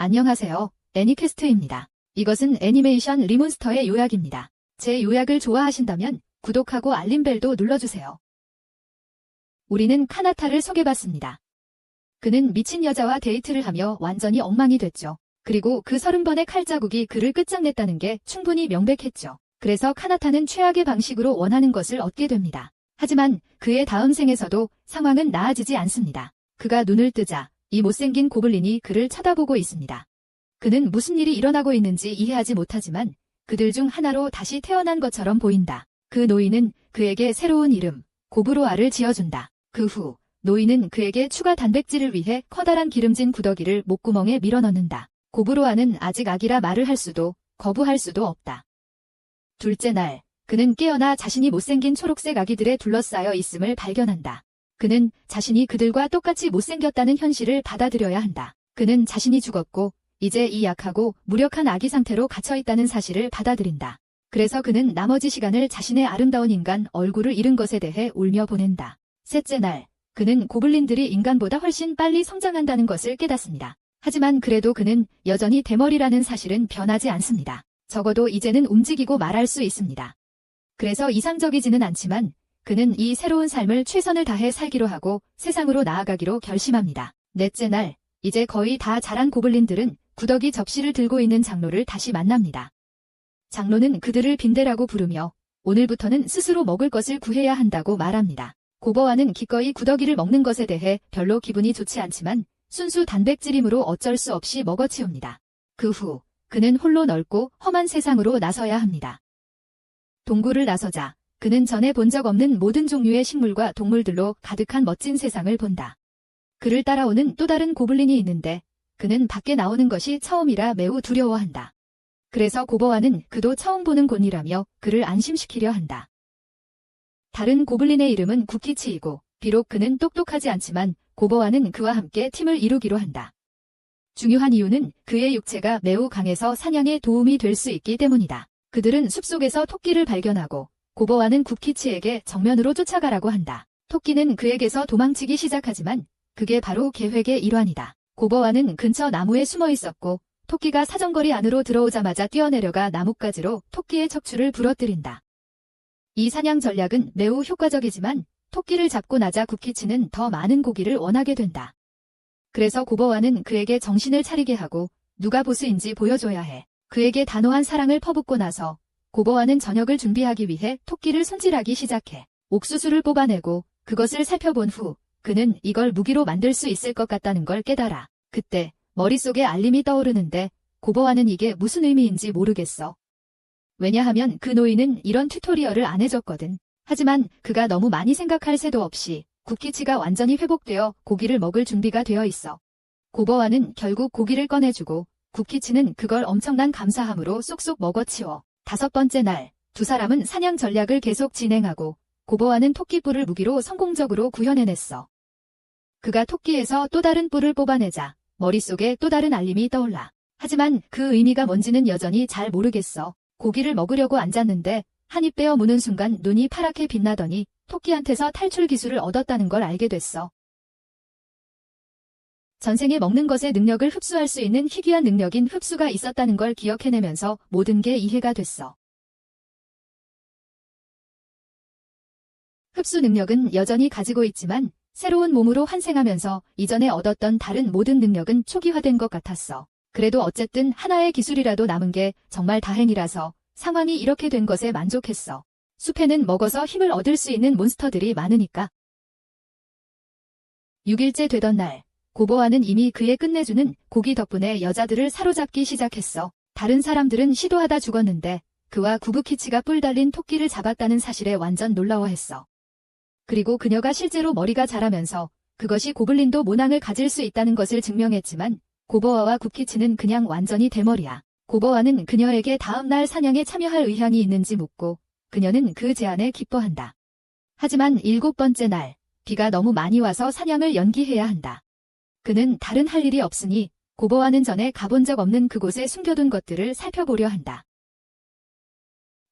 안녕하세요. 애니캐스트입니다. 이것은 애니메이션 리몬스터의 요약입니다. 제 요약을 좋아하신다면 구독하고 알림벨도 눌러주세요. 우리는 카나타를 소개받습니다. 그는 미친 여자와 데이트를 하며 완전히 엉망이 됐죠. 그리고 그 30번의 칼자국이 그를 끝장냈다는 게 충분히 명백했죠. 그래서 카나타는 최악의 방식으로 원하는 것을 얻게 됩니다. 하지만 그의 다음 생에서도 상황은 나아지지 않습니다. 그가 눈을 뜨자 이 못생긴 고블린이 그를 쳐다보고 있습니다. 그는 무슨 일이 일어나고 있는지 이해하지 못하지만 그들 중 하나로 다시 태어난 것처럼 보인다. 그 노인은 그에게 새로운 이름, 고브로아를 지어준다. 그 후 노인은 그에게 추가 단백질을 위해 커다란 기름진 구더기를 목구멍에 밀어넣는다. 고브로아는 아직 아기라 말을 할 수도 거부할 수도 없다. 둘째 날, 그는 깨어나 자신이 못생긴 초록색 아기들에 둘러싸여 있음을 발견한다. 그는 자신이 그들과 똑같이 못생겼다는 현실을 받아들여야 한다. 그는 자신이 죽었고 이제 이 약하고 무력한 아기 상태로 갇혀있다는 사실을 받아들인다. 그래서 그는 나머지 시간을 자신의 아름다운 인간 얼굴을 잃은 것에 대해 울며 보낸다. 셋째 날, 그는 고블린들이 인간보다 훨씬 빨리 성장한다는 것을 깨닫습니다. 하지만 그래도 그는 여전히 대머리라는 사실은 변하지 않습니다. 적어도 이제는 움직이고 말할 수 있습니다. 그래서 이상적이지는 않지만 그는 이 새로운 삶을 최선을 다해 살기로 하고 세상으로 나아가기로 결심합니다. 넷째 날, 이제 거의 다 자란 고블린들은 구더기 접시를 들고 있는 장로를 다시 만납니다. 장로는 그들을 빈대라고 부르며 오늘부터는 스스로 먹을 것을 구해야 한다고 말합니다. 고버와는 기꺼이 구더기를 먹는 것에 대해 별로 기분이 좋지 않지만 순수 단백질이므로 어쩔 수 없이 먹어치웁니다. 그 후 그는 홀로 넓고 험한 세상으로 나서야 합니다. 동굴을 나서자 그는 전에 본 적 없는 모든 종류의 식물과 동물들로 가득한 멋진 세상을 본다. 그를 따라오는 또 다른 고블린이 있는데 그는 밖에 나오는 것이 처음이라 매우 두려워한다. 그래서 고버와는 그도 처음 보는 곤이라며 그를 안심시키려 한다. 다른 고블린의 이름은 구키치이고 비록 그는 똑똑하지 않지만 고버와는 그와 함께 팀을 이루기로 한다. 중요한 이유는 그의 육체가 매우 강해서 사냥에 도움이 될 수 있기 때문이다. 그들은 숲속에서 토끼를 발견하고 고버와는 구키치에게 정면으로 쫓아가라고 한다. 토끼는 그에게서 도망치기 시작하지만 그게 바로 계획의 일환이다. 고버와는 근처 나무에 숨어 있었고 토끼가 사정거리 안으로 들어오자마자 뛰어내려가 나뭇가지로 토끼의 척추를 부러뜨린다. 이 사냥 전략은 매우 효과적이지만 토끼를 잡고 나자 구키치는 더 많은 고기를 원하게 된다. 그래서 고버와는 그에게 정신을 차리게 하고 누가 보스인지 보여줘야 해. 그에게 단호한 사랑을 퍼붓고 나서 고버와는 저녁을 준비하기 위해 토끼를 손질하기 시작해. 옥수수를 뽑아내고 그것을 살펴본 후 그는 이걸 무기로 만들 수 있을 것 같다는 걸 깨달아. 그때 머릿속에 알림이 떠오르는데 고버와는 이게 무슨 의미인지 모르겠어. 왜냐하면 그 노인은 이런 튜토리얼을 안 해줬거든. 하지만 그가 너무 많이 생각할 새도 없이 구키치가 완전히 회복되어 고기를 먹을 준비가 되어 있어. 고버와는 결국 고기를 꺼내주고 구키치는 그걸 엄청난 감사함으로 쏙쏙 먹어치워. 5번째 날, 두 사람은 사냥 전략을 계속 진행하고 고버와는 토끼뿔을 무기로 성공적으로 구현해냈어. 그가 토끼에서 또 다른 뿔을 뽑아내자 머릿속에 또 다른 알림이 떠올라. 하지만 그 의미가 뭔지는 여전히 잘 모르겠어. 고기를 먹으려고 앉았는데 한 입 빼어 무는 순간 눈이 파랗게 빛나더니 토끼한테서 탈출 기술을 얻었다는 걸 알게 됐어. 전생에 먹는 것의 능력을 흡수할 수 있는 희귀한 능력인 흡수가 있었다는 걸 기억해내면서 모든 게 이해가 됐어. 흡수 능력은 여전히 가지고 있지만 새로운 몸으로 환생하면서 이전에 얻었던 다른 모든 능력은 초기화된 것 같았어. 그래도 어쨌든 하나의 기술이라도 남은 게 정말 다행이라서 상황이 이렇게 된 것에 만족했어. 숲에는 먹어서 힘을 얻을 수 있는 몬스터들이 많으니까. 6일째 되던 날, 고버와는 이미 그의 끝내주는 고기 덕분에 여자들을 사로잡기 시작했어. 다른 사람들은 시도하다 죽었는데 그와 구부키치가 뿔 달린 토끼를 잡았다는 사실에 완전 놀라워했어. 그리고 그녀가 실제로 머리가 자라면서 그것이 고블린도 모낭을 가질 수 있다는 것을 증명했지만 고버와와 구키치는 그냥 완전히 대머리야. 고버와는 그녀에게 다음날 사냥에 참여할 의향이 있는지 묻고 그녀는 그 제안에 기뻐한다. 하지만 7번째 날, 비가 너무 많이 와서 사냥을 연기해야 한다. 그는 다른 할 일이 없으니 고버와는 전에 가본 적 없는 그곳에 숨겨둔 것들을 살펴보려 한다.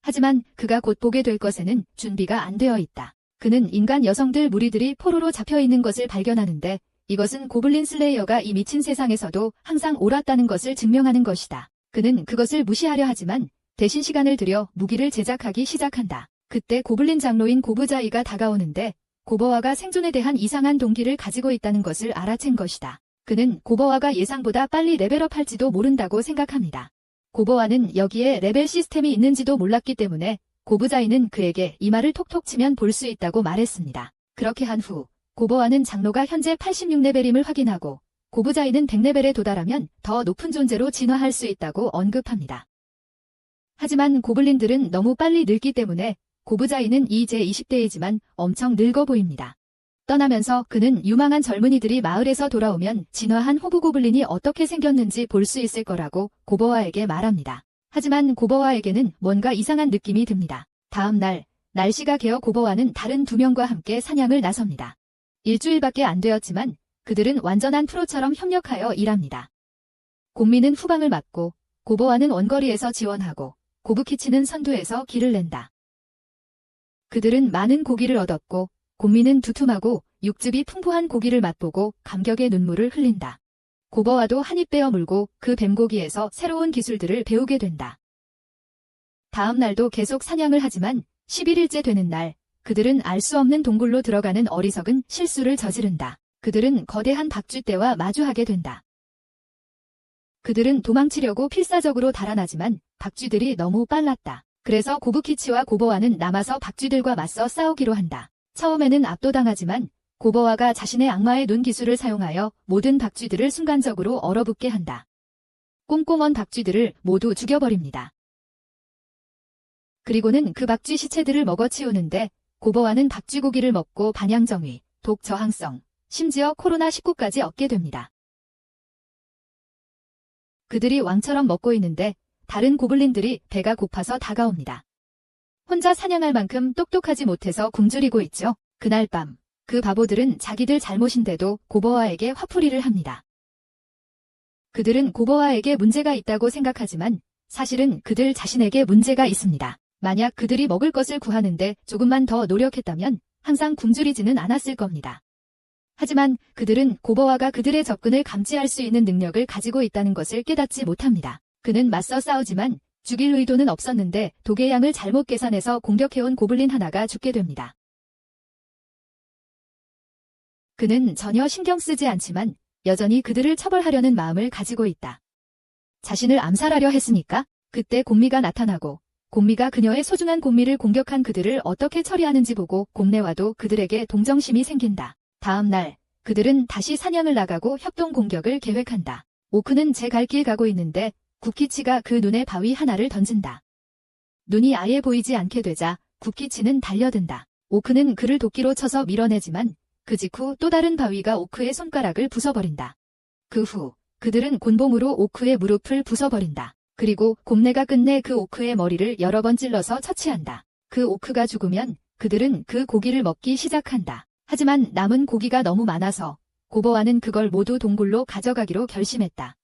하지만 그가 곧 보게 될 것에는 준비가 안 되어 있다. 그는 인간 여성들 무리들이 포로로 잡혀있는 것을 발견하는데 이것은 고블린 슬레이어가 이 미친 세상에서도 항상 옳았다는 것을 증명하는 것이다. 그는 그것을 무시하려 하지만 대신 시간을 들여 무기를 제작하기 시작한다. 그때 고블린 장로인 고부자이가 다가오는데 고버와가 생존에 대한 이상한 동기를 가지고 있다는 것을 알아챈 것이다. 그는 고버와가 예상보다 빨리 레벨업할지도 모른다고 생각합니다. 고버와는 여기에 레벨 시스템이 있는지도 몰랐기 때문에 고부자이는 그에게 이 말을 톡톡 치면 볼 수 있다고 말했습니다. 그렇게 한 후 고버와는 장로가 현재 86레벨임을 확인하고 고부자이는 100레벨에 도달하면 더 높은 존재로 진화할 수 있다고 언급합니다. 하지만 고블린들은 너무 빨리 늙기 때문에 고부자이는 이제 20대이지만 엄청 늙어 보입니다. 떠나면서 그는 유망한 젊은이들이 마을에서 돌아오면 진화한 호부고블린이 어떻게 생겼는지 볼 수 있을 거라고 고버와에게 말합니다. 하지만 고버와에게는 뭔가 이상한 느낌이 듭니다. 다음 날 날씨가 개어 고버와는 다른 2명과 함께 사냥을 나섭니다. 일주일밖에 안 되었지만 그들은 완전한 프로처럼 협력하여 일합니다. 곰미는 후방을 맡고 고버와는 원거리에서 지원하고 고부키치는 선두에서 길을 낸다. 그들은 많은 고기를 얻었고 곰미는 두툼하고 육즙이 풍부한 고기를 맛보고 감격의 눈물을 흘린다. 고버와도 한입 빼어 물고 그 뱀고기에서 새로운 기술들을 배우게 된다. 다음 날도 계속 사냥을 하지만 11일째 되는 날 그들은 알 수 없는 동굴로 들어가는 어리석은 실수를 저지른다. 그들은 거대한 박쥐떼와 마주하게 된다. 그들은 도망치려고 필사적으로 달아나지만 박쥐들이 너무 빨랐다. 그래서 고부키치와 고버와는 남아서 박쥐들과 맞서 싸우기로 한다. 처음에는 압도당하지만 고버와가 자신의 악마의 눈 기술을 사용하여 모든 박쥐들을 순간적으로 얼어붙게 한다. 꽁꽁 언 박쥐들을 모두 죽여버립니다. 그리고는 그 박쥐 시체들을 먹어치우는데 고버와는 박쥐고기를 먹고 반향정위, 독 저항성, 심지어 코로나19까지 얻게 됩니다. 그들이 왕처럼 먹고 있는데 다른 고블린들이 배가 고파서 다가옵니다. 혼자 사냥할 만큼 똑똑하지 못해서 굶주리고 있죠. 그날 밤 그 바보들은 자기들 잘못인데도 고버와에게 화풀이를 합니다. 그들은 고버와에게 문제가 있다고 생각하지만 사실은 그들 자신에게 문제가 있습니다. 만약 그들이 먹을 것을 구하는데 조금만 더 노력했다면 항상 굶주리지는 않았을 겁니다. 하지만 그들은 고버와가 그들의 접근을 감지할 수 있는 능력을 가지고 있다는 것을 깨닫지 못합니다. 그는 맞서 싸우지만 죽일 의도는 없었는데 독의 양을 잘못 계산해서 공격해온 고블린 하나가 죽게 됩니다. 그는 전혀 신경 쓰지 않지만 여전히 그들을 처벌하려는 마음을 가지고 있다. 자신을 암살하려 했으니까? 그때 곰미가 나타나고 곰미가 그녀의 소중한 곰미를 공격한 그들을 어떻게 처리하는지 보고 곰네와도 그들에게 동정심이 생긴다. 다음 날 그들은 다시 사냥을 나가고 협동 공격을 계획한다. 오크는 제 갈 길 가고 있는데 구키치가 그 눈에 바위 하나를 던진다. 눈이 아예 보이지 않게 되자 구키치는 달려든다. 오크는 그를 도끼로 쳐서 밀어내지만 그 직후 또 다른 바위가 오크의 손가락을 부숴버린다. 그 후 그들은 곤봉으로 오크의 무릎을 부숴버린다. 그리고 곰네가 끝내 그 오크의 머리를 여러 번 찔러서 처치한다. 그 오크가 죽으면 그들은 그 고기를 먹기 시작한다. 하지만 남은 고기가 너무 많아서 고버와는 그걸 모두 동굴로 가져가기로 결심했다.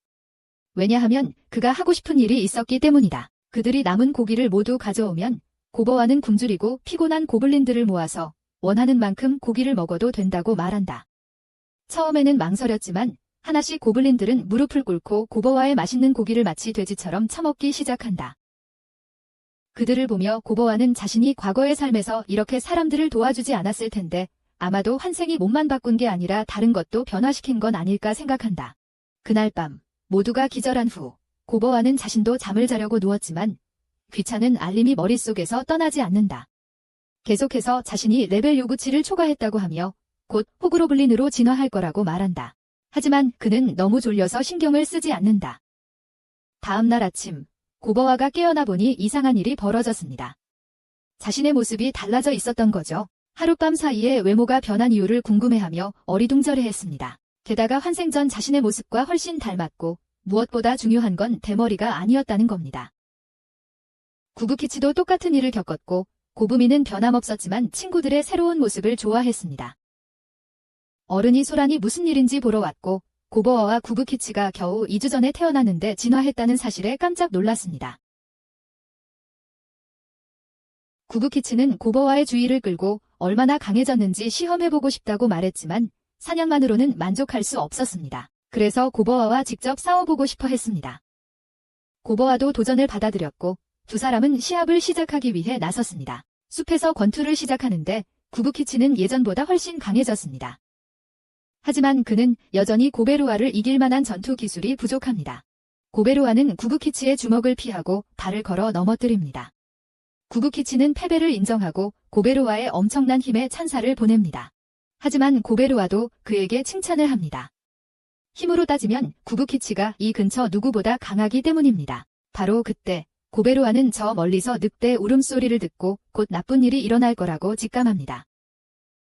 왜냐하면 그가 하고 싶은 일이 있었기 때문이다. 그들이 남은 고기를 모두 가져오면 고버와는 굶주리고 피곤한 고블린들을 모아서 원하는 만큼 고기를 먹어도 된다고 말한다. 처음에는 망설였지만 하나씩 고블린들은 무릎을 꿇고 고버와의 맛있는 고기를 마치 돼지처럼 처먹기 시작한다. 그들을 보며 고버와는 자신이 과거의 삶에서 이렇게 사람들을 도와주지 않았을 텐데 아마도 환생이 몸만 바꾼 게 아니라 다른 것도 변화시킨 건 아닐까 생각한다. 그날 밤 모두가 기절한 후 고버와는 자신도 잠을 자려고 누웠지만 귀찮은 알림이 머릿속에서 떠나지 않는다. 계속해서 자신이 레벨 요구치를 초과했다고 하며 곧 호그로블린으로 진화할 거라고 말한다. 하지만 그는 너무 졸려서 신경을 쓰지 않는다. 다음 날 아침 고버와가 깨어나 보니 이상한 일이 벌어졌습니다. 자신의 모습이 달라져 있었던 거죠. 하룻밤 사이에 외모가 변한 이유를 궁금해하며 어리둥절해했습니다. 게다가 환생 전 자신의 모습과 훨씬 닮았고 무엇보다 중요한 건 대머리가 아니었다는 겁니다. 구부키치도 똑같은 일을 겪었고 고부미는 변함없었지만 친구들의 새로운 모습을 좋아했습니다. 어른이 소란이 무슨 일인지 보러 왔고 고버와와 구부키치가 겨우 2주 전에 태어났는데 진화했다는 사실에 깜짝 놀랐습니다. 구부키치는 고버와의 주의를 끌고 얼마나 강해졌는지 시험해보고 싶다고 말했지만 사냥만으로는 만족할 수 없었습니다. 그래서 고버와와 직접 싸워보고 싶어 했습니다. 고버와도 도전을 받아들였고 두 사람은 시합을 시작하기 위해 나섰습니다. 숲에서 권투를 시작하는데 구구키치는 예전보다 훨씬 강해졌습니다. 하지만 그는 여전히 고베루아를 이길 만한 전투 기술이 부족합니다. 고베루아는 구구키치의 주먹을 피하고 발을 걸어 넘어뜨립니다. 구구키치는 패배를 인정하고 고베루아의 엄청난 힘에 찬사를 보냅니다. 하지만 고베루아도 그에게 칭찬을 합니다. 힘으로 따지면 구구키치가 이 근처 누구보다 강하기 때문입니다. 바로 그때 고베루아는 저 멀리서 늑대 울음소리를 듣고 곧 나쁜 일이 일어날 거라고 직감합니다.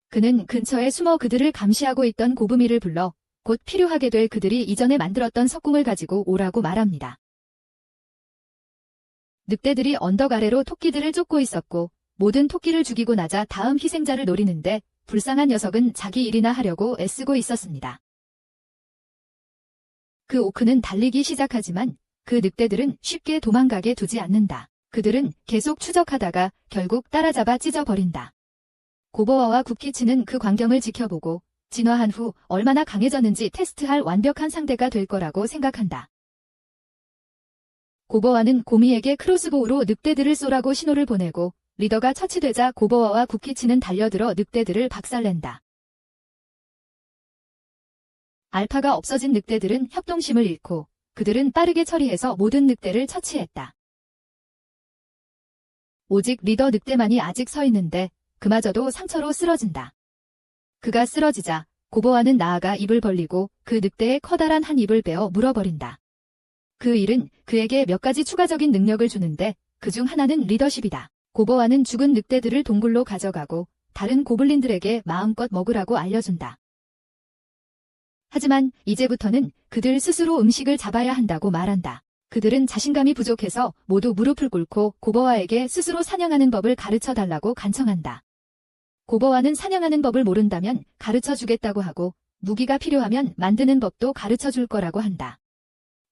그는 근처에 숨어 그들을 감시하고 있던 고부미를 불러 곧 필요하게 될 그들이 이전에 만들었던 석궁을 가지고 오라고 말합니다. 늑대들이 언덕 아래로 토끼들을 쫓고 있었고 모든 토끼를 죽이고 나자 다음 희생자를 노리는데 불쌍한 녀석은 자기 일이나 하려고 애쓰고 있었습니다. 그 오크는 달리기 시작하지만 그 늑대들은 쉽게 도망가게 두지 않는다. 그들은 계속 추적하다가 결국 따라잡아 찢어버린다. 고버와와 구키치는 그 광경을 지켜보고 진화한 후 얼마나 강해졌는지 테스트할 완벽한 상대가 될 거라고 생각한다. 고버와는 고미에게 크로스보우로 늑대들을 쏘라고 신호를 보내고 리더가 처치되자 고버와와 구키치는 달려들어 늑대들을 박살낸다. 알파가 없어진 늑대들은 협동심을 잃고 그들은 빠르게 처리해서 모든 늑대를 처치했다. 오직 리더 늑대만이 아직 서 있는데 그마저도 상처로 쓰러진다. 그가 쓰러지자 고버와는 나아가 입을 벌리고 그 늑대의 커다란 한 입을 베어 물어버린다. 그 일은 그에게 몇 가지 추가적인 능력을 주는데 그중 하나는 리더십이다. 고버와는 죽은 늑대들을 동굴로 가져가고 다른 고블린들에게 마음껏 먹으라고 알려준다. 하지만 이제부터는 그들 스스로 음식을 잡아야 한다고 말한다. 그들은 자신감이 부족해서 모두 무릎을 꿇고 고버와에게 스스로 사냥하는 법을 가르쳐달라고 간청한다. 고버와는 사냥하는 법을 모른다면 가르쳐주겠다고 하고 무기가 필요하면 만드는 법도 가르쳐줄 거라고 한다.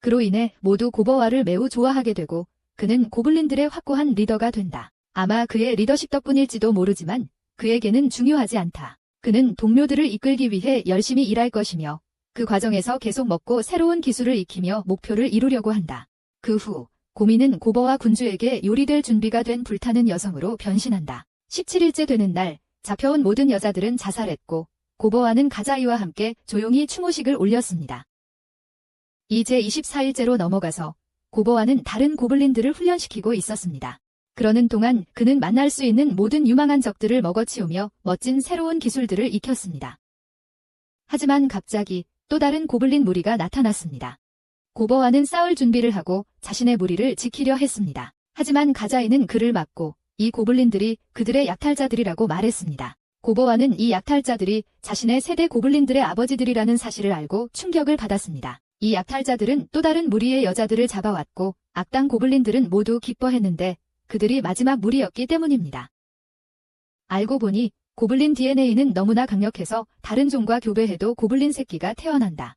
그로 인해 모두 고버와를 매우 좋아하게 되고 그는 고블린들의 확고한 리더가 된다. 아마 그의 리더십 덕분일지도 모르지만 그에게는 중요하지 않다. 그는 동료들을 이끌기 위해 열심히 일할 것이며 그 과정에서 계속 먹고 새로운 기술을 익히며 목표를 이루려고 한다. 그 후 고미는 고버와 군주에게 요리될 준비가 된 불타는 여성으로 변신한다. 17일째 되는 날 잡혀온 모든 여자들은 자살했고 고버와는 가자이와 함께 조용히 추모식을 올렸습니다. 이제 24일째로 넘어가서 고버와는 다른 고블린들을 훈련시키고 있었습니다. 그러는 동안 그는 만날 수 있는 모든 유망한 적들을 먹어치우며 멋진 새로운 기술들을 익혔습니다. 하지만 갑자기 또 다른 고블린 무리가 나타났습니다. 고버와는 싸울 준비를 하고 자신의 무리를 지키려 했습니다. 하지만 가자이는 그를 막고 이 고블린들이 그들의 약탈자들이라고 말했습니다. 고버와는 이 약탈자들이 자신의 세대 고블린들의 아버지들이라는 사실을 알고 충격을 받았습니다. 이 약탈자들은 또 다른 무리의 여자들을 잡아왔고 악당 고블린들은 모두 기뻐했는데 그들이 마지막 무리였기 때문입니다. 알고 보니 고블린 DNA는 너무나 강력해서 다른 종과 교배해도 고블린 새끼가 태어난다.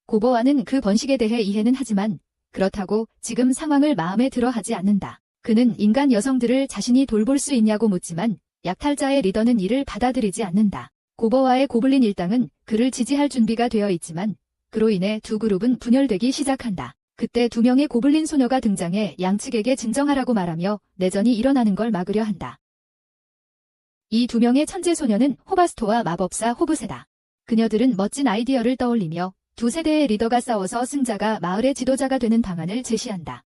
고버와는 그 번식에 대해 이해는 하지만 그렇다고 지금 상황을 마음에 들어 하지 않는다. 그는 인간 여성들을 자신이 돌볼 수 있냐고 묻지만 약탈자의 리더는 이를 받아들이지 않는다. 고버와의 고블린 일당은 그를 지지할 준비가 되어 있지만 그로 인해 두 그룹은 분열되기 시작한다. 그때 두 명의 고블린 소녀가 등장해 양측에게 진정하라고 말하며 내전이 일어나는 걸 막으려 한다. 이 두 명의 천재 소녀는 호바스토와 마법사 호브세다. 그녀들은 멋진 아이디어를 떠올리며 두 세대의 리더가 싸워서 승자가 마을의 지도자가 되는 방안을 제시한다.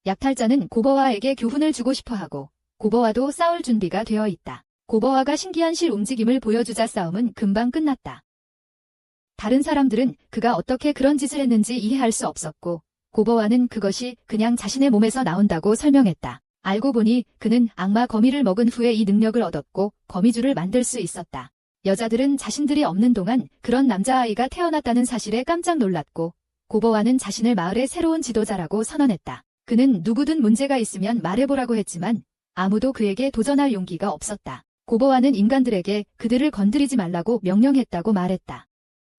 약탈자는 고버와에게 교훈을 주고 싶어하고 고버와도 싸울 준비가 되어 있다. 고버와가 신기한 실 움직임을 보여주자 싸움은 금방 끝났다. 다른 사람들은 그가 어떻게 그런 짓을 했는지 이해할 수 없었고 고버와는 그것이 그냥 자신의 몸에서 나온다고 설명했다. 알고 보니 그는 악마 거미를 먹은 후에 이 능력을 얻었고 거미줄을 만들 수 있었다. 여자들은 자신들이 없는 동안 그런 남자아이가 태어났다는 사실에 깜짝 놀랐고 고버와는 자신을 마을의 새로운 지도자라고 선언했다. 그는 누구든 문제가 있으면 말해보라고 했지만 아무도 그에게 도전할 용기가 없었다. 고버와는 인간들에게 그들을 건드리지 말라고 명령했다고 말했다.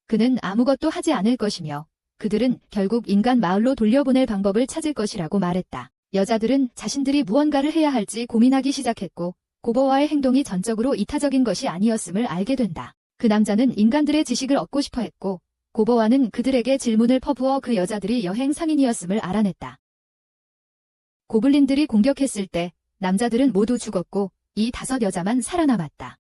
그는 아무것도 하지 않을 것이며 그들은 결국 인간 마을로 돌려보낼 방법을 찾을 것이라고 말했다. 여자들은 자신들이 무언가를 해야 할지 고민하기 시작했고 고보와의 행동이 전적으로 이타적인 것이 아니었음을 알게 된다. 그 남자는 인간들의 지식을 얻고 싶어 했고 고보와는 그들에게 질문을 퍼부어 그 여자들이 여행 상인이었음을 알아냈다. 고블린들이 공격했을 때 남자들은 모두 죽었고 이 5 여자만 살아남았다.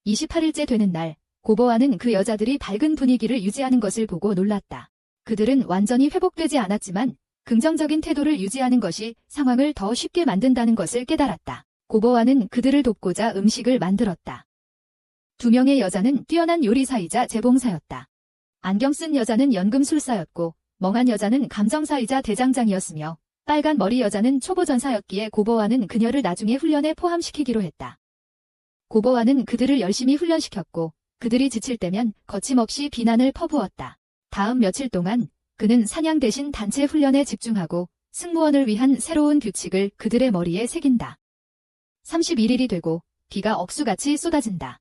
28일째 되는 날 고보와는 그 여자들이 밝은 분위기를 유지하는 것을 보고 놀랐다. 그들은 완전히 회복되지 않았지만 긍정적인 태도를 유지하는 것이 상황을 더 쉽게 만든다는 것을 깨달았다. 고보와는 그들을 돕고자 음식을 만들었다. 2명의 여자는 뛰어난 요리사이자 재봉사였다. 안경 쓴 여자는 연금술사였고 멍한 여자는 감정사이자 대장장이었으며 빨간 머리 여자는 초보전사였기에 고보와는 그녀를 나중에 훈련에 포함시키기로 했다. 고보와는 그들을 열심히 훈련시켰고 그들이 지칠 때면 거침없이 비난을 퍼부었다. 다음 며칠 동안 그는 사냥 대신 단체 훈련에 집중하고 승무원을 위한 새로운 규칙을 그들의 머리에 새긴다. 31일이 되고 비가 억수같이 쏟아진다.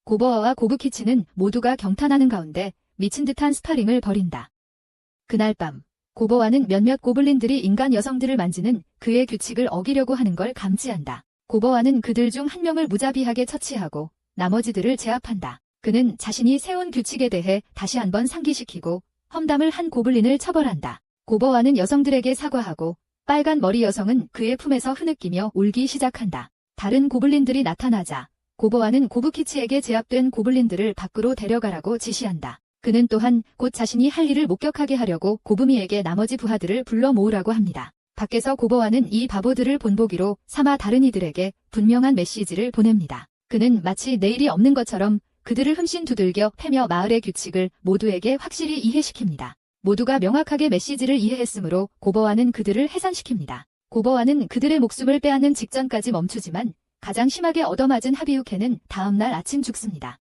고보와와 고부키치는 모두가 경탄하는 가운데 미친 듯한 스파링을 벌인다. 그날 밤 고보와는 몇몇 고블린들이 인간 여성들을 만지는 그의 규칙을 어기려고 하는 걸 감지한다. 고보와는 그들 중 1명을 무자비하게 처치하고 나머지들을 제압한다. 그는 자신이 세운 규칙에 대해 다시 한번 상기시키고 험담을 한 고블린을 처벌한다. 고보와는 여성들에게 사과하고 빨간 머리 여성은 그의 품에서 흐느끼며 울기 시작한다. 다른 고블린들이 나타나자 고보와는 고부키치에게 제압된 고블린들을 밖으로 데려가라고 지시한다. 그는 또한 곧 자신이 할 일을 목격하게 하려고 고부미에게 나머지 부하들을 불러 모으라고 합니다. 밖에서 고보와는 이 바보들을 본보기로 삼아 다른 이들에게 분명한 메시지를 보냅니다. 그는 마치 내일이 없는 것처럼 그들을 흠씬 두들겨 패며 마을의 규칙을 모두에게 확실히 이해시킵니다. 모두가 명확하게 메시지를 이해했으므로 고보와는 그들을 해산시킵니다. 고보와는 그들의 목숨을 빼앗는 직전까지 멈추지만 가장 심하게 얻어맞은 하비우케는 다음날 아침 죽습니다.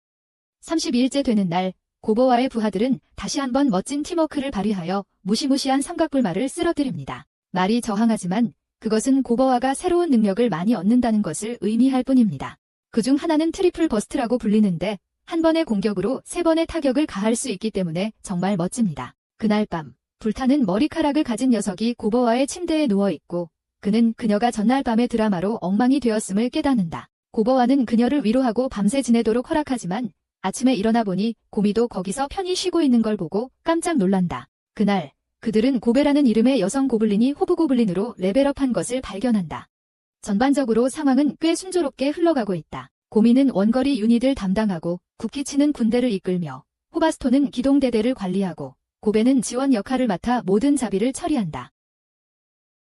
32일째 되는 날 고보와의 부하들은 다시 한번 멋진 팀워크를 발휘하여 무시무시한 삼각불말을 쓰러뜨립니다. 말이 저항하지만 그것은 고보와가 새로운 능력을 많이 얻는다는 것을 의미할 뿐입니다. 그중 하나는 트리플 버스트라고 불리는데 한 번의 공격으로 3번의 타격을 가할 수 있기 때문에 정말 멋집니다. 그날 밤 불타는 머리카락을 가진 녀석이 고보와의 침대에 누워있고 그는 그녀가 전날 밤의 드라마로 엉망이 되었음을 깨닫는다. 고보와는 그녀를 위로하고 밤새 지내도록 허락하지만 아침에 일어나 보니 고미도 거기서 편히 쉬고 있는 걸 보고 깜짝 놀란다. 그날 그들은 고베라는 이름의 여성 고블린이 호브고블린으로 레벨업한 것을 발견한다. 전반적으로 상황은 꽤 순조롭게 흘러가고 있다. 고미는 원거리 유닛을 담당하고 구키치는 군대를 이끌며 호바스토는 기동대대를 관리하고 고베는 지원 역할을 맡아 모든 자비를 처리한다.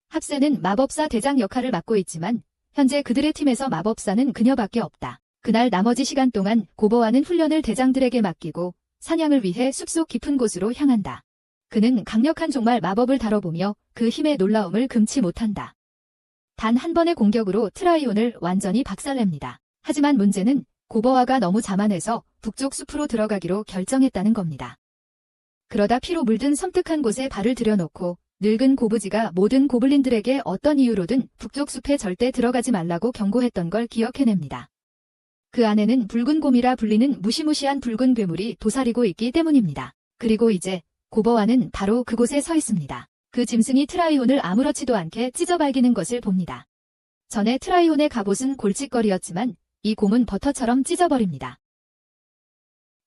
합세는 마법사 대장 역할을 맡고 있지만 현재 그들의 팀에서 마법사는 그녀밖에 없다. 그날 나머지 시간 동안 고보와는 훈련을 대장들에게 맡기고 사냥을 위해 숲속 깊은 곳으로 향한다. 그는 강력한 종말 마법을 다뤄보며 그 힘의 놀라움을 금치 못한다. 단 한 번의 공격으로 트라이온을 완전히 박살냅니다. 하지만 문제는 고보와가 너무 자만해서 북쪽 숲으로 들어가기로 결정했다는 겁니다. 그러다 피로 물든 섬뜩한 곳에 발을 들여놓고 늙은 고부지가 모든 고블린들에게 어떤 이유로든 북쪽 숲에 절대 들어가지 말라고 경고했던 걸 기억해냅니다. 그 안에는 붉은 곰이라 불리는 무시무시한 붉은 괴물이 도사리고 있기 때문입니다. 그리고 이제 고보와는 바로 그곳에 서 있습니다. 그 짐승이 트라이온을 아무렇지도 않게 찢어발기는 것을 봅니다. 전에 트라이온의 갑옷은 골칫거리였지만 이 곰은 버터처럼 찢어버립니다.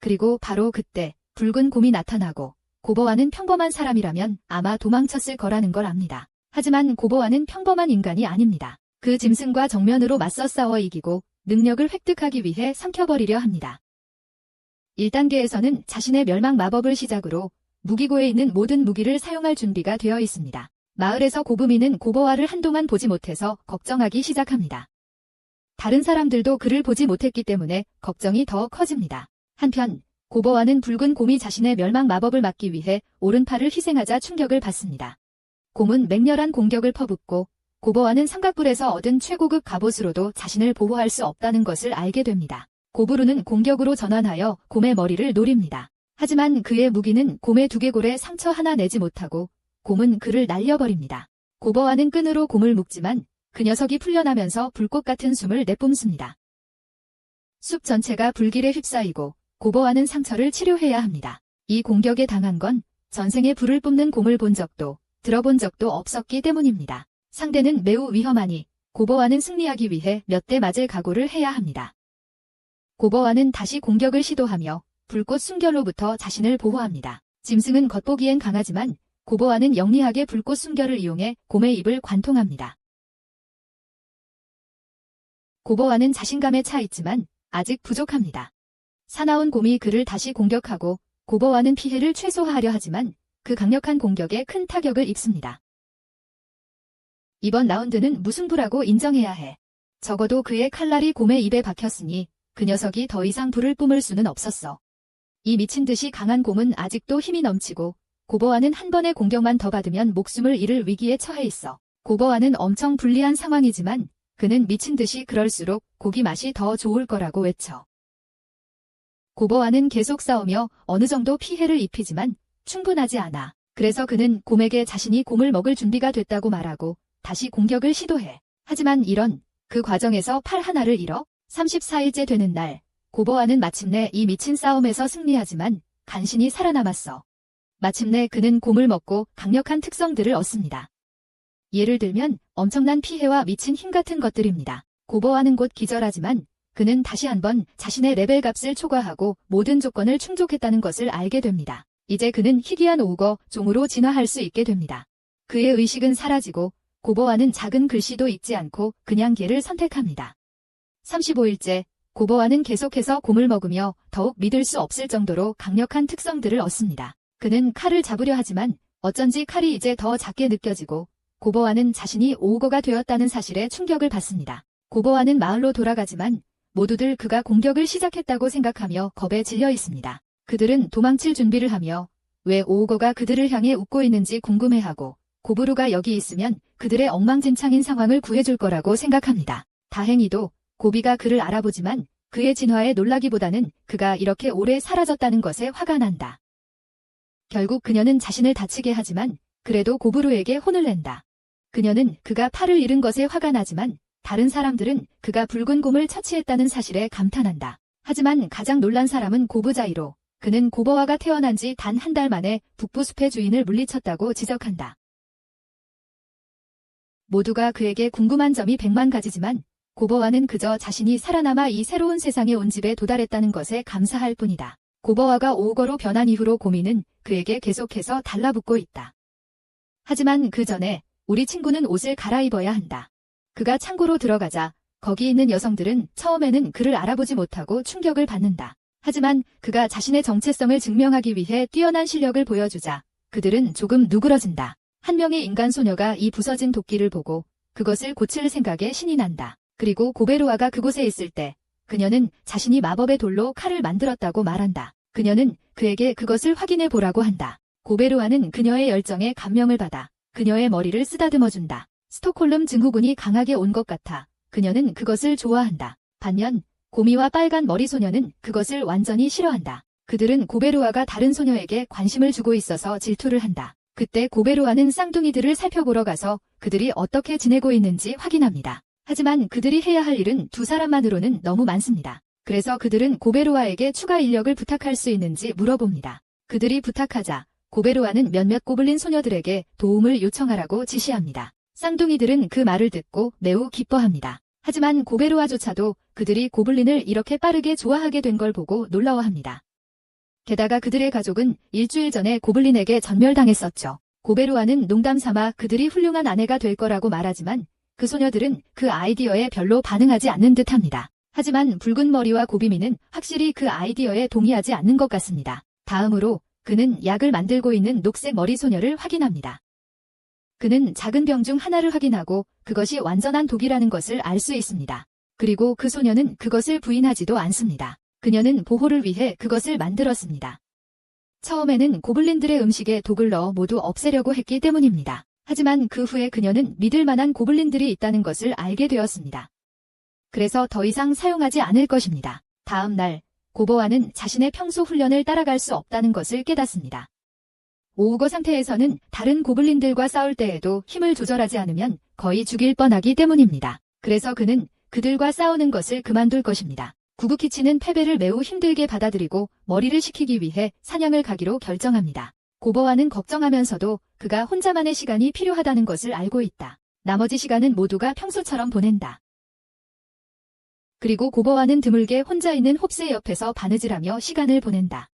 그리고 바로 그때 붉은 곰이 나타나고 고보와는 평범한 사람이라면 아마 도망쳤을 거라는 걸 압니다. 하지만 고보와는 평범한 인간이 아닙니다. 그 짐승과 정면으로 맞서 싸워 이기고 능력을 획득하기 위해 삼켜버리려 합니다. 1단계에서는 자신의 멸망 마법을 시작으로 무기고에 있는 모든 무기를 사용할 준비가 되어 있습니다. 마을에서 고부미는 고보와를 한동안 보지 못해서 걱정하기 시작합니다. 다른 사람들도 그를 보지 못했기 때문에 걱정이 더 커집니다. 한편 고보와는 붉은 곰이 자신의 멸망 마법을 막기 위해 오른팔을 희생하자 충격을 받습니다. 곰은 맹렬한 공격을 퍼붓고 고보와는 삼각불에서 얻은 최고급 갑옷으로도 자신을 보호할 수 없다는 것을 알게 됩니다. 고부루는 공격으로 전환하여 곰의 머리를 노립니다. 하지만 그의 무기는 곰의 두개골에 상처 하나 내지 못하고 곰은 그를 날려버립니다. 고보와는 끈으로 곰을 묶지만 그 녀석이 풀려나면서 불꽃 같은 숨을 내뿜습니다. 숲 전체가 불길에 휩싸이고 고보와는 상처를 치료해야 합니다. 이 공격에 당한 건 전생에 불을 뿜는 곰을 본 적도 들어본 적도 없었기 때문입니다. 상대는 매우 위험하니 고버와는 승리하기 위해 몇 대 맞을 각오를 해야 합니다. 고버와는 다시 공격을 시도하며 불꽃 숨결로부터 자신을 보호합니다. 짐승은 겉보기엔 강하지만 고버와는 영리하게 불꽃 숨결을 이용해 곰의 입을 관통합니다. 고버와는 자신감에 차 있지만 아직 부족합니다. 사나운 곰이 그를 다시 공격하고 고버와는 피해를 최소화하려 하지만 그 강력한 공격에 큰 타격을 입습니다. 이번 라운드는 무승부라고 인정해야 해. 적어도 그의 칼날이 곰의 입에 박혔으니 그 녀석이 더 이상 불을 뿜을 수는 없었어. 이 미친 듯이 강한 곰은 아직도 힘이 넘치고 고버와는 한 번의 공격만 더 받으면 목숨을 잃을 위기에 처해 있어. 고버와는 엄청 불리한 상황이지만 그는 미친 듯이 그럴수록 고기 맛이 더 좋을 거라고 외쳐. 고버와는 계속 싸우며 어느 정도 피해를 입히지만 충분하지 않아. 그래서 그는 곰에게 자신이 곰을 먹을 준비가 됐다고 말하고 다시 공격을 시도해. 하지만 그 과정에서 팔 하나를 잃어 34일째 되는 날, 고버와는 마침내 이 미친 싸움에서 승리하지만 간신히 살아남았어. 마침내 그는 곰을 먹고 강력한 특성들을 얻습니다. 예를 들면 엄청난 피해와 미친 힘 같은 것들입니다. 고버와는 곧 기절하지만 그는 다시 한번 자신의 레벨 값을 초과하고 모든 조건을 충족했다는 것을 알게 됩니다. 이제 그는 희귀한 오거 종으로 진화할 수 있게 됩니다. 그의 의식은 사라지고 고버와는 작은 글씨도 읽지 않고 그냥 개를 선택합니다. 35일째, 고버와는 계속해서 곰을 먹으며 더욱 믿을 수 없을 정도로 강력한 특성들을 얻습니다. 그는 칼을 잡으려 하지만 어쩐지 칼이 이제 더 작게 느껴지고 고버와는 자신이 오거가 되었다는 사실에 충격을 받습니다. 고버와는 마을로 돌아가지만 모두들 그가 공격을 시작했다고 생각하며 겁에 질려 있습니다. 그들은 도망칠 준비를 하며 왜 오거가 그들을 향해 웃고 있는지 궁금해하고 고브루가 여기 있으면 그들의 엉망진창인 상황을 구해줄 거라고 생각합니다. 다행히도 고비가 그를 알아보지만 그의 진화에 놀라기보다는 그가 이렇게 오래 사라졌다는 것에 화가 난다. 결국 그녀는 자신을 다치게 하지만 그래도 고브루에게 혼을 낸다. 그녀는 그가 팔을 잃은 것에 화가 나지만 다른 사람들은 그가 붉은 곰을 처치했다는 사실에 감탄한다. 하지만 가장 놀란 사람은 고부자이로. 그는 고버와가 태어난 지 단 한 달 만에 북부숲의 주인을 물리쳤다고 지적한다. 모두가 그에게 궁금한 점이 100만 가지지만 고버와는 그저 자신이 살아남아 이 새로운 세상에 온 집에 도달했다는 것에 감사할 뿐이다. 고버와가 오거로 변한 이후로 곰이는 그에게 계속해서 달라붙고 있다. 하지만 그 전에 우리 친구는 옷을 갈아입어야 한다. 그가 창고로 들어가자 거기 있는 여성들은 처음에는 그를 알아보지 못하고 충격을 받는다. 하지만 그가 자신의 정체성을 증명하기 위해 뛰어난 실력을 보여주자 그들은 조금 누그러진다. 한 명의 인간 소녀가 이 부서진 도끼를 보고 그것을 고칠 생각에 신이 난다. 그리고 고베루아가 그곳에 있을 때 그녀는 자신이 마법의 돌로 칼을 만들었다고 말한다. 그녀는 그에게 그것을 확인해 보라고 한다. 고베루아는 그녀의 열정에 감명을 받아 그녀의 머리를 쓰다듬어준다. 스톡홀름 증후군이 강하게 온 것 같아 그녀는 그것을 좋아한다. 반면 고미와 빨간 머리 소녀는 그것을 완전히 싫어한다. 그들은 고베루아가 다른 소녀에게 관심을 주고 있어서 질투를 한다. 그때 고베루아는 쌍둥이들을 살펴보러 가서 그들이 어떻게 지내고 있는지 확인합니다. 하지만 그들이 해야 할 일은 두 사람만으로는 너무 많습니다. 그래서 그들은 고베루아에게 추가 인력을 부탁할 수 있는지 물어봅니다. 그들이 부탁하자 고베루아는 몇몇 고블린 소녀들에게 도움을 요청하라고 지시합니다. 쌍둥이들은 그 말을 듣고 매우 기뻐합니다. 하지만 고베루아조차도 그들이 고블린을 이렇게 빠르게 좋아하게 된 걸 보고 놀라워합니다. 게다가 그들의 가족은 일주일 전에 고블린에게 전멸당했었죠. 고베루아는 농담 삼아 그들이 훌륭한 아내가 될 거라고 말하지만 그 소녀들은 그 아이디어에 별로 반응하지 않는 듯합니다. 하지만 붉은 머리와 고비미는 확실히 그 아이디어에 동의하지 않는 것 같습니다. 다음으로 그는 약을 만들고 있는 녹색 머리 소녀를 확인합니다. 그는 작은 병 중 하나를 확인하고 그것이 완전한 독이라는 것을 알 수 있습니다. 그리고 그 소녀는 그것을 부인하지도 않습니다. 그녀는 보호를 위해 그것을 만들었습니다. 처음에는 고블린들의 음식에 독을 넣어 모두 없애려고 했기 때문입니다. 하지만 그 후에 그녀는 믿을 만한 고블린들이 있다는 것을 알게 되었습니다. 그래서 더 이상 사용하지 않을 것입니다. 다음 날, 고버와는 자신의 평소 훈련을 따라갈 수 없다는 것을 깨닫습니다. 오우거 상태에서는 다른 고블린들과 싸울 때에도 힘을 조절하지 않으면 거의 죽일 뻔하기 때문입니다. 그래서 그는 그들과 싸우는 것을 그만둘 것입니다. 구구키치는 패배를 매우 힘들게 받아들이고 머리를 식히기 위해 사냥을 가기로 결정합니다. 고버와는 걱정하면서도 그가 혼자만의 시간이 필요하다는 것을 알고 있다. 나머지 시간은 모두가 평소처럼 보낸다. 그리고 고버와는 드물게 혼자 있는 홉스의 옆에서 바느질하며 시간을 보낸다.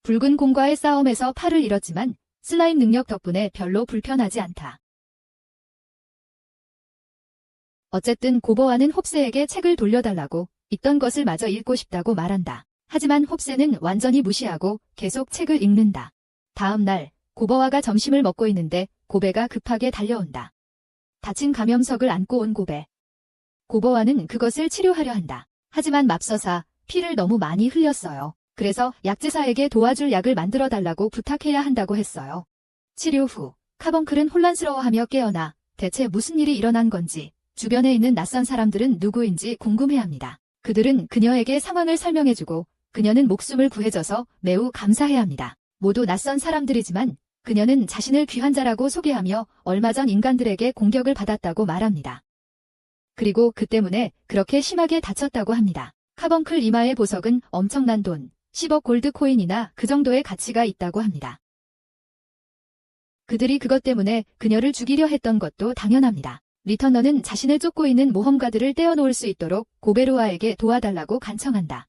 붉은 공과의 싸움에서 팔을 잃었지만 슬라임 능력 덕분에 별로 불편하지 않다. 어쨌든 고버와는 홉스에게 책을 돌려달라고 읽던 것을 마저 읽고 싶다고 말한다. 하지만 홉스는 완전히 무시하고 계속 책을 읽는다. 다음 날 고버와가 점심을 먹고 있는데 고베가 급하게 달려온다. 다친 감염석을 안고 온 고베. 고버와는 그것을 치료하려 한다. 하지만 맙서사 피를 너무 많이 흘렸어요. 그래서 약제사에게 도와줄 약을 만들어 달라고 부탁해야 한다고 했어요. 치료 후 카번클은 혼란스러워하며 깨어나 대체 무슨 일이 일어난 건지 주변에 있는 낯선 사람들은 누구인지 궁금해합니다. 그들은 그녀에게 상황을 설명해주고 그녀는 목숨을 구해줘서 매우 감사해합니다. 모두 낯선 사람들이지만 그녀는 자신을 귀한 자라고 소개하며 얼마 전 인간들에게 공격을 받았다고 말합니다. 그리고 그 때문에 그렇게 심하게 다쳤다고 합니다. 카번클 이마의 보석은 엄청난 돈, 10억 골드 코인이나 그 정도의 가치가 있다고 합니다. 그들이 그것 때문에 그녀를 죽이려 했던 것도 당연합니다. 리터너는 자신을 쫓고 있는 모험가들을 떼어놓을 수 있도록 고베로아에게 도와달라고 간청한다.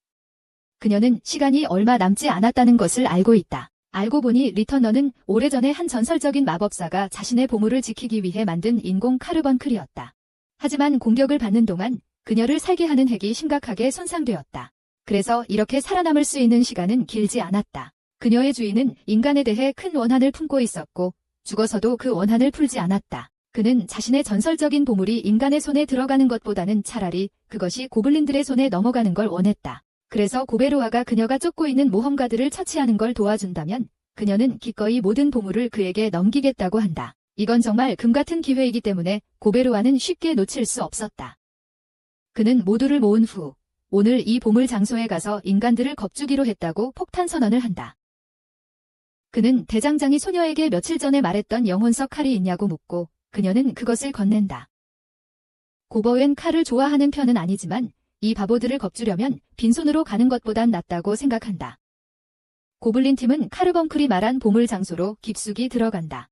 그녀는 시간이 얼마 남지 않았다는 것을 알고 있다. 알고 보니 리터너는 오래전에 한 전설적인 마법사가 자신의 보물을 지키기 위해 만든 인공 카르번클이었다. 하지만 공격을 받는 동안 그녀를 살게 하는 핵이 심각하게 손상되었다. 그래서 이렇게 살아남을 수 있는 시간은 길지 않았다. 그녀의 주인은 인간에 대해 큰 원한을 품고 있었고 죽어서도 그 원한을 풀지 않았다. 그는 자신의 전설적인 보물이 인간의 손에 들어가는 것보다는 차라리 그것이 고블린들의 손에 넘어가는 걸 원했다. 그래서 고베로아가 그녀가 쫓고 있는 모험가들을 처치하는 걸 도와준다면 그녀는 기꺼이 모든 보물을 그에게 넘기겠다고 한다. 이건 정말 금같은 기회이기 때문에 고베로아는 쉽게 놓칠 수 없었다. 그는 모두를 모은 후 오늘 이 보물 장소에 가서 인간들을 겁주기로 했다고 폭탄 선언을 한다. 그는 대장장이 소녀에게 며칠 전에 말했던 영혼석 칼이 있냐고 묻고 그녀는 그것을 건넨다. 고버웬 칼을 좋아하는 편은 아니지만 이 바보들을 겁주려면 빈손으로 가는 것보단 낫다고 생각한다. 고블린 팀은 카르번클이 말한 보물 장소로 깊숙이 들어간다.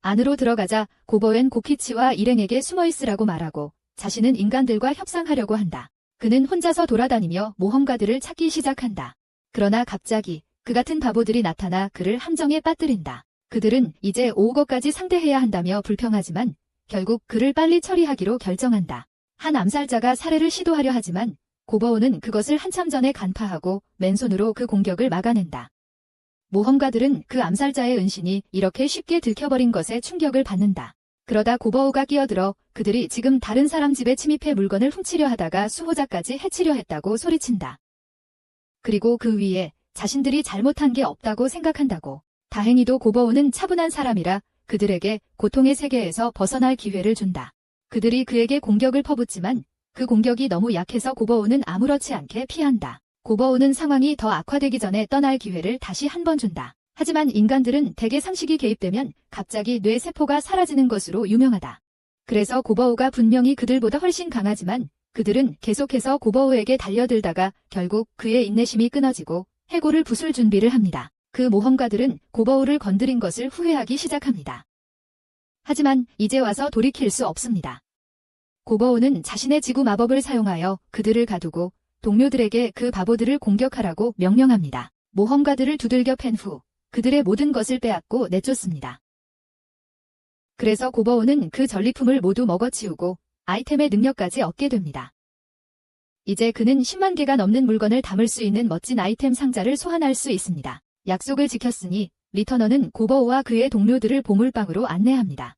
안으로 들어가자 고버웬 고키치와 일행에게 숨어있으라고 말하고 자신은 인간들과 협상하려고 한다. 그는 혼자서 돌아다니며 모험가들을 찾기 시작한다. 그러나 갑자기 그 같은 바보들이 나타나 그를 함정에 빠뜨린다. 그들은 이제 5억까지 상대해야 한다며 불평하지만 결국 그를 빨리 처리하기로 결정한다. 한 암살자가 살해를 시도하려 하지만 고버온은 그것을 한참 전에 간파하고 맨손으로 그 공격을 막아낸다. 모험가들은 그 암살자의 은신이 이렇게 쉽게 들켜버린 것에 충격을 받는다. 그러다 고버오가 끼어들어 그들이 지금 다른 사람 집에 침입해 물건을 훔치려 하다가 수호자까지 해치려 했다고 소리친다. 그리고 그 위에 자신들이 잘못한 게 없다고 생각한다고. 다행히도 고버오는 차분한 사람이라 그들에게 고통의 세계에서 벗어날 기회를 준다. 그들이 그에게 공격을 퍼붓지만 그 공격이 너무 약해서 고버오는 아무렇지 않게 피한다. 고버오는 상황이 더 악화되기 전에 떠날 기회를 다시 한 번 준다. 하지만 인간들은 대개 상식이 개입되면 갑자기 뇌세포가 사라지는 것으로 유명하다. 그래서 고버오가 분명히 그들보다 훨씬 강하지만 그들은 계속해서 고버오에게 달려들다가 결국 그의 인내심이 끊어지고 해골을 부술 준비를 합니다. 그 모험가들은 고버오를 건드린 것을 후회하기 시작합니다. 하지만 이제 와서 돌이킬 수 없습니다. 고버오는 자신의 지구 마법을 사용하여 그들을 가두고 동료들에게 그 바보들을 공격하라고 명령합니다. 모험가들을 두들겨 팬 후 그들의 모든 것을 빼앗고 내쫓습니다. 그래서 고버오는 그 전리품을 모두 먹어치우고 아이템의 능력까지 얻게 됩니다. 이제 그는 10만 개가 넘는 물건을 담을 수 있는 멋진 아이템 상자를 소환할 수 있습니다. 약속을 지켰으니 리터너는 고버오와 그의 동료들을 보물방으로 안내합니다.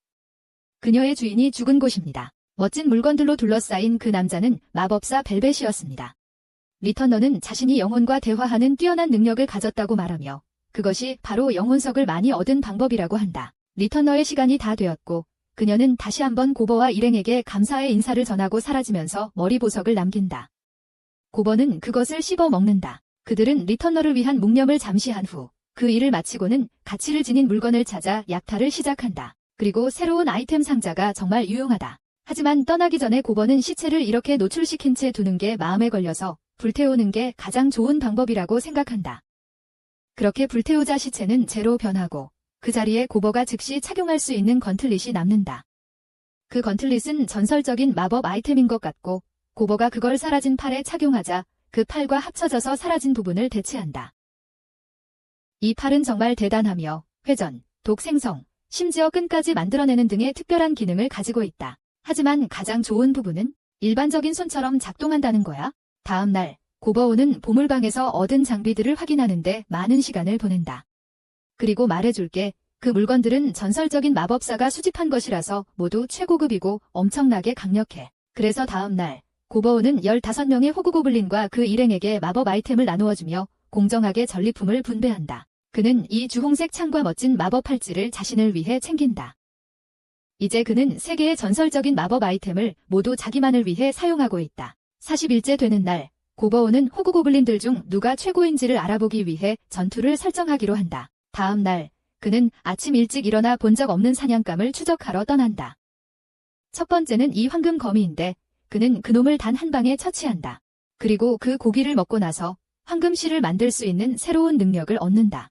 그녀의 주인이 죽은 곳입니다. 멋진 물건들로 둘러싸인 그 남자는 마법사 벨벳이었습니다. 리터너는 자신이 영혼과 대화하는 뛰어난 능력을 가졌다고 말하며 그것이 바로 영혼석을 많이 얻은 방법이라고 한다. 리터너의 시간이 다 되었고 그녀는 다시 한번 고버와 일행에게 감사의 인사를 전하고 사라지면서 머리 보석을 남긴다. 고버는 그것을 씹어 먹는다. 그들은 리터너를 위한 묵념을 잠시 한 후 그 일을 마치고는 가치를 지닌 물건을 찾아 약탈을 시작한다. 그리고 새로운 아이템 상자가 정말 유용하다. 하지만 떠나기 전에 고버는 시체를 이렇게 노출시킨 채 두는 게 마음에 걸려서 불태우는 게 가장 좋은 방법이라고 생각한다. 그렇게 불태우자 시체는 재로 변하고 그 자리에 고버가 즉시 착용할 수 있는 건틀릿이 남는다. 그 건틀릿은 전설적인 마법 아이템인 것 같고 고버가 그걸 사라진 팔에 착용하자 그 팔과 합쳐져서 사라진 부분을 대체한다. 이 팔은 정말 대단하며 회전, 독 생성, 심지어 끈까지 만들어내는 등의 특별한 기능을 가지고 있다. 하지만 가장 좋은 부분은 일반적인 손처럼 작동한다는 거야. 다음 날 고버오는 보물방에서 얻은 장비들을 확인하는데 많은 시간을 보낸다. 그리고 말해줄게. 그 물건들은 전설적인 마법사가 수집한 것이라서 모두 최고급이고 엄청나게 강력해. 그래서 다음 날 고버오는 15명의 호구고블린과 그 일행에게 마법 아이템을 나누어주며 공정하게 전리품을 분배한다. 그는 이 주홍색 창과 멋진 마법 팔찌를 자신을 위해 챙긴다. 이제 그는 3개의 전설적인 마법 아이템을 모두 자기만을 위해 사용하고 있다. 40일째 되는 날 고버오는 호구고블린들 중 누가 최고인지를 알아보기 위해 전투를 설정하기로 한다. 다음 날 그는 아침 일찍 일어나 본 적 없는 사냥감을 추적하러 떠난다. 첫 번째는 이 황금 거미인데 그는 그놈을 단 한 방에 처치한다. 그리고 그 고기를 먹고 나서 황금실을 만들 수 있는 새로운 능력을 얻는다.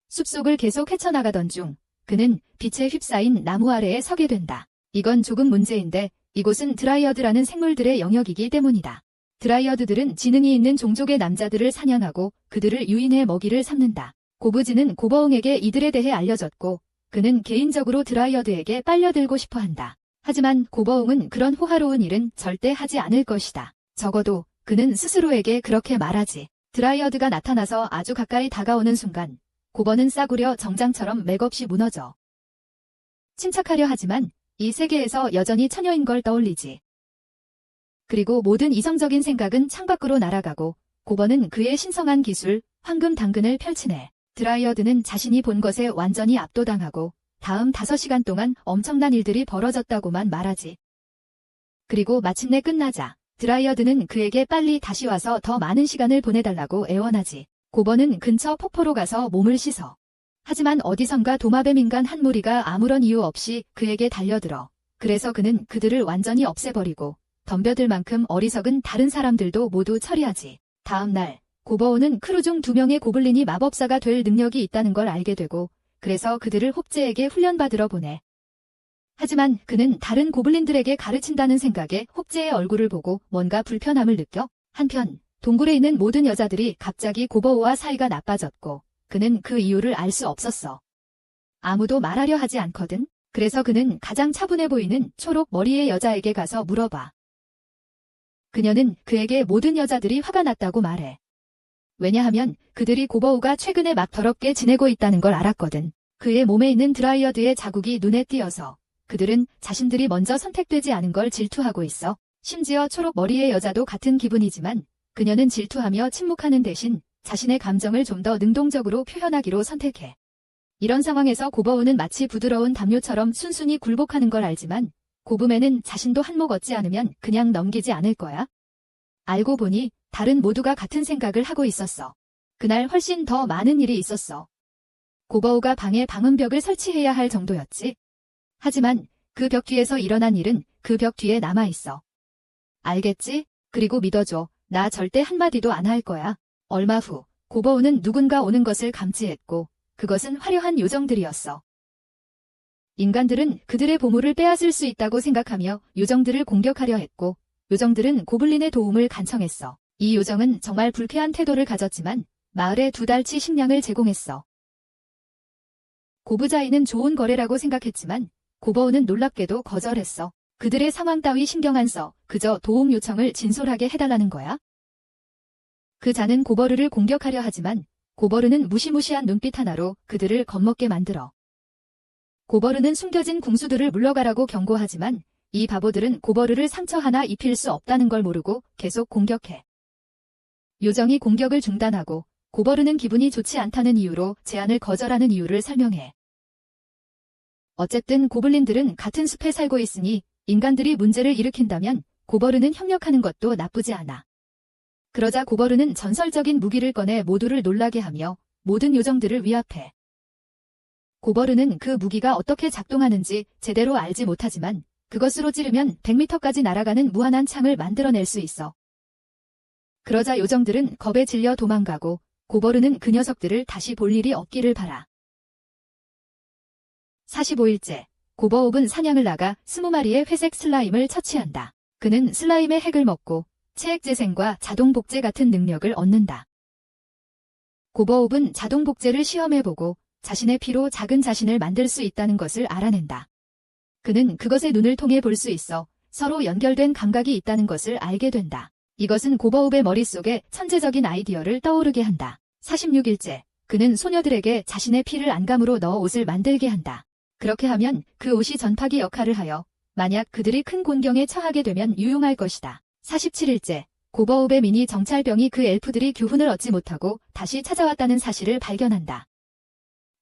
숲속을 계속 헤쳐나가던 중 그는 빛에 휩싸인 나무 아래에 서게 된다. 이건 조금 문제인데 이곳은 드라이어드라는 생물들의 영역이기 때문이다. 드라이어드들은 지능이 있는 종족의 남자들을 사냥하고 그들을 유인해 먹이를 삼는다. 고부지는 고버옹에게 이들에 대해 알려졌고 그는 개인적으로 드라이어드에게 빨려들고 싶어한다. 하지만 고버옹은 그런 호화로운 일은 절대 하지 않을 것이다. 적어도 그는 스스로에게 그렇게 말하지. 드라이어드가 나타나서 아주 가까이 다가오는 순간 고버는 싸구려 정장처럼 맥없이 무너져. 침착하려 하지만 이 세계에서 여전히 처녀인 걸 떠올리지. 그리고 모든 이성적인 생각은 창밖으로 날아가고 고버는 그의 신성한 기술, 황금 당근을 펼치네. 드라이어드는 자신이 본 것에 완전히 압도당하고 다음 5시간 동안 엄청난 일들이 벌어졌다고만 말하지. 그리고 마침내 끝나자 드라이어드는 그에게 빨리 다시 와서 더 많은 시간을 보내달라고 애원하지. 고버는 근처 폭포로 가서 몸을 씻어. 하지만 어디선가 도마뱀 인간 한 무리가 아무런 이유 없이 그에게 달려들어. 그래서 그는 그들을 완전히 없애버리고 덤벼들 만큼 어리석은 다른 사람들도 모두 처리하지. 다음 날 고버오는 크루 중 2명의 고블린이 마법사가 될 능력이 있다는 걸 알게 되고 그래서 그들을 홉제에게 훈련받으러 보내. 하지만 그는 다른 고블린들에게 가르친다는 생각에 홉제의 얼굴을 보고 뭔가 불편함을 느껴. 한편 동굴에 있는 모든 여자들이 갑자기 고버오와 사이가 나빠졌고 그는 그 이유를 알 수 없었어. 아무도 말하려 하지 않거든. 그래서 그는 가장 차분해 보이는 초록 머리의 여자에게 가서 물어봐. 그녀는 그에게 모든 여자들이 화가 났다고 말해. 왜냐하면 그들이 고버오가 최근에 막 더럽게 지내고 있다는 걸 알았거든. 그의 몸에 있는 드라이어드의 자국이 눈에 띄어서 그들은 자신들이 먼저 선택되지 않은 걸 질투하고 있어. 심지어 초록 머리의 여자도 같은 기분이지만 그녀는 질투하며 침묵하는 대신 자신의 감정을 좀 더 능동적으로 표현하기로 선택해. 이런 상황에서 고버오는 마치 부드러운 담요처럼 순순히 굴복하는 걸 알지만 고브맨은 자신도 한몫 얻지 않으면 그냥 넘기지 않을 거야. 알고 보니 다른 모두가 같은 생각을 하고 있었어. 그날 훨씬 더 많은 일이 있었어. 고버오가 방에 방음벽을 설치해야 할 정도였지. 하지만 그 벽 뒤에서 일어난 일은 그 벽 뒤에 남아있어. 알겠지? 그리고 믿어줘. 나 절대 한마디도 안 할 거야. 얼마 후 고버오는 누군가 오는 것을 감지했고 그것은 화려한 요정들이었어. 인간들은 그들의 보물을 빼앗을 수 있다고 생각하며 요정들을 공격하려 했고 요정들은 고블린의 도움을 간청했어. 이 요정은 정말 불쾌한 태도를 가졌지만 마을에 2달치 식량을 제공했어. 고부자이는 좋은 거래라고 생각했지만 고버오는 놀랍게도 거절했어. 그들의 상황 따위 신경 안 써. 그저 도움 요청을 진솔하게 해달라는 거야. 그 자는 고버르를 공격하려 하지만 고버르는 무시무시한 눈빛 하나로 그들을 겁먹게 만들어. 고버르는 숨겨진 궁수들을 물러가라고 경고하지만 이 바보들은 고버르를 상처 하나 입힐 수 없다는 걸 모르고 계속 공격해. 요정이 공격을 중단하고 고버르는 기분이 좋지 않다는 이유로 제안을 거절하는 이유를 설명해. 어쨌든 고블린들은 같은 숲에 살고 있으니 인간들이 문제를 일으킨다면 고버르는 협력하는 것도 나쁘지 않아. 그러자 고버르는 전설적인 무기를 꺼내 모두를 놀라게 하며 모든 요정들을 위압해. 고버르는 그 무기가 어떻게 작동하는지 제대로 알지 못하지만 그것으로 찌르면 100m까지 날아가는 무한한 창을 만들어낼 수 있어. 그러자 요정들은 겁에 질려 도망가고 고버르는 그 녀석들을 다시 볼 일이 없기를 바라. 45일째 고버옵은 사냥을 나가 20마리의 회색 슬라임을 처치한다. 그는 슬라임의 핵을 먹고 체액 재생과 자동 복제 같은 능력을 얻는다. 고버옵은 자동 복제를 시험해보고 자신의 피로 작은 자신을 만들 수 있다는 것을 알아낸다. 그는 그것의 눈을 통해 볼 수 있어 서로 연결된 감각이 있다는 것을 알게 된다. 이것은 고버옵의 머릿속에 천재적인 아이디어를 떠오르게 한다. 46일째, 그는 소녀들에게 자신의 피를 안감으로 넣어 옷을 만들게 한다. 그렇게 하면 그 옷이 전파기 역할을 하여 만약 그들이 큰 곤경에 처하게 되면 유용할 것이다. 47일째, 고버옵의 미니 정찰병이 그 엘프들이 교훈을 얻지 못하고 다시 찾아왔다는 사실을 발견한다.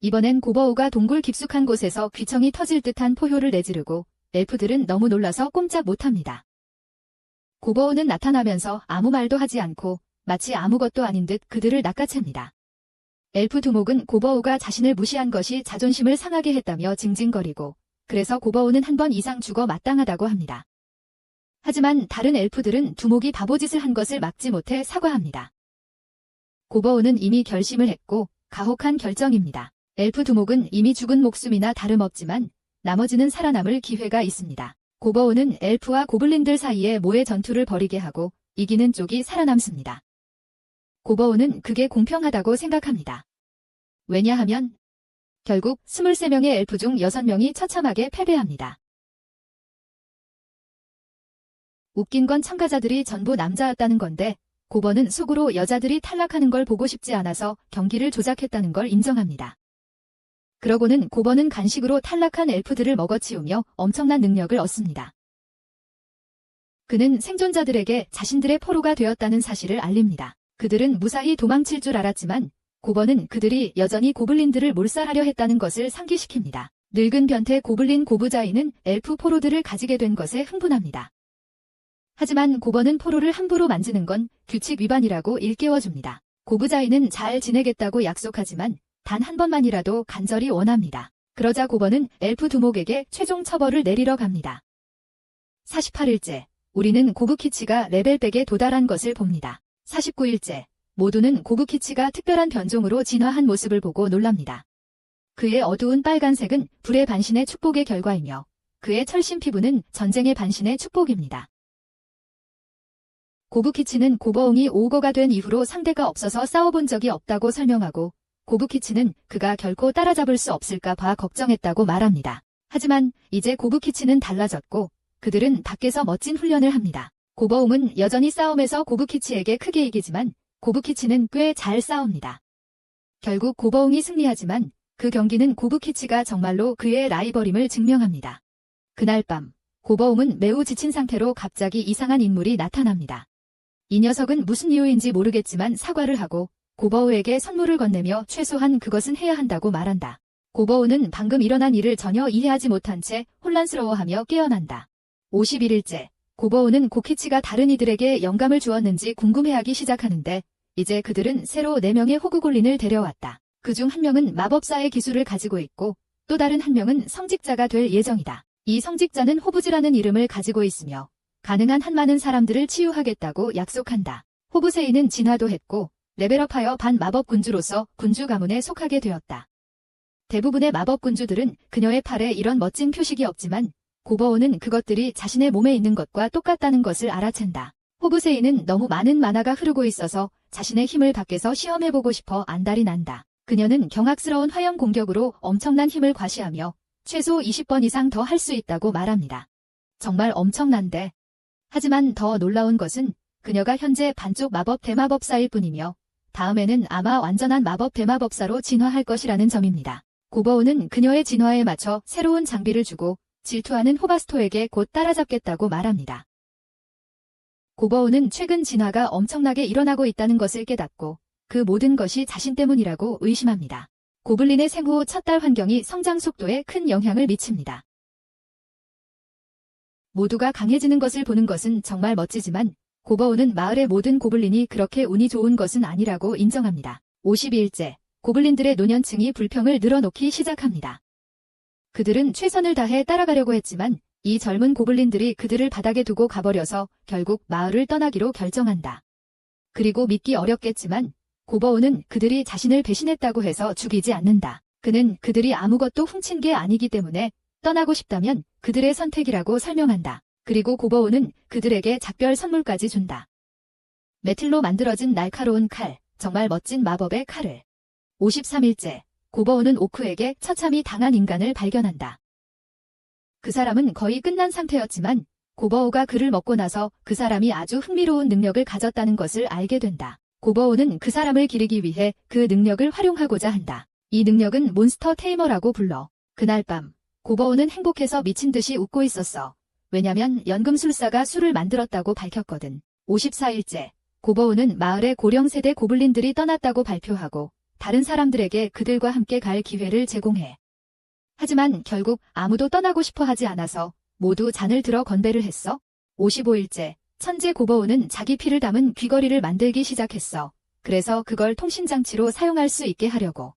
이번엔 고버오가 동굴 깊숙한 곳에서 귀청이 터질 듯한 포효를 내지르고 엘프들은 너무 놀라서 꼼짝 못합니다. 고버오는 나타나면서 아무 말도 하지 않고 마치 아무것도 아닌 듯 그들을 낚아챕니다. 엘프 두목은 고버오가 자신을 무시한 것이 자존심을 상하게 했다며 징징거리고 그래서 고버오는 한 번 이상 죽어 마땅하다고 합니다. 하지만 다른 엘프들은 두목이 바보짓을 한 것을 막지 못해 사과합니다. 고버오는 이미 결심을 했고 가혹한 결정입니다. 엘프 두목은 이미 죽은 목숨이나 다름없지만 나머지는 살아남을 기회가 있습니다. 고버오는 엘프와 고블린들 사이에 모의 전투를 벌이게 하고 이기는 쪽이 살아남습니다. 고버오는 그게 공평하다고 생각합니다. 왜냐하면 결국 23명의 엘프 중 6명이 처참하게 패배합니다. 웃긴 건 참가자들이 전부 남자였다는 건데 고버는 속으로 여자들이 탈락하는 걸 보고 싶지 않아서 경기를 조작했다는 걸 인정합니다. 그러고는 고버는 간식으로 탈락한 엘프들을 먹어치우며 엄청난 능력을 얻습니다. 그는 생존자들에게 자신들의 포로가 되었다는 사실을 알립니다. 그들은 무사히 도망칠 줄 알았지만 고버는 그들이 여전히 고블린들을 몰살하려 했다는 것을 상기시킵니다. 늙은 변태 고블린 고부자이는 엘프 포로들을 가지게 된 것에 흥분합니다. 하지만 고버는 포로를 함부로 만지는 건 규칙 위반이라고 일깨워줍니다. 고부자이는 잘 지내겠다고 약속하지만 단 한 번만이라도 간절히 원합니다. 그러자 고버는 엘프 두목에게 최종 처벌을 내리러 갑니다. 48일째, 우리는 고부키치가 레벨 100에 도달한 것을 봅니다. 49일째, 모두는 고부키치가 특별한 변종으로 진화한 모습을 보고 놀랍니다. 그의 어두운 빨간색은 불의 반신의 축복의 결과이며 그의 철심 피부는 전쟁의 반신의 축복입니다. 고부키치는 고버옹이 오거가 된 이후로 상대가 없어서 싸워본 적이 없다고 설명하고 고부키치는 그가 결코 따라잡을 수 없을까 봐 걱정했다고 말합니다. 하지만 이제 고부키치는 달라졌고 그들은 밖에서 멋진 훈련을 합니다. 고버옹은 여전히 싸움에서 고부키치에게 크게 이기지만 고부키치는 꽤 잘 싸웁니다. 결국 고버옹이 승리하지만 그 경기는 고부키치가 정말로 그의 라이벌임을 증명합니다. 그날 밤 고버옹은 매우 지친 상태로 갑자기 이상한 인물이 나타납니다. 이 녀석은 무슨 이유인지 모르겠지만 사과를 하고 고버오에게 선물을 건네며 최소한 그것은 해야 한다고 말한다. 고버오는 방금 일어난 일을 전혀 이해하지 못한 채 혼란스러워하며 깨어난다. 51일째, 고버오는 고키치가 다른 이들에게 영감을 주었는지 궁금해하기 시작하는데 이제 그들은 새로 4명의 호그골린을 데려왔다. 그중 한 명은 마법사의 기술을 가지고 있고 또 다른 한 명은 성직자가 될 예정이다. 이 성직자는 호부즈라는 이름을 가지고 있으며 가능한 한 많은 사람들을 치유하겠다고 약속한다. 호부세이는 진화도 했고 레벨업하여 반마법 군주로서 군주 가문에 속하게 되었다. 대부분의 마법 군주들은 그녀의 팔에 이런 멋진 표식이 없지만 고버오는 그것들이 자신의 몸에 있는 것과 똑같다는 것을 알아챈다. 호부세이는 너무 많은 만화가 흐르고 있어서 자신의 힘을 밖에서 시험해보고 싶어 안달이 난다. 그녀는 경악스러운 화염 공격으로 엄청난 힘을 과시하며 최소 20번 이상 더 할 수 있다고 말합니다. 정말 엄청난데. 하지만 더 놀라운 것은 그녀가 현재 반쪽 마법 대마법사일 뿐이며 다음에는 아마 완전한 마법 대마법사로 진화할 것이라는 점입니다. 고버오는 그녀의 진화에 맞춰 새로운 장비를 주고 질투하는 호바스토에게 곧 따라잡겠다고 말합니다. 고버오는 최근 진화가 엄청나게 일어나고 있다는 것을 깨닫고 그 모든 것이 자신 때문이라고 의심합니다. 고블린의 생후 첫 달 환경이 성장 속도에 큰 영향을 미칩니다. 모두가 강해지는 것을 보는 것은 정말 멋지지만 고버오는 마을의 모든 고블린이 그렇게 운이 좋은 것은 아니라고 인정합니다. 52일째, 고블린들의 노년층이 불평을 늘어놓기 시작합니다. 그들은 최선을 다해 따라가려고 했지만 이 젊은 고블린들이 그들을 바닥에 두고 가버려서 결국 마을을 떠나기로 결정한다. 그리고 믿기 어렵겠지만 고버오는 그들이 자신을 배신했다고 해서 죽이지 않는다. 그는 그들이 아무것도 훔친 게 아니기 때문에 떠나고 싶다면 그들의 선택이라고 설명한다. 그리고 고버우는 그들에게 작별 선물까지 준다. 메틀로 만들어진 날카로운 칼, 정말 멋진 마법의 칼을. 53일째, 고버우는 오크에게 처참히 당한 인간을 발견한다. 그 사람은 거의 끝난 상태였지만 고버우가 그를 먹고 나서 그 사람이 아주 흥미로운 능력을 가졌다는 것을 알게 된다. 고버우는 그 사람을 기르기 위해 그 능력을 활용하고자 한다. 이 능력은 몬스터 테이머라고 불러. 그날 밤, 고버우는 행복해서 미친 듯이 웃고 있었어. 왜냐면 연금술사가 술을 만들었다고 밝혔거든. 54일째, 고버우는 마을의 고령 세대 고블린들이 떠났다고 발표하고 다른 사람들에게 그들과 함께 갈 기회를 제공해. 하지만 결국 아무도 떠나고 싶어 하지 않아서 모두 잔을 들어 건배를 했어. 55일째, 천재 고버우는 자기 피를 담은 귀걸이를 만들기 시작했어. 그래서 그걸 통신장치로 사용할 수 있게 하려고.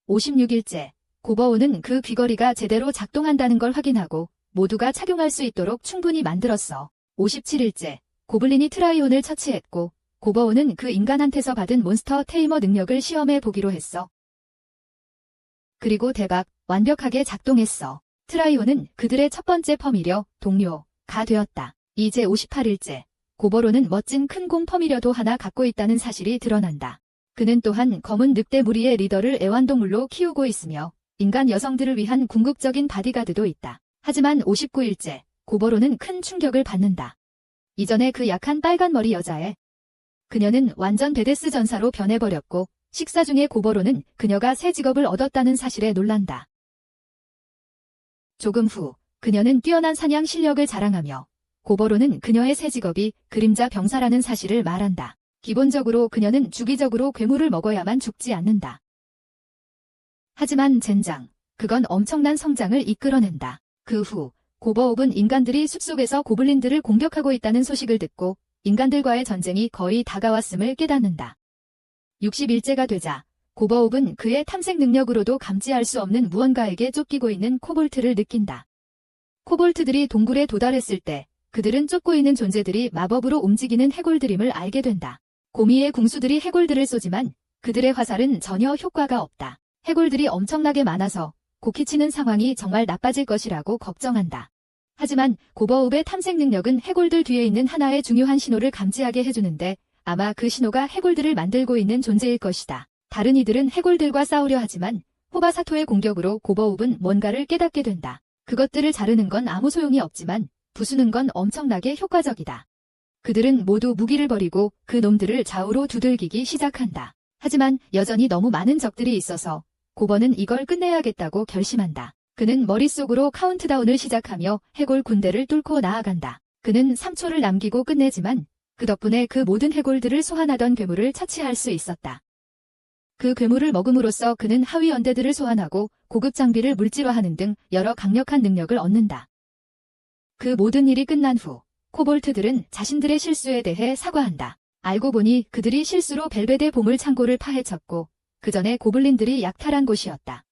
56일째, 고버우는 그 귀걸이가 제대로 작동한다는 걸 확인하고 모두가 착용할 수 있도록 충분히 만들었어. 57일째, 고블린이 트라이온을 처치했고 고버우는 그 인간한테서 받은 몬스터 테이머 능력을 시험해 보기로 했어. 그리고 대박, 완벽하게 작동했어. 트라이온은 그들의 첫 번째 퍼미려, 동료가 되었다. 이제 58일째, 고버로는 멋진 큰 곰 퍼미려도 하나 갖고 있다는 사실이 드러난다. 그는 또한 검은 늑대 무리의 리더를 애완동물로 키우고 있으며 인간 여성들을 위한 궁극적인 바디가드도 있다. 하지만 59일째, 고버로는 큰 충격을 받는다. 이전에 그 약한 빨간 머리 여자애. 그녀는 완전 베데스 전사로 변해버렸고 식사 중에 고버로는 그녀가 새 직업을 얻었다는 사실에 놀란다. 조금 후, 그녀는 뛰어난 사냥 실력을 자랑하며 고버로는 그녀의 새 직업이 그림자 병사라는 사실을 말한다. 기본적으로 그녀는 주기적으로 괴물을 먹어야만 죽지 않는다. 하지만 젠장, 그건 엄청난 성장을 이끌어낸다. 그 후, 고버옥은 인간들이 숲속에서 고블린들을 공격하고 있다는 소식을 듣고 인간들과의 전쟁이 거의 다가왔음을 깨닫는다. 60일째가 되자 고버옥은 그의 탐색 능력으로도 감지할 수 없는 무언가에게 쫓기고 있는 코볼트를 느낀다. 코볼트들이 동굴에 도달했을 때 그들은 쫓고 있는 존재들이 마법으로 움직이는 해골들임을 알게 된다. 고미의 궁수들이 해골들을 쏘지만 그들의 화살은 전혀 효과가 없다. 해골들이 엄청나게 많아서 고키치는 상황이 정말 나빠질 것이라고 걱정한다. 하지만 고버읍의 탐색 능력은 해골들 뒤에 있는 하나의 중요한 신호를 감지하게 해주는데 아마 그 신호가 해골들을 만들고 있는 존재일 것이다. 다른 이들은 해골들과 싸우려 하지만 호바사토의 공격으로 고버읍은 뭔가를 깨닫게 된다. 그것들을 자르는 건 아무 소용이 없지만 부수는 건 엄청나게 효과적이다. 그들은 모두 무기를 버리고 그 놈들을 좌우로 두들기기 시작한다. 하지만 여전히 너무 많은 적들이 있어서 고버는 이걸 끝내야겠다고 결심한다. 그는 머릿속으로 카운트다운을 시작하며 해골 군대를 뚫고 나아간다. 그는 3초를 남기고 끝내지만 그 덕분에 그 모든 해골들을 소환하던 괴물을 처치할 수 있었다. 그 괴물을 먹음으로써 그는 하위 언데드를 소환하고 고급 장비를 물질화하는 등 여러 강력한 능력을 얻는다. 그 모든 일이 끝난 후 코볼트들은 자신들의 실수에 대해 사과한다. 알고 보니 그들이 실수로 벨베데 보물 창고를 파헤쳤고 그 전에 고블린들이 약탈한 곳이었다.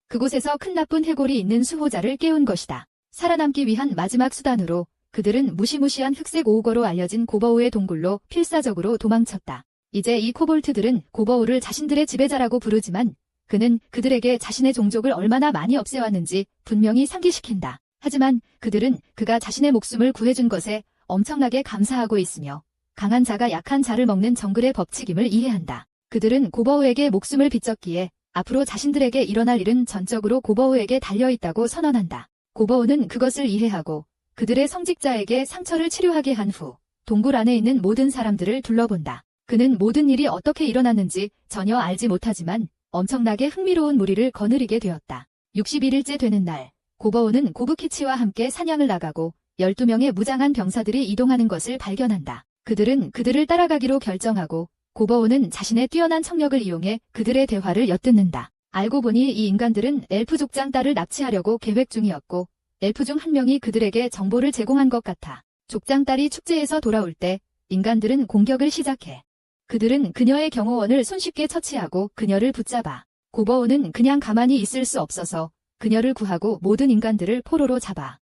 그곳에서 큰 나쁜 해골이 있는 수호자를 깨운 것이다. 살아남기 위한 마지막 수단으로 그들은 무시무시한 흑색 오우거로 알려진 고버우의 동굴로 필사적으로 도망쳤다. 이제 이 코볼트들은 고버우를 자신들의 지배자라고 부르지만 그는 그들에게 자신의 종족을 얼마나 많이 없애왔는지 분명히 상기시킨다. 하지만 그들은 그가 자신의 목숨을 구해준 것에 엄청나게 감사하고 있으며 강한 자가 약한 자를 먹는 정글의 법칙임을 이해한다. 그들은 고버우에게 목숨을 비쳤기에 앞으로 자신들에게 일어날 일은 전적으로 고버우에게 달려있다고 선언한다. 고버우는 그것을 이해하고 그들의 성직자에게 상처를 치료하게 한 후 동굴 안에 있는 모든 사람들을 둘러본다. 그는 모든 일이 어떻게 일어났는지 전혀 알지 못하지만 엄청나게 흥미로운 무리를 거느리게 되었다. 61일째 되는 날, 고버우는 고부키치와 함께 사냥을 나가고 12명의 무장한 병사들이 이동하는 것을 발견한다. 그들은 그들을 따라가기로 결정하고 고버우는 자신의 뛰어난 청력을 이용해 그들의 대화를 엿듣는다. 알고 보니 이 인간들은 엘프 족장 딸을 납치하려고 계획 중이었고 엘프 중 한 명이 그들에게 정보를 제공한 것 같아. 족장 딸이 축제에서 돌아올 때 인간들은 공격을 시작해. 그들은 그녀의 경호원을 손쉽게 처치하고 그녀를 붙잡아. 고버우는 그냥 가만히 있을 수 없어서 그녀를 구하고 모든 인간들을 포로로 잡아.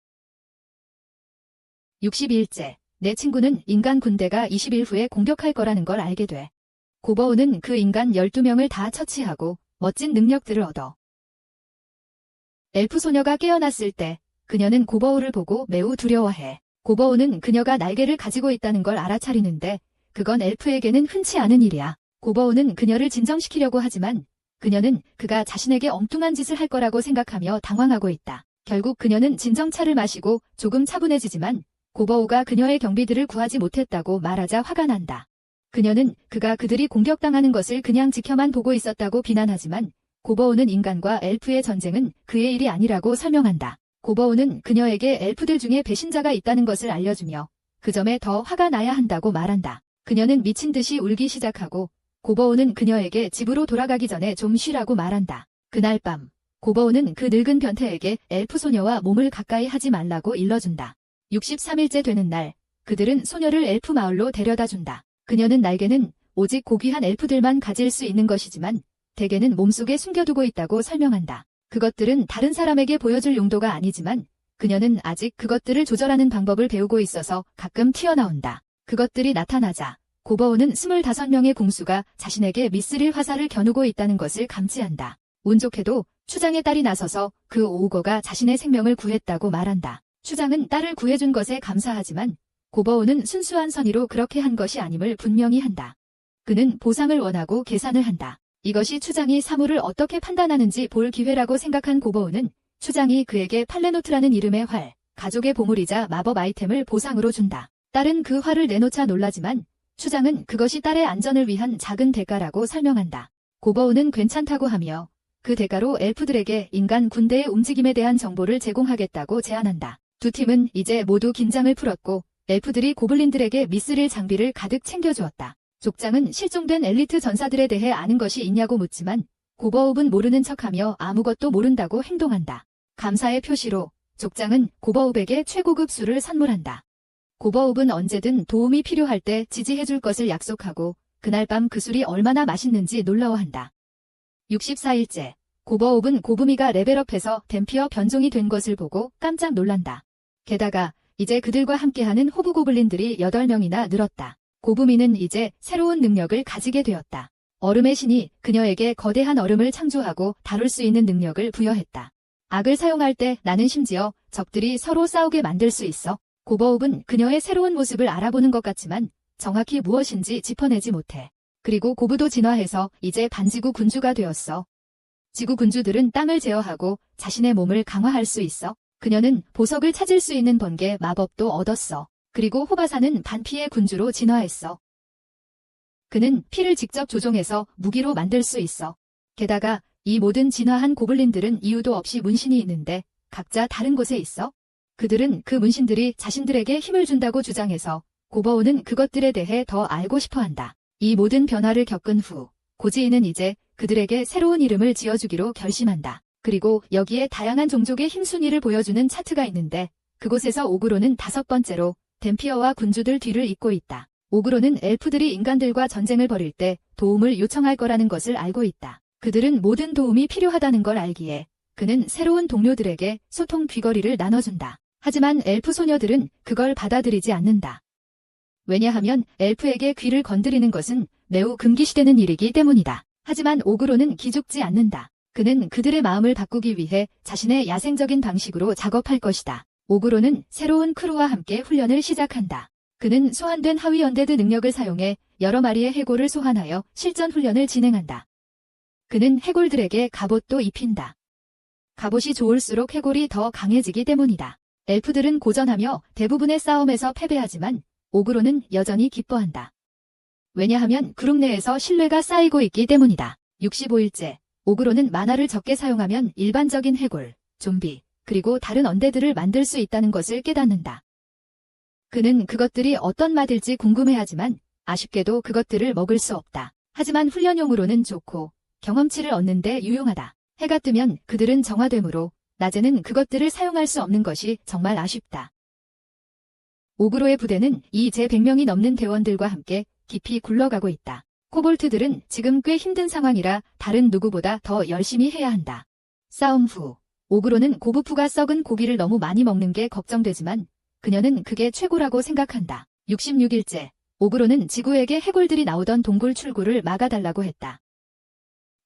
62일째, 내 친구는 인간 군대가 20일 후에 공격할 거라는 걸 알게 돼. 고버우는 그 인간 12명을 다 처치하고 멋진 능력들을 얻어. 엘프 소녀가 깨어났을 때 그녀는 고버우를 보고 매우 두려워해. 고버우는 그녀가 날개를 가지고 있다는 걸 알아차리는데 그건 엘프에게는 흔치 않은 일이야. 고버우는 그녀를 진정시키려고 하지만 그녀는 그가 자신에게 엉뚱한 짓을 할 거라고 생각하며 당황하고 있다. 결국 그녀는 진정차를 마시고 조금 차분해지지만 고버우가 그녀의 경비들을 구하지 못했다고 말하자 화가 난다. 그녀는 그가 그들이 공격당하는 것을 그냥 지켜만 보고 있었다고 비난하지만 고버우는 인간과 엘프의 전쟁은 그의 일이 아니라고 설명한다. 고버우는 그녀에게 엘프들 중에 배신자가 있다는 것을 알려주며 그 점에 더 화가 나야 한다고 말한다. 그녀는 미친 듯이 울기 시작하고 고버우는 그녀에게 집으로 돌아가기 전에 좀 쉬라고 말한다. 그날 밤 고버우는 그 늙은 변태에게 엘프 소녀와 몸을 가까이 하지 말라고 일러준다. 63일째 되는 날 그들은 소녀를 엘프 마을로 데려다준다. 그녀는 날개는 오직 고귀한 엘프들만 가질 수 있는 것이지만 대개는 몸속에 숨겨두고 있다고 설명한다. 그것들은 다른 사람에게 보여줄 용도가 아니지만 그녀는 아직 그것들을 조절하는 방법을 배우고 있어서 가끔 튀어나온다. 그것들이 나타나자 고버우는 25명의 궁수가 자신에게 미스릴 화살을 겨누고 있다는 것을 감지한다. 운 좋게도 추장의 딸이 나서서 그 오우거가 자신의 생명을 구했다고 말한다. 추장은 딸을 구해준 것에 감사하지만 고버우는 순수한 선의로 그렇게 한 것이 아님을 분명히 한다. 그는 보상을 원하고 계산을 한다. 이것이 추장이 사물을 어떻게 판단하는지 볼 기회라고 생각한 고버우는 추장이 그에게 팔레노트라는 이름의 활, 가족의 보물이자 마법 아이템을 보상으로 준다. 딸은 그 활을 내놓자 놀라지만 추장은 그것이 딸의 안전을 위한 작은 대가라고 설명한다. 고버우는 괜찮다고 하며 그 대가로 엘프들에게 인간 군대의 움직임에 대한 정보를 제공하겠다고 제안한다. 두 팀은 이제 모두 긴장을 풀었고 엘프들이 고블린들에게 미스릴 장비를 가득 챙겨주었다. 족장은 실종된 엘리트 전사들에 대해 아는 것이 있냐고 묻지만 고버웁은 모르는 척하며 아무것도 모른다고 행동한다. 감사의 표시로 족장은 고버웁에게 최고급 술을 선물한다. 고버웁은 언제든 도움이 필요할 때 지지해줄 것을 약속하고 그날 밤 그 술이 얼마나 맛있는지 놀라워한다. 64일째 고버웁은 고부미가 레벨업해서 댐피어 변종이 된 것을 보고 깜짝 놀란다. 게다가 이제 그들과 함께하는 호부 고블린들이 8명이나 늘었다. 고부미는 이제 새로운 능력을 가지게 되었다. 얼음의 신이 그녀에게 거대한 얼음을 창조하고 다룰 수 있는 능력을 부여했다. 악을 사용할 때 나는 심지어 적들이 서로 싸우게 만들 수 있어. 고버웁은 그녀의 새로운 모습을 알아보는 것 같지만 정확히 무엇인지 짚어내지 못해. 그리고 고부도 진화해서 이제 반지구 군주가 되었어. 지구 군주들은 땅을 제어하고 자신의 몸을 강화할 수 있어. 그녀는 보석을 찾을 수 있는 번개 마법도 얻었어. 그리고 호바사는 반피의 군주로 진화했어. 그는 피를 직접 조종해서 무기로 만들 수 있어. 게다가 이 모든 진화한 고블린들은 이유도 없이 문신이 있는데 각자 다른 곳에 있어. 그들은 그 문신들이 자신들에게 힘을 준다고 주장해서 고버우는 그것들에 대해 더 알고 싶어한다. 이 모든 변화를 겪은 후 고지인은 이제 그들에게 새로운 이름을 지어주기로 결심한다. 그리고 여기에 다양한 종족의 힘순위를 보여주는 차트가 있는데 그곳에서 오그로는 5번째로 댐피어와 군주들 뒤를 잇고 있다. 오그로는 엘프들이 인간들과 전쟁을 벌일 때 도움을 요청할 거라는 것을 알고 있다. 그들은 모든 도움이 필요하다는 걸 알기에 그는 새로운 동료들에게 소통 귀걸이를 나눠준다. 하지만 엘프 소녀들은 그걸 받아들이지 않는다. 왜냐하면 엘프에게 귀를 건드리는 것은 매우 금기시되는 일이기 때문이다. 하지만 오그로는 기죽지 않는다. 그는 그들의 마음을 바꾸기 위해 자신의 야생적인 방식으로 작업할 것이다. 오그로는 새로운 크루와 함께 훈련을 시작한다. 그는 소환된 하위 언데드 능력을 사용해 여러 마리의 해골을 소환하여 실전 훈련을 진행한다. 그는 해골들에게 갑옷도 입힌다. 갑옷이 좋을수록 해골이 더 강해지기 때문이다. 엘프들은 고전하며 대부분의 싸움에서 패배하지만 오그로는 여전히 기뻐한다. 왜냐하면 그룹 내에서 신뢰가 쌓이고 있기 때문이다. 65일째 오그로는 만화를 적게 사용하면 일반적인 해골, 좀비, 그리고 다른 언데드를 만들 수 있다는 것을 깨닫는다. 그는 그것들이 어떤 맛일지 궁금해하지만 아쉽게도 그것들을 먹을 수 없다. 하지만 훈련용으로는 좋고 경험치를 얻는 데 유용하다. 해가 뜨면 그들은 정화되므로 낮에는 그것들을 사용할 수 없는 것이 정말 아쉽다. 오그로의 부대는 이제 100명이 넘는 대원들과 함께 깊이 굴러가고 있다. 코볼트들은 지금 꽤 힘든 상황이라 다른 누구보다 더 열심히 해야 한다. 싸움 후 오그로는 고부프가 썩은 고기를 너무 많이 먹는 게 걱정되지만 그녀는 그게 최고라고 생각한다. 66일째 오그로는 지구에게 해골들이 나오던 동굴 출구를 막아달라고 했다.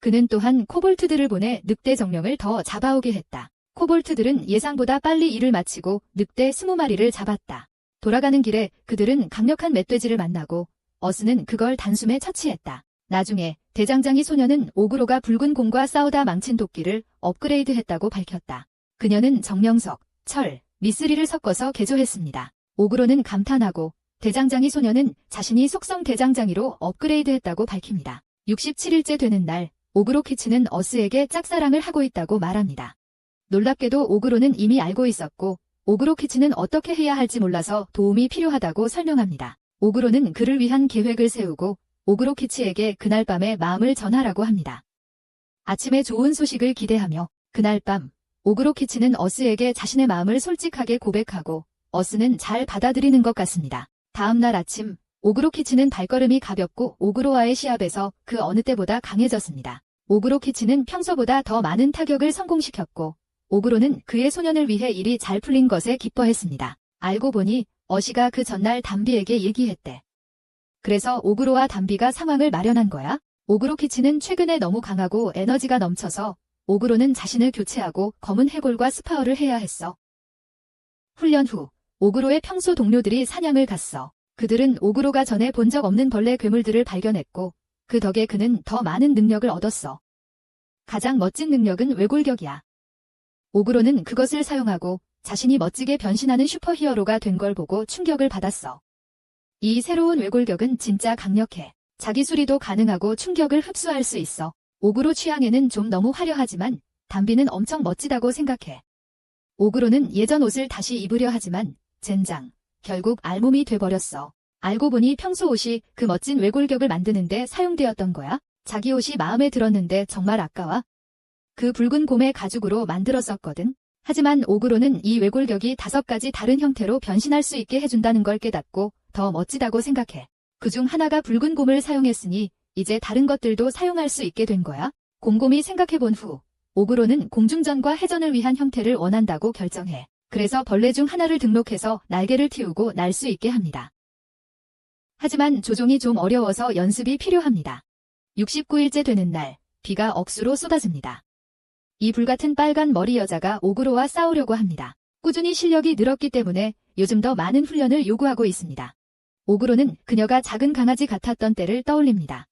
그는 또한 코볼트들을 보내 늑대 정령을 더 잡아오게 했다. 코볼트들은 예상보다 빨리 일을 마치고 늑대 20마리를 잡았다. 돌아가는 길에 그들은 강력한 멧돼지를 만나고 어스는 그걸 단숨에 처치했다. 나중에 대장장이 소녀는 오그로가 붉은 곰과 싸우다 망친 도끼를 업그레이드했다고 밝혔다. 그녀는 정령석, 철, 미쓰리를 섞어서 개조했습니다. 오그로는 감탄하고 대장장이 소녀는 자신이 속성 대장장이로 업그레이드했다고 밝힙니다. 67일째 되는 날, 오그로 키츠는 어스에게 짝사랑을 하고 있다고 말합니다. 놀랍게도 오그로는 이미 알고 있었고 오그로 키츠는 어떻게 해야 할지 몰라서 도움이 필요하다고 설명합니다. 오그로는 그를 위한 계획을 세우고 오그로 키츠에게 그날 밤에 마음을 전하라고 합니다. 아침에 좋은 소식을 기대하며 그날 밤 오그로 키츠는 어스에게 자신의 마음을 솔직하게 고백하고 어스는 잘 받아들이는 것 같습니다. 다음 날 아침 오그로 키츠는 발걸음이 가볍고 오그로와의 시합에서 그 어느 때보다 강해졌습니다. 오그로 키츠는 평소보다 더 많은 타격을 성공시켰고 오그로는 그의 소년을 위해 일이 잘 풀린 것에 기뻐했습니다. 알고 보니 어시가 그 전날 담비에게 얘기했대. 그래서 오그로와 담비가 상황을 마련한 거야? 오그로 키츠는 최근에 너무 강하고 에너지가 넘쳐서 오그로는 자신을 교체하고 검은 해골과 스파어를 해야 했어. 훈련 후 오그로의 평소 동료들이 사냥을 갔어. 그들은 오그로가 전에 본 적 없는 벌레 괴물들을 발견했고 그 덕에 그는 더 많은 능력을 얻었어. 가장 멋진 능력은 외골격이야. 오그로는 그것을 사용하고 자신이 멋지게 변신하는 슈퍼히어로가 된 걸 보고 충격을 받았어. 이 새로운 외골격은 진짜 강력해. 자기 수리도 가능하고 충격을 흡수할 수 있어. 오그로 취향에는 좀 너무 화려하지만 담비는 엄청 멋지다고 생각해. 오그로는 예전 옷을 다시 입으려 하지만 젠장, 결국 알몸이 돼버렸어. 알고 보니 평소 옷이 그 멋진 외골격을 만드는데 사용되었던 거야? 자기 옷이 마음에 들었는데 정말 아까워. 그 붉은 곰의 가죽으로 만들었었거든. 하지만 오그로는 이 외골격이 5가지 다른 형태로 변신할 수 있게 해준다는 걸 깨닫고 더 멋지다고 생각해. 그중 하나가 붉은 곰을 사용했으니 이제 다른 것들도 사용할 수 있게 된 거야. 곰곰이 생각해본 후 오그로는 공중전과 해전을 위한 형태를 원한다고 결정해. 그래서 벌레 중 하나를 등록해서 날개를 틔우고 날 수 있게 합니다. 하지만 조종이 좀 어려워서 연습이 필요합니다. 69일째 되는 날, 비가 억수로 쏟아집니다. 이 불같은 빨간 머리 여자가 오그로와 싸우려고 합니다. 꾸준히 실력이 늘었기 때문에 요즘 더 많은 훈련을 요구하고 있습니다. 오그로는 그녀가 작은 강아지 같았던 때를 떠올립니다.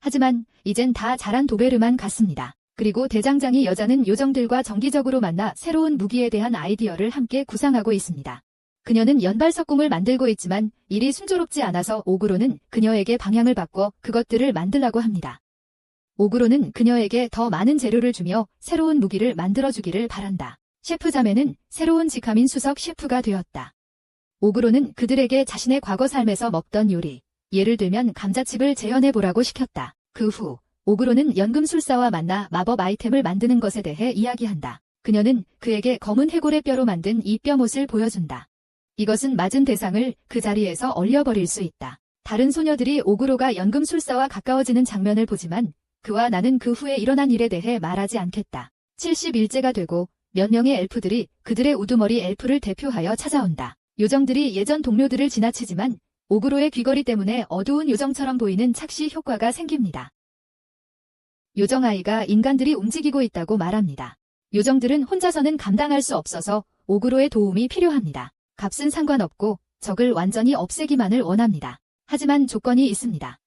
하지만 이젠 다 자란 도베르만 같습니다. 그리고 대장장이 여자는 요정들과 정기적으로 만나 새로운 무기에 대한 아이디어를 함께 구상하고 있습니다. 그녀는 연발석궁을 만들고 있지만 일이 순조롭지 않아서 오그로는 그녀에게 방향을 바꿔 그것들을 만들라고 합니다. 오그로는 그녀에게 더 많은 재료를 주며 새로운 무기를 만들어주기를 바란다. 셰프 자매는 새로운 직함인 수석 셰프가 되었다. 오그로는 그들에게 자신의 과거 삶에서 먹던 요리, 예를 들면 감자칩을 재현해보라고 시켰다. 그 후 오그로는 연금술사와 만나 마법 아이템을 만드는 것에 대해 이야기한다. 그녀는 그에게 검은 해골의 뼈로 만든 이 뼈못을 보여준다. 이것은 맞은 대상을 그 자리에서 얼려버릴 수 있다. 다른 소녀들이 오그로가 연금술사와 가까워지는 장면을 보지만 그와 나는 그 후에 일어난 일에 대해 말하지 않겠다. 70일째가 되고 몇 명의 엘프들이 그들의 우두머리 엘프를 대표하여 찾아온다. 요정들이 예전 동료들을 지나치지만 오그로의 귀걸이 때문에 어두운 요정처럼 보이는 착시 효과가 생깁니다. 요정아이가 인간들이 움직이고 있다고 말합니다. 요정들은 혼자서는 감당할 수 없어서 오그로의 도움이 필요합니다. 값은 상관없고 적을 완전히 없애기만을 원합니다. 하지만 조건이 있습니다.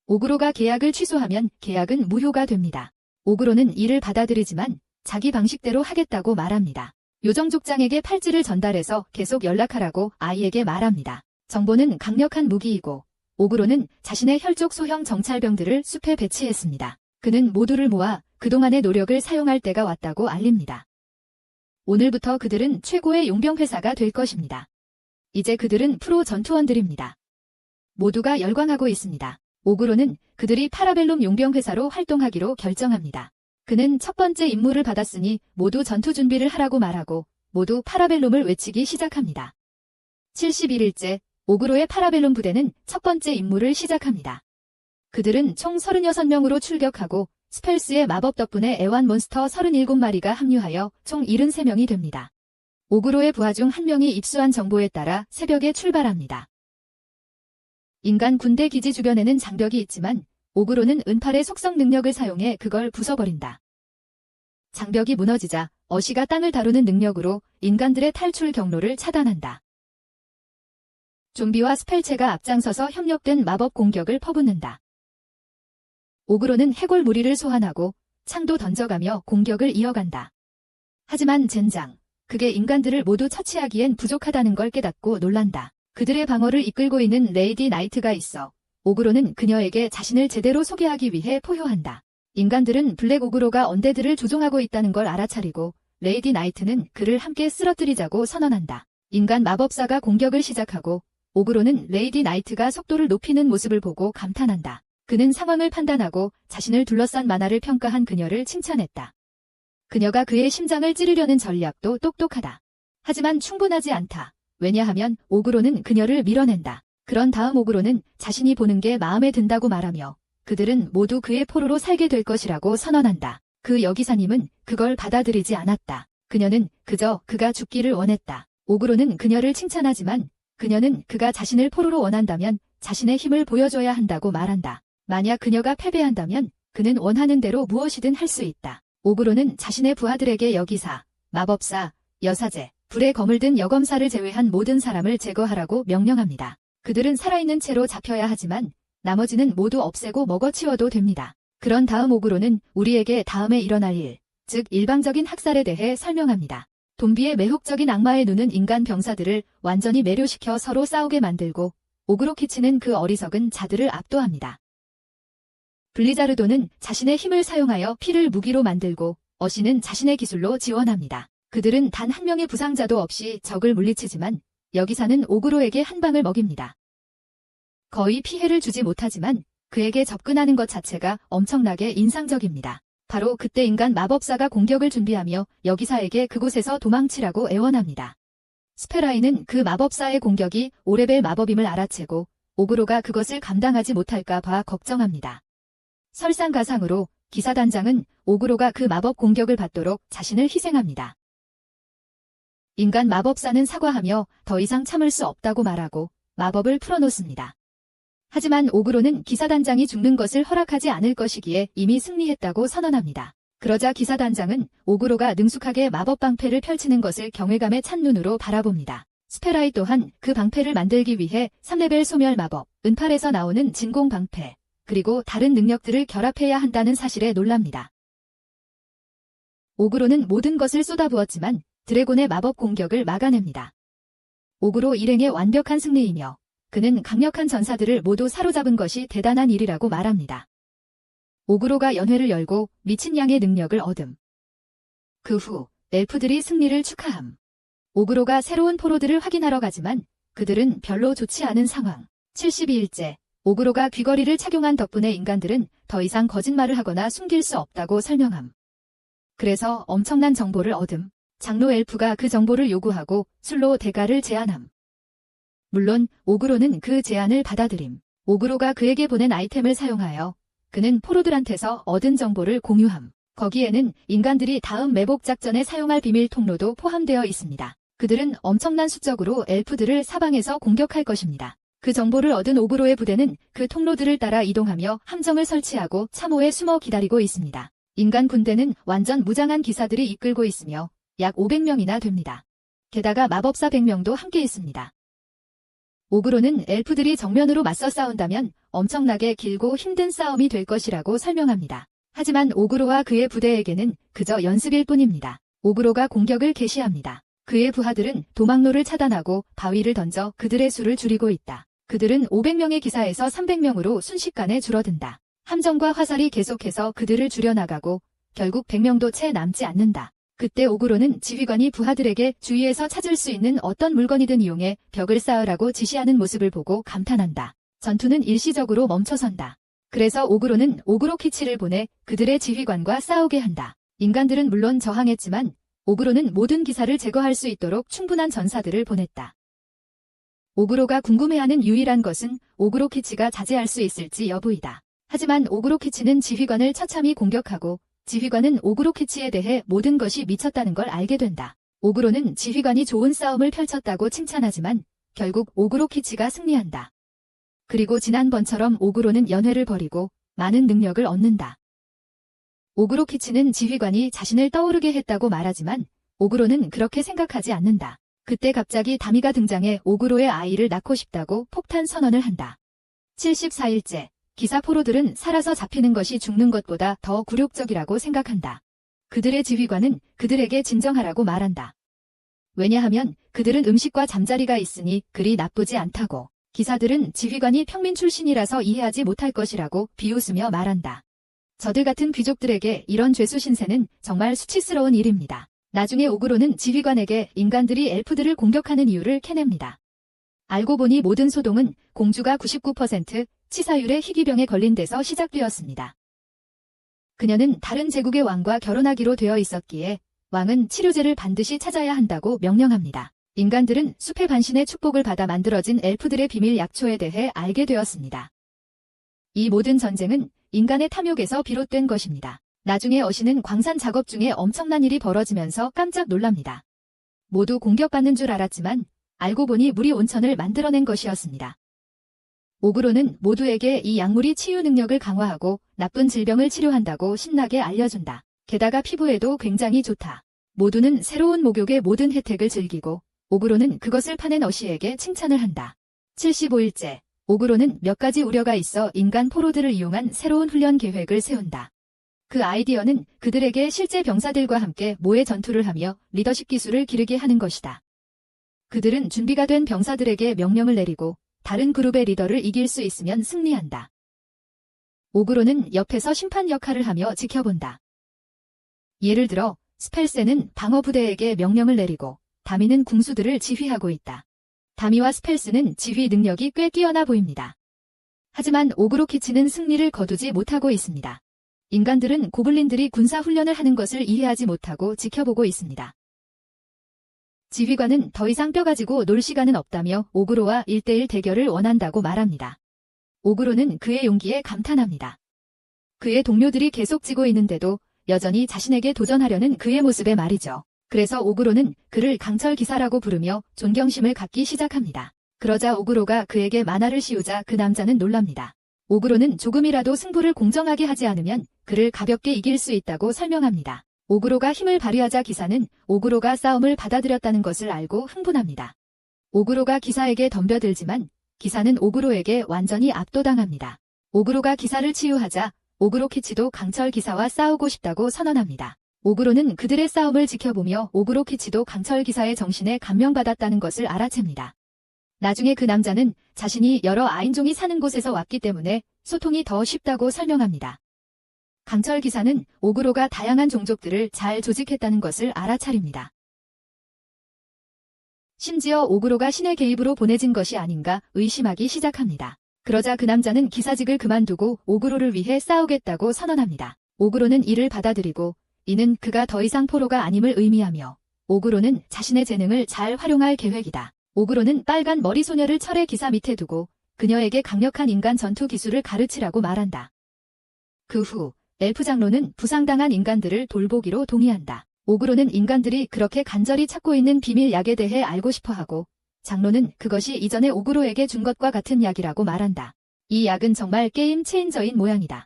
오그로가 계약을 취소하면 계약은 무효가 됩니다. 오그로는 이를 받아들이지만 자기 방식대로 하겠다고 말합니다. 요정족장에게 팔찌를 전달해서 계속 연락하라고 아이에게 말합니다. 정보는 강력한 무기이고 오그로는 자신의 혈족 소형 정찰병들을 숲에 배치했습니다. 그는 모두를 모아 그동안의 노력을 사용할 때가 왔다고 알립니다. 오늘부터 그들은 최고의 용병회사가 될 것입니다. 이제 그들은 프로 전투원들입니다. 모두가 열광하고 있습니다. 오그로는 그들이 파라벨룸 용병회사로 활동하기로 결정합니다. 그는 첫 번째 임무를 받았으니 모두 전투 준비를 하라고 말하고 모두 파라벨룸을 외치기 시작합니다. 71일째 오그로의 파라벨룸 부대는 첫 번째 임무를 시작합니다. 그들은 총 36명으로 출격하고 스펠스의 마법 덕분에 애완 몬스터 37마리가 합류하여 총 73명이 됩니다. 오그로의 부하 중 한 명이 입수한 정보에 따라 새벽에 출발합니다. 인간 군대 기지 주변에는 장벽이 있지만 오그로는 은팔의 속성 능력을 사용해 그걸 부숴버린다. 장벽이 무너지자 어시가 땅을 다루는 능력으로 인간들의 탈출 경로를 차단한다. 좀비와 스펠체가 앞장서서 협력된 마법 공격을 퍼붓는다. 오그로는 해골 무리를 소환하고 창도 던져가며 공격을 이어간다. 하지만 젠장, 그게 인간들을 모두 처치하기엔 부족하다는 걸 깨닫고 놀란다. 그들의 방어를 이끌고 있는 레이디 나이트가 있어 오그로는 그녀에게 자신을 제대로 소개하기 위해 포효한다. 인간들은 블랙 오그로가 언데드를 조종하고 있다는 걸 알아차리고 레이디 나이트는 그를 함께 쓰러뜨리자고 선언한다. 인간 마법사가 공격을 시작하고 오그로는 레이디 나이트가 속도를 높이는 모습을 보고 감탄한다. 그는 상황을 판단하고 자신을 둘러싼 만화를 평가한 그녀를 칭찬했다. 그녀가 그의 심장을 찌르려는 전략도 똑똑하다. 하지만 충분하지 않다. 왜냐하면 오그로는 그녀를 밀어낸다. 그런 다음 오그로는 자신이 보는 게 마음에 든다고 말하며 그들은 모두 그의 포로로 살게 될 것이라고 선언한다. 그 여기사님은 그걸 받아들이지 않았다. 그녀는 그저 그가 죽기를 원했다. 오그로는 그녀를 칭찬하지만 그녀는 그가 자신을 포로로 원한다면 자신의 힘을 보여줘야 한다고 말한다. 만약 그녀가 패배한다면 그는 원하는 대로 무엇이든 할 수 있다. 오그로는 자신의 부하들에게 여기사, 마법사, 여사제, 불의 검을 든 여검사를 제외한 모든 사람을 제거하라고 명령합니다. 그들은 살아있는 채로 잡혀야 하지만 나머지는 모두 없애고 먹어치워도 됩니다. 그런 다음 오그로는 우리에게 다음에 일어날 일, 즉 일방적인 학살에 대해 설명합니다. 좀비의 매혹적인 악마의 눈은 인간 병사들을 완전히 매료시켜 서로 싸우게 만들고 오그로 키치는 그 어리석은 자들을 압도합니다. 블리자르도는 자신의 힘을 사용하여 피를 무기로 만들고 어시는 자신의 기술로 지원합니다. 그들은 단 한 명의 부상자도 없이 적을 물리치지만 여기사는 오그로에게 한 방을 먹입니다. 거의 피해를 주지 못하지만 그에게 접근하는 것 자체가 엄청나게 인상적입니다. 바로 그때 인간 마법사가 공격을 준비하며 여기사에게 그곳에서 도망치라고 애원합니다. 스페라이는 그 마법사의 공격이 5레벨 마법임을 알아채고 오그로가 그것을 감당하지 못할까 봐 걱정합니다. 설상가상으로 기사단장은 오그로가 그 마법 공격을 받도록 자신을 희생합니다. 인간 마법사는 사과하며 더 이상 참을 수 없다고 말하고 마법을 풀어놓습니다. 하지만 오그로는 기사단장이 죽는 것을 허락하지 않을 것이기에 이미 승리했다고 선언합니다. 그러자 기사단장은 오그로가 능숙하게 마법 방패를 펼치는 것을 경외감에 찬 눈으로 바라봅니다. 스페라이 또한 그 방패를 만들기 위해 3레벨 소멸 마법, 은팔에서 나오는 진공 방패, 그리고 다른 능력들을 결합해야 한다는 사실에 놀랍니다. 오그로는 모든 것을 쏟아부었지만 드래곤의 마법 공격을 막아냅니다. 오그로 일행의 완벽한 승리이며 그는 강력한 전사들을 모두 사로잡은 것이 대단한 일이라고 말합니다. 오그로가 연회를 열고 미친 양의 능력을 얻음. 그 후 엘프들이 승리를 축하함. 오그로가 새로운 포로들을 확인하러 가지만 그들은 별로 좋지 않은 상황. 72일째 오그로가 귀걸이를 착용한 덕분에 인간들은 더 이상 거짓말을 하거나 숨길 수 없다고 설명함. 그래서 엄청난 정보를 얻음. 장로 엘프가 그 정보를 요구하고 술로 대가를 제안함. 물론 오그로는 그 제안을 받아들임. 오그로가 그에게 보낸 아이템을 사용하여 그는 포로들한테서 얻은 정보를 공유함. 거기에는 인간들이 다음 매복 작전에 사용할 비밀 통로도 포함되어 있습니다. 그들은 엄청난 수적으로 엘프들을 사방에서 공격할 것입니다. 그 정보를 얻은 오그로의 부대는 그 통로들을 따라 이동하며 함정을 설치하고 참호에 숨어 기다리고 있습니다. 인간 군대는 완전 무장한 기사들이 이끌고 있으며 약 500명이나 됩니다. 게다가 마법사 100명도 함께 있습니다. 오그로는 엘프들이 정면으로 맞서 싸운다면 엄청나게 길고 힘든 싸움이 될 것이라고 설명합니다. 하지만 오그로와 그의 부대에게는 그저 연습일 뿐입니다. 오그로가 공격을 개시합니다. 그의 부하들은 도망로를 차단하고 바위를 던져 그들의 수를 줄이고 있다. 그들은 500명의 기사에서 300명으로 순식간에 줄어든다. 함정과 화살이 계속해서 그들을 줄여나가고 결국 100명도 채 남지 않는다. 그때 오그로는 지휘관이 부하들에게 주위에서 찾을 수 있는 어떤 물건이든 이용해 벽을 쌓으라고 지시하는 모습을 보고 감탄한다. 전투는 일시적으로 멈춰선다. 그래서 오그로는 오그로 키치를 보내 그들의 지휘관과 싸우게 한다. 인간들은 물론 저항했지만 오그로는 모든 기사를 제거할 수 있도록 충분한 전사들을 보냈다. 오그로가 궁금해하는 유일한 것은 오그로 키치가 자제할 수 있을지 여부이다. 하지만 오그로 키치는 지휘관을 처참히 공격하고 지휘관은 오그로 키치에 대해 모든 것이 미쳤다는 걸 알게 된다. 오그로는 지휘관이 좋은 싸움을 펼쳤다고 칭찬하지만 결국 오그로 키치가 승리한다. 그리고 지난번처럼 오그로는 연회를 벌이고 많은 능력을 얻는다. 오그로키치는 지휘관이 자신을 떠오르게 했다고 말하지만 오그로는 그렇게 생각하지 않는다. 그때 갑자기 다미가 등장해 오그로의 아이를 낳고 싶다고 폭탄 선언을 한다. 74일째, 기사 포로들은 살아서 잡히는 것이 죽는 것보다 더 굴욕적이라고 생각한다. 그들의 지휘관은 그들에게 진정하라고 말한다. 왜냐하면 그들은 음식과 잠자리가 있으니 그리 나쁘지 않다고. 기사들은 지휘관이 평민 출신이라서 이해하지 못할 것이라고 비웃으며 말한다. 저들 같은 귀족들에게 이런 죄수 신세는 정말 수치스러운 일입니다. 나중에 오그로는 지휘관에게 인간들이 엘프들을 공격하는 이유를 캐냅니다. 알고 보니 모든 소동은 공주가 99% 치사율의 희귀병에 걸린 데서 시작되었습니다. 그녀는 다른 제국의 왕과 결혼하기로 되어 있었기에 왕은 치료제를 반드시 찾아야 한다고 명령합니다. 인간들은 숲의 반신의 축복을 받아 만들어진 엘프들의 비밀 약초에 대해 알게 되었습니다. 이 모든 전쟁은 인간의 탐욕에서 비롯된 것입니다. 나중에 어신은 광산 작업 중에 엄청난 일이 벌어지면서 깜짝 놀랍니다. 모두 공격받는 줄 알았지만 알고 보니 물이 온천을 만들어낸 것이었습니다. 오그로는 모두에게 이 약물이 치유 능력을 강화하고 나쁜 질병을 치료한다고 신나게 알려준다. 게다가 피부에도 굉장히 좋다. 모두는 새로운 목욕의 모든 혜택을 즐기고 오그로는 그것을 파낸 어시에게 칭찬을 한다. 75일째, 오그로는 몇 가지 우려가 있어 인간 포로들을 이용한 새로운 훈련 계획을 세운다. 그 아이디어는 그들에게 실제 병사들과 함께 모의 전투를 하며 리더십 기술을 기르게 하는 것이다. 그들은 준비가 된 병사들에게 명령을 내리고 다른 그룹의 리더를 이길 수 있으면 승리한다. 오그로는 옆에서 심판 역할을 하며 지켜본다. 예를 들어 스펠세는 방어부대에게 명령을 내리고 다미는 궁수들을 지휘하고 있다. 다미와 스펠스는 지휘 능력이 꽤 뛰어나 보입니다. 하지만 오그로키치는 승리를 거두지 못하고 있습니다. 인간들은 고블린들이 군사훈련을 하는 것을 이해하지 못하고 지켜보고 있습니다. 지휘관은 더 이상 뼈 가지고 놀 시간은 없다며 오그로와 1대1 대결을 원한다고 말합니다. 오그로는 그의 용기에 감탄합니다. 그의 동료들이 계속 지고 있는데도 여전히 자신에게 도전하려는 그의 모습에 말이죠. 그래서 오그로는 그를 강철 기사라고 부르며 존경심을 갖기 시작합니다. 그러자 오그로가 그에게 만화를 씌우자 그 남자는 놀랍니다. 오그로는 조금이라도 승부를 공정하게 하지 않으면 그를 가볍게 이길 수 있다고 설명합니다. 오그로가 힘을 발휘하자 기사는 오그로가 싸움을 받아들였다는 것을 알고 흥분합니다. 오그로가 기사에게 덤벼들지만 기사는 오그로에게 완전히 압도당합니다. 오그로가 기사를 치유하자 오그로키치도 강철 기사와 싸우고 싶다고 선언합니다. 오그로는 그들의 싸움을 지켜보며 오그로키치도 강철 기사의 정신에 감명받았다는 것을 알아챕니다. 나중에 그 남자는 자신이 여러 아인종이 사는 곳에서 왔기 때문에 소통이 더 쉽다고 설명합니다. 강철 기사는 오그로가 다양한 종족들을 잘 조직했다는 것을 알아차립니다. 심지어 오그로가 신의 개입으로 보내진 것이 아닌가 의심하기 시작합니다. 그러자 그 남자는 기사직을 그만두고 오그로를 위해 싸우겠다고 선언합니다. 오그로는 이를 받아들이고 이는 그가 더 이상 포로가 아님을 의미하며 오그로는 자신의 재능을 잘 활용할 계획이다. 오그로는 빨간 머리 소녀를 철의 기사 밑에 두고 그녀에게 강력한 인간 전투 기술을 가르치라고 말한다. 그 후 엘프 장로는 부상당한 인간들을 돌보기로 동의한다. 오그로는 인간들이 그렇게 간절히 찾고 있는 비밀 약에 대해 알고 싶어하고 장로는 그것이 이전에 오그로에게 준 것과 같은 약이라고 말한다. 이 약은 정말 게임 체인저인 모양이다.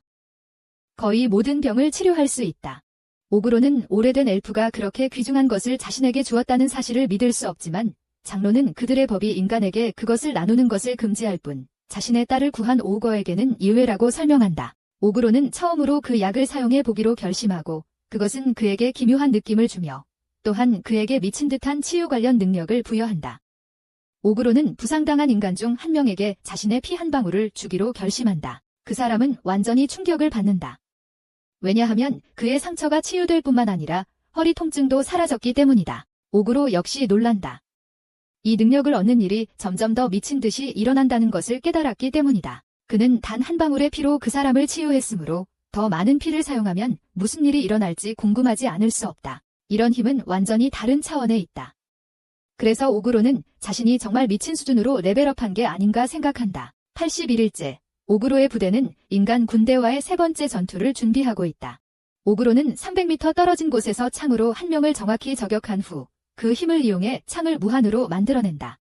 거의 모든 병을 치료할 수 있다. 오그로는 오래된 엘프가 그렇게 귀중한 것을 자신에게 주었다는 사실을 믿을 수 없지만 장로는 그들의 법이 인간에게 그것을 나누는 것을 금지할 뿐 자신의 딸을 구한 오거에게는 예외라고 설명한다. 오그로는 처음으로 그 약을 사용해 보기로 결심하고 그것은 그에게 기묘한 느낌을 주며 또한 그에게 미친 듯한 치유 관련 능력을 부여한다. 오그로는 부상당한 인간 중 한 명에게 자신의 피 한 방울을 주기로 결심한다. 그 사람은 완전히 충격을 받는다. 왜냐하면 그의 상처가 치유될 뿐만 아니라 허리 통증도 사라졌기 때문이다. 오그로 역시 놀란다. 이 능력을 얻는 일이 점점 더 미친 듯이 일어난다는 것을 깨달았기 때문이다. 그는 단 한 방울의 피로 그 사람을 치유했으므로 더 많은 피를 사용하면 무슨 일이 일어날지 궁금하지 않을 수 없다. 이런 힘은 완전히 다른 차원에 있다. 그래서 오그로는 자신이 정말 미친 수준으로 레벨업한 게 아닌가 생각한다. 81일째. 오그로의 부대는 인간 군대와의 세 번째 전투를 준비하고 있다. 오그로는 300m 떨어진 곳에서 창으로 한 명을 정확히 저격한 후 그 힘을 이용해 창을 무한으로 만들어낸다.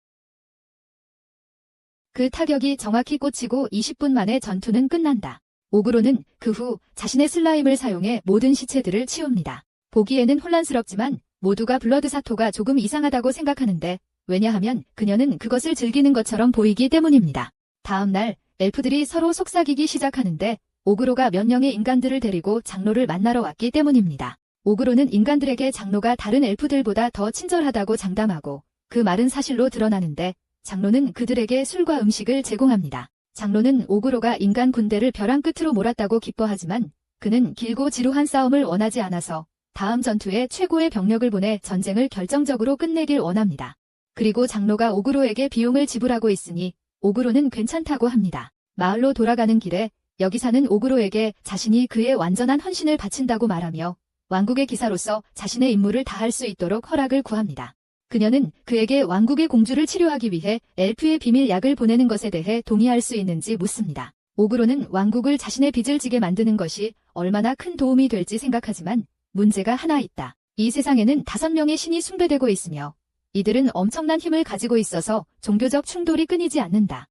그 타격이 정확히 꽂히고 20분 만에 전투는 끝난다. 오그로는 그 후 자신의 슬라임을 사용해 모든 시체들을 치웁니다. 보기에는 혼란스럽지만 모두가 블러드 사토가 조금 이상하다고 생각하는데 왜냐하면 그녀는 그것을 즐기는 것처럼 보이기 때문입니다. 다음 날 엘프들이 서로 속삭이기 시작하는데 오그로가 몇 명의 인간들을 데리고 장로를 만나러 왔기 때문입니다. 오그로는 인간들에게 장로가 다른 엘프들보다 더 친절하다고 장담하고 그 말은 사실로 드러나는데 장로는 그들에게 술과 음식을 제공합니다. 장로는 오그로가 인간 군대를 벼랑 끝으로 몰았다고 기뻐하지만 그는 길고 지루한 싸움을 원하지 않아서 다음 전투에 최고의 병력을 보내 전쟁을 결정적으로 끝내길 원합니다. 그리고 장로가 오그로에게 비용을 지불하고 있으니 오그로는 괜찮다고 합니다. 마을로 돌아가는 길에 여기 사는 오그로에게 자신이 그의 완전한 헌신을 바친다고 말하며 왕국의 기사로서 자신의 임무를 다할 수 있도록 허락을 구합니다. 그녀는 그에게 왕국의 공주를 치료하기 위해 엘프의 비밀 약을 보내는 것에 대해 동의할 수 있는지 묻습니다. 오그로는 왕국을 자신의 빚을 지게 만드는 것이 얼마나 큰 도움이 될지 생각하지만 문제가 하나 있다. 이 세상에는 5명의 신이 숭배되고 있으며 이들은 엄청난 힘을 가지고 있어서 종교적 충돌이 끊이지 않는다.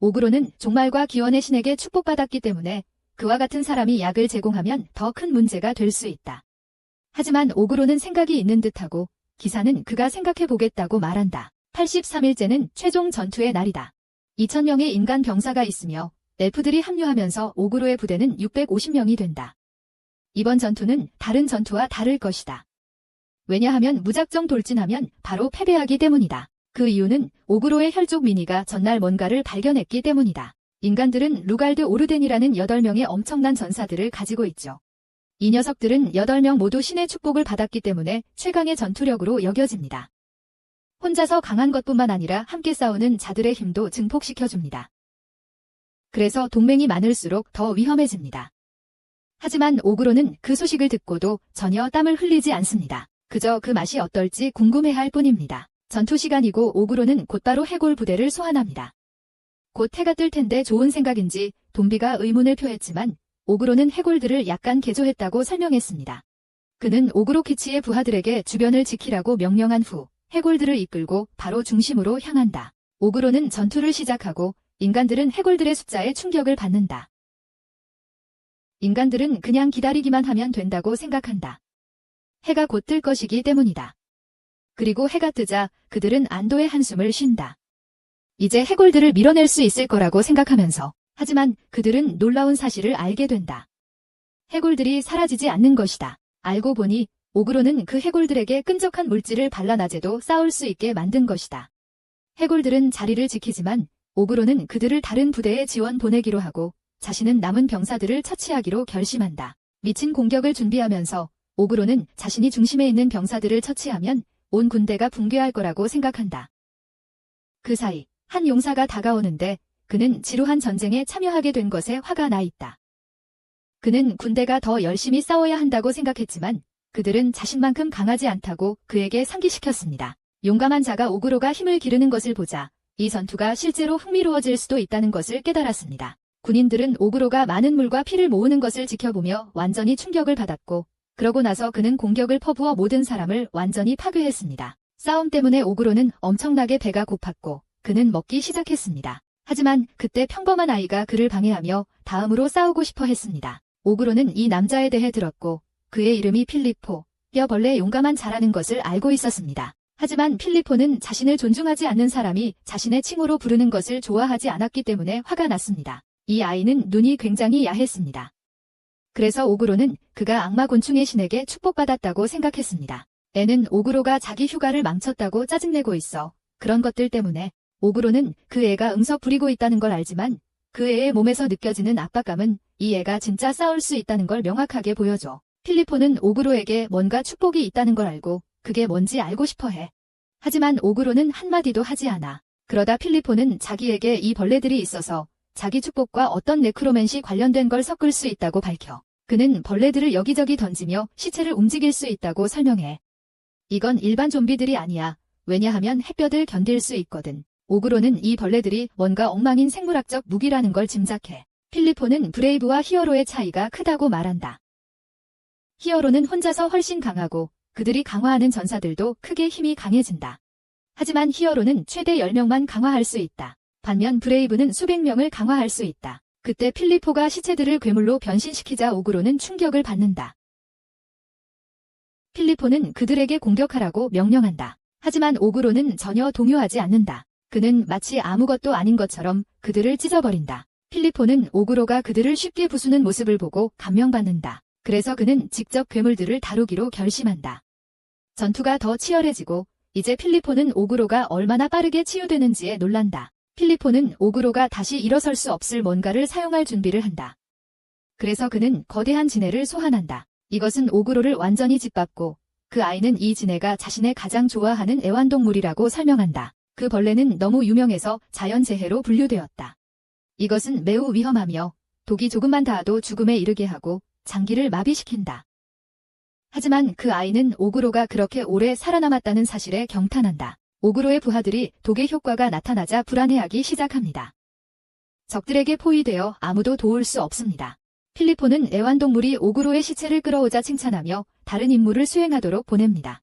오그로는 종말과 기원의 신에게 축복받았기 때문에 그와 같은 사람이 약을 제공하면 더 큰 문제가 될 수 있다. 하지만 오그로는 생각이 있는 듯하고 기사는 그가 생각해보겠다고 말한다. 83일째는 최종 전투의 날이다. 2000명의 인간 병사가 있으며 엘프들이 합류하면서 오그로의 부대는 650명이 된다. 이번 전투는 다른 전투와 다를 것이다. 왜냐하면 무작정 돌진하면 바로 패배하기 때문이다. 그 이유는 오그로의 혈족 미니가 전날 뭔가를 발견했기 때문이다. 인간들은 루갈드 오르덴이라는 8명의 엄청난 전사들을 가지고 있죠. 이 녀석들은 8명 모두 신의 축복을 받았기 때문에 최강의 전투력으로 여겨집니다. 혼자서 강한 것뿐만 아니라 함께 싸우는 자들의 힘도 증폭시켜줍니다. 그래서 동맹이 많을수록 더 위험해집니다. 하지만 오그로는 그 소식을 듣고도 전혀 땀을 흘리지 않습니다. 그저 그 맛이 어떨지 궁금해할 뿐입니다. 전투 시간이고 오그로는 곧바로 해골 부대를 소환합니다. 곧 해가 뜰 텐데 좋은 생각인지 돈비가 의문을 표했지만 오그로는 해골들을 약간 개조했다고 설명했습니다. 그는 오그로 키치의 부하들에게 주변을 지키라고 명령한 후 해골들을 이끌고 바로 중심으로 향한다. 오그로는 전투를 시작하고 인간들은 해골들의 숫자에 충격을 받는다. 인간들은 그냥 기다리기만 하면 된다고 생각한다. 해가 곧 뜰 것이기 때문이다. 그리고 해가 뜨자 그들은 안도의 한숨을 쉰다. 이제 해골들을 밀어낼 수 있을 거라고 생각하면서 하지만 그들은 놀라운 사실을 알게 된다. 해골들이 사라지지 않는 것이다. 알고 보니 오그로는 그 해골들에게 끈적한 물질을 발라 낮에도 싸울 수 있게 만든 것이다. 해골들은 자리를 지키지만 오그로는 그들을 다른 부대에 지원 보내기로 하고 자신은 남은 병사들을 처치하기로 결심한다. 미친 공격을 준비하면서 오그로는 자신이 중심에 있는 병사들을 처치하면 온 군대가 붕괴할 거라고 생각한다. 그 사이 한 용사가 다가오는데 그는 지루한 전쟁에 참여하게 된 것에 화가 나 있다. 그는 군대가 더 열심히 싸워야 한다고 생각했지만 그들은 자신만큼 강하지 않다고 그에게 상기시켰습니다. 용감한 자가 오그로가 힘을 기르는 것을 보자 이 전투가 실제로 흥미로워질 수도 있다는 것을 깨달았습니다. 군인들은 오그로가 많은 물과 피를 모으는 것을 지켜보며 완전히 충격을 받았고 그러고 나서 그는 공격을 퍼부어 모든 사람을 완전히 파괴했습니다. 싸움 때문에 오그로는 엄청나게 배가 고팠고 그는 먹기 시작했습니다. 하지만 그때 평범한 아이가 그를 방해하며 다음으로 싸우고 싶어 했습니다. 오그로는 이 남자에 대해 들었고 그의 이름이 필리포, 뼈벌레 용감한 자라는 것을 알고 있었습니다. 하지만 필리포는 자신을 존중하지 않는 사람이 자신의 칭호로 부르는 것을 좋아하지 않았기 때문에 화가 났습니다. 이 아이는 눈이 굉장히 야했습니다. 그래서 오그로는 그가 악마 곤충의 신에게 축복받았다고 생각했습니다. 애는 오그로가 자기 휴가를 망쳤다고 짜증내고 있어 그런 것들 때문에 오그로는 그 애가 응석 부리고 있다는 걸 알지만 그 애의 몸에서 느껴지는 압박감은 이 애가 진짜 싸울 수 있다는 걸 명확하게 보여줘. 필리포는 오그로에게 뭔가 축복이 있다는 걸 알고 그게 뭔지 알고 싶어 해. 하지만 오그로는 한마디도 하지 않아. 그러다 필리포는 자기에게 이 벌레들이 있어서 자기 축복과 어떤 네크로맨시 관련된 걸 섞을 수 있다고 밝혀. 그는 벌레들을 여기저기 던지며 시체를 움직일 수 있다고 설명해. 이건 일반 좀비들이 아니야. 왜냐하면 햇볕을 견딜 수 있거든. 오그로는 이 벌레들이 뭔가 엉망인 생물학적 무기라는 걸 짐작해. 필리포는 브레이브와 히어로의 차이가 크다고 말한다. 히어로는 혼자서 훨씬 강하고 그들이 강화하는 전사들도 크게 힘이 강해진다. 하지만 히어로는 최대 10명만 강화할 수 있다. 반면 브레이브는 수백 명을 강화할 수 있다. 그때 필리포가 시체들을 괴물로 변신시키자 오그로는 충격을 받는다. 필리포는 그들에게 공격하라고 명령한다. 하지만 오그로는 전혀 동요하지 않는다. 그는 마치 아무것도 아닌 것처럼 그들을 찢어버린다. 필리포는 오그로가 그들을 쉽게 부수는 모습을 보고 감명받는다. 그래서 그는 직접 괴물들을 다루기로 결심한다. 전투가 더 치열해지고 이제 필리포는 오그로가 얼마나 빠르게 치유되는지에 놀란다. 필리포는 오그로가 다시 일어설 수 없을 뭔가를 사용할 준비를 한다. 그래서 그는 거대한 지네를 소환한다. 이것은 오그로를 완전히 짓밟고 그 아이는 이 지네가 자신의 가장 좋아하는 애완동물이라고 설명한다. 그 벌레는 너무 유명해서 자연재해로 분류되었다. 이것은 매우 위험하며 독이 조금만 닿아도 죽음에 이르게 하고 장기를 마비시킨다. 하지만 그 아이는 오그로가 그렇게 오래 살아남았다는 사실에 경탄한다. 오그로의 부하들이 독의 효과가 나타나자 불안해하기 시작합니다. 적들에게 포위되어 아무도 도울 수 없습니다. 필리포는 애완동물이 오그로의 시체를 끌어오자 칭찬하며 다른 임무를 수행하도록 보냅니다.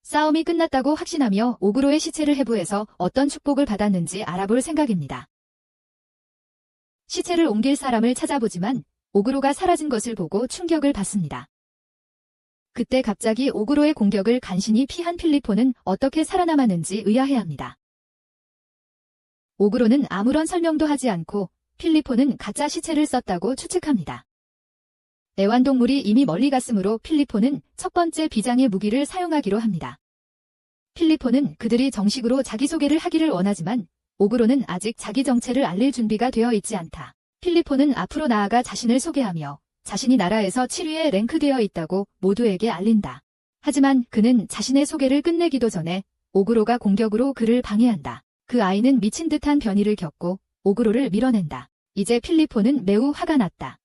싸움이 끝났다고 확신하며 오그로의 시체를 해부해서 어떤 축복을 받았는지 알아볼 생각입니다. 시체를 옮길 사람을 찾아보지만 오그로가 사라진 것을 보고 충격을 받습니다. 그때 갑자기 오그로의 공격을 간신히 피한 필리포는 어떻게 살아남았는지 의아해합니다. 오그로는 아무런 설명도 하지 않고 필리포는 가짜 시체를 썼다고 추측합니다. 애완동물이 이미 멀리 갔으므로 필리포는 첫 번째 비장의 무기를 사용하기로 합니다. 필리포는 그들이 정식으로 자기소개를 하기를 원하지만 오그로는 아직 자기 정체를 알릴 준비가 되어 있지 않다. 필리포는 앞으로 나아가 자신을 소개하며 자신이 나라에서 7위에 랭크되어 있다고 모두에게 알린다. 하지만 그는 자신의 소개를 끝내기도 전에 오그로가 공격으로 그를 방해한다. 그 아이는 미친 듯한 변이를 겪고 오그로를 밀어낸다. 이제 필리포는 매우 화가 났다.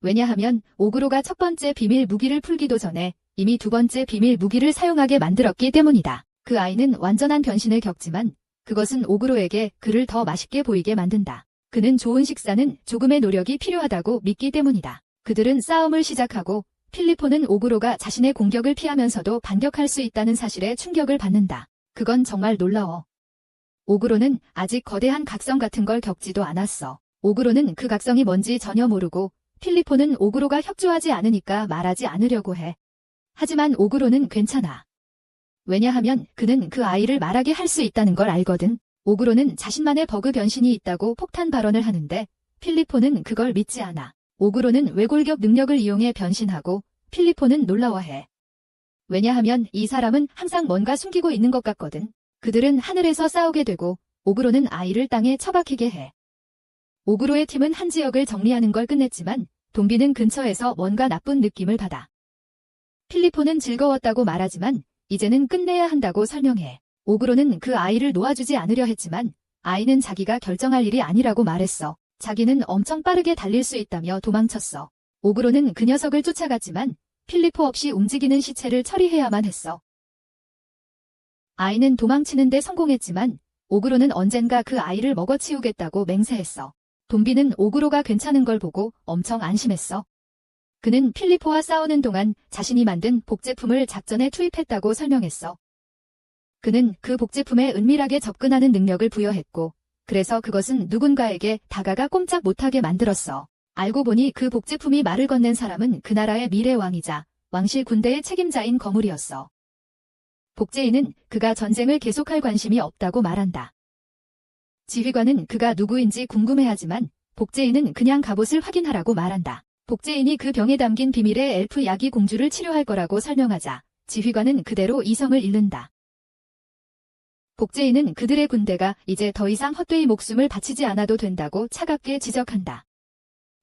왜냐하면 오그로가 첫 번째 비밀 무기를 풀기도 전에 이미 두 번째 비밀 무기를 사용하게 만들었기 때문이다. 그 아이는 완전한 변신을 겪지만 그것은 오그로에게 그를 더 맛있게 보이게 만든다. 그는 좋은 식사는 조금의 노력이 필요하다고 믿기 때문이다. 그들은 싸움을 시작하고 필리포는 오그로가 자신의 공격을 피하면서도 반격할 수 있다는 사실에 충격을 받는다. 그건 정말 놀라워. 오그로는 아직 거대한 각성 같은 걸 겪지도 않았어. 오그로는 그 각성이 뭔지 전혀 모르고 필리포는 오그로가 협조하지 않으니까 말하지 않으려고 해. 하지만 오그로는 괜찮아. 왜냐하면 그는 그 아이를 말하게 할 수 있다는 걸 알거든. 오그로는 자신만의 버그 변신이 있다고 폭탄 발언을 하는데 필리포는 그걸 믿지 않아. 오그로는 외골격 능력을 이용해 변신하고 필리포는 놀라워해. 왜냐하면 이 사람은 항상 뭔가 숨기고 있는 것 같거든. 그들은 하늘에서 싸우게 되고 오그로는 아이를 땅에 처박히게 해. 오그로의 팀은 한 지역을 정리하는 걸 끝냈지만 돈비는 근처에서 뭔가 나쁜 느낌을 받아. 필리포는 즐거웠다고 말하지만 이제는 끝내야 한다고 설명해. 오그로는 그 아이를 놓아주지 않으려 했지만 아이는 자기가 결정할 일이 아니라고 말했어. 자기는 엄청 빠르게 달릴 수 있다며 도망쳤어. 오그로는 그 녀석을 쫓아갔지만 필리포 없이 움직이는 시체를 처리해야만 했어. 아이는 도망치는데 성공했지만 오그로는 언젠가 그 아이를 먹어치우겠다고 맹세했어. 돈비는 오그로가 괜찮은 걸 보고 엄청 안심했어. 그는 필리포와 싸우는 동안 자신이 만든 복제품을 작전에 투입했다고 설명했어. 그는 그 복제품에 은밀하게 접근하는 능력을 부여했고 그래서 그것은 누군가에게 다가가 꼼짝 못하게 만들었어. 알고 보니 그 복제품이 말을 건넨 사람은 그 나라의 미래 왕이자 왕실 군대의 책임자인 거물이었어. 복제인은 그가 전쟁을 계속할 관심이 없다고 말한다. 지휘관은 그가 누구인지 궁금해하지만 복제인은 그냥 갑옷을 확인하라고 말한다. 복제인이 그 병에 담긴 비밀의 엘프 야기 공주를 치료할 거라고 설명하자 지휘관은 그대로 이성을 잃는다. 복제인은 그들의 군대가 이제 더 이상 헛되이 목숨을 바치지 않아도 된다고 차갑게 지적한다.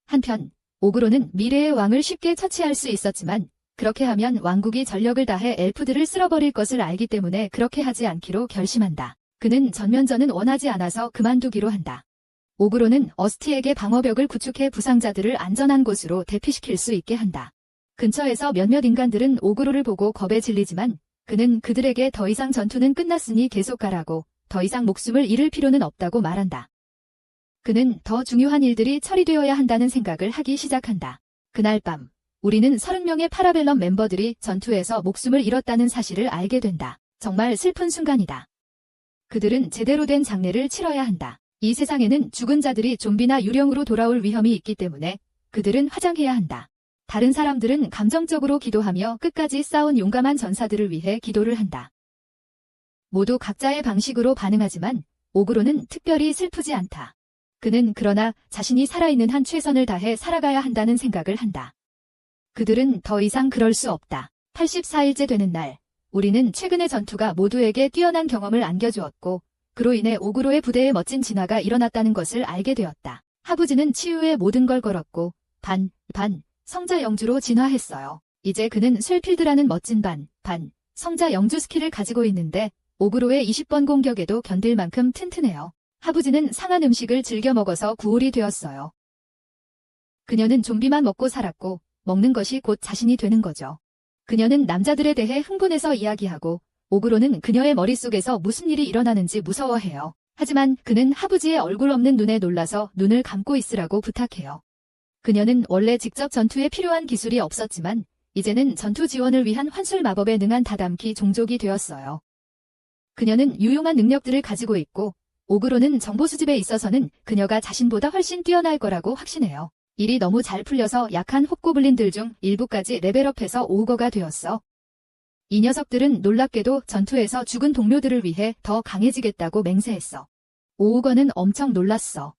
한편 오그로는 미래의 왕을 쉽게 처치할 수 있었지만 그렇게 하면 왕국이 전력을 다해 엘프들을 쓸어버릴 것을 알기 때문에 그렇게 하지 않기로 결심한다. 그는 전면전은 원하지 않아서 그만두기로 한다. 오그로는 어스티에게 방어벽을 구축해 부상자들을 안전한 곳으로 대피시킬 수 있게 한다. 근처에서 몇몇 인간들은 오그로를 보고 겁에 질리지만 그는 그들에게 더 이상 전투는 끝났으니 계속 가라고 더 이상 목숨을 잃을 필요는 없다고 말한다. 그는 더 중요한 일들이 처리되어야 한다는 생각을 하기 시작한다. 그날 밤 우리는 30명의 파라벨럼 멤버들이 전투에서 목숨을 잃었다는 사실을 알게 된다. 정말 슬픈 순간이다. 그들은 제대로 된 장례를 치러야 한다. 이 세상에는 죽은 자들이 좀비나 유령으로 돌아올 위험이 있기 때문에 그들은 화장해야 한다. 다른 사람들은 감정적으로 기도하며 끝까지 싸운 용감한 전사들을 위해 기도를 한다. 모두 각자의 방식으로 반응하지만 오그로는 특별히 슬프지 않다. 그는 그러나 자신이 살아있는 한 최선을 다해 살아가야 한다는 생각을 한다. 그들은 더 이상 그럴 수 없다. 84일째 되는 날, 우리는 최근의 전투가 모두에게 뛰어난 경험을 안겨주었고 그로 인해 오그로의 부대에 멋진 진화가 일어났다는 것을 알게 되었다. 하부지는 치유의 모든 걸 걸었고 성자 영주로 진화했어요. 이제 그는 쇠필드라는 멋진 성자 영주 스킬을 가지고 있는데 오그로의 20번 공격에도 견딜 만큼 튼튼해요. 하부지는 상한 음식을 즐겨 먹어서 구울이 되었어요. 그녀는 좀비만 먹고 살았고 먹는 것이 곧 자신이 되는 거죠. 그녀는 남자들에 대해 흥분해서 이야기하고 오그로는 그녀의 머릿속에서 무슨 일이 일어나는지 무서워해요. 하지만 그는 하부지의 얼굴 없는 눈에 놀라서 눈을 감고 있으라고 부탁해요. 그녀는 원래 직접 전투에 필요한 기술이 없었지만 이제는 전투 지원을 위한 환술 마법에 능한 다담키 종족이 되었어요. 그녀는 유용한 능력들을 가지고 있고 오그로는 정보 수집에 있어서는 그녀가 자신보다 훨씬 뛰어날 거라고 확신해요. 일이 너무 잘 풀려서 약한 홉고블린들 중 일부까지 레벨업해서 오우거가 되었어. 이 녀석들은 놀랍게도 전투에서 죽은 동료들을 위해 더 강해지겠다고 맹세했어. 오우거는 엄청 놀랐어.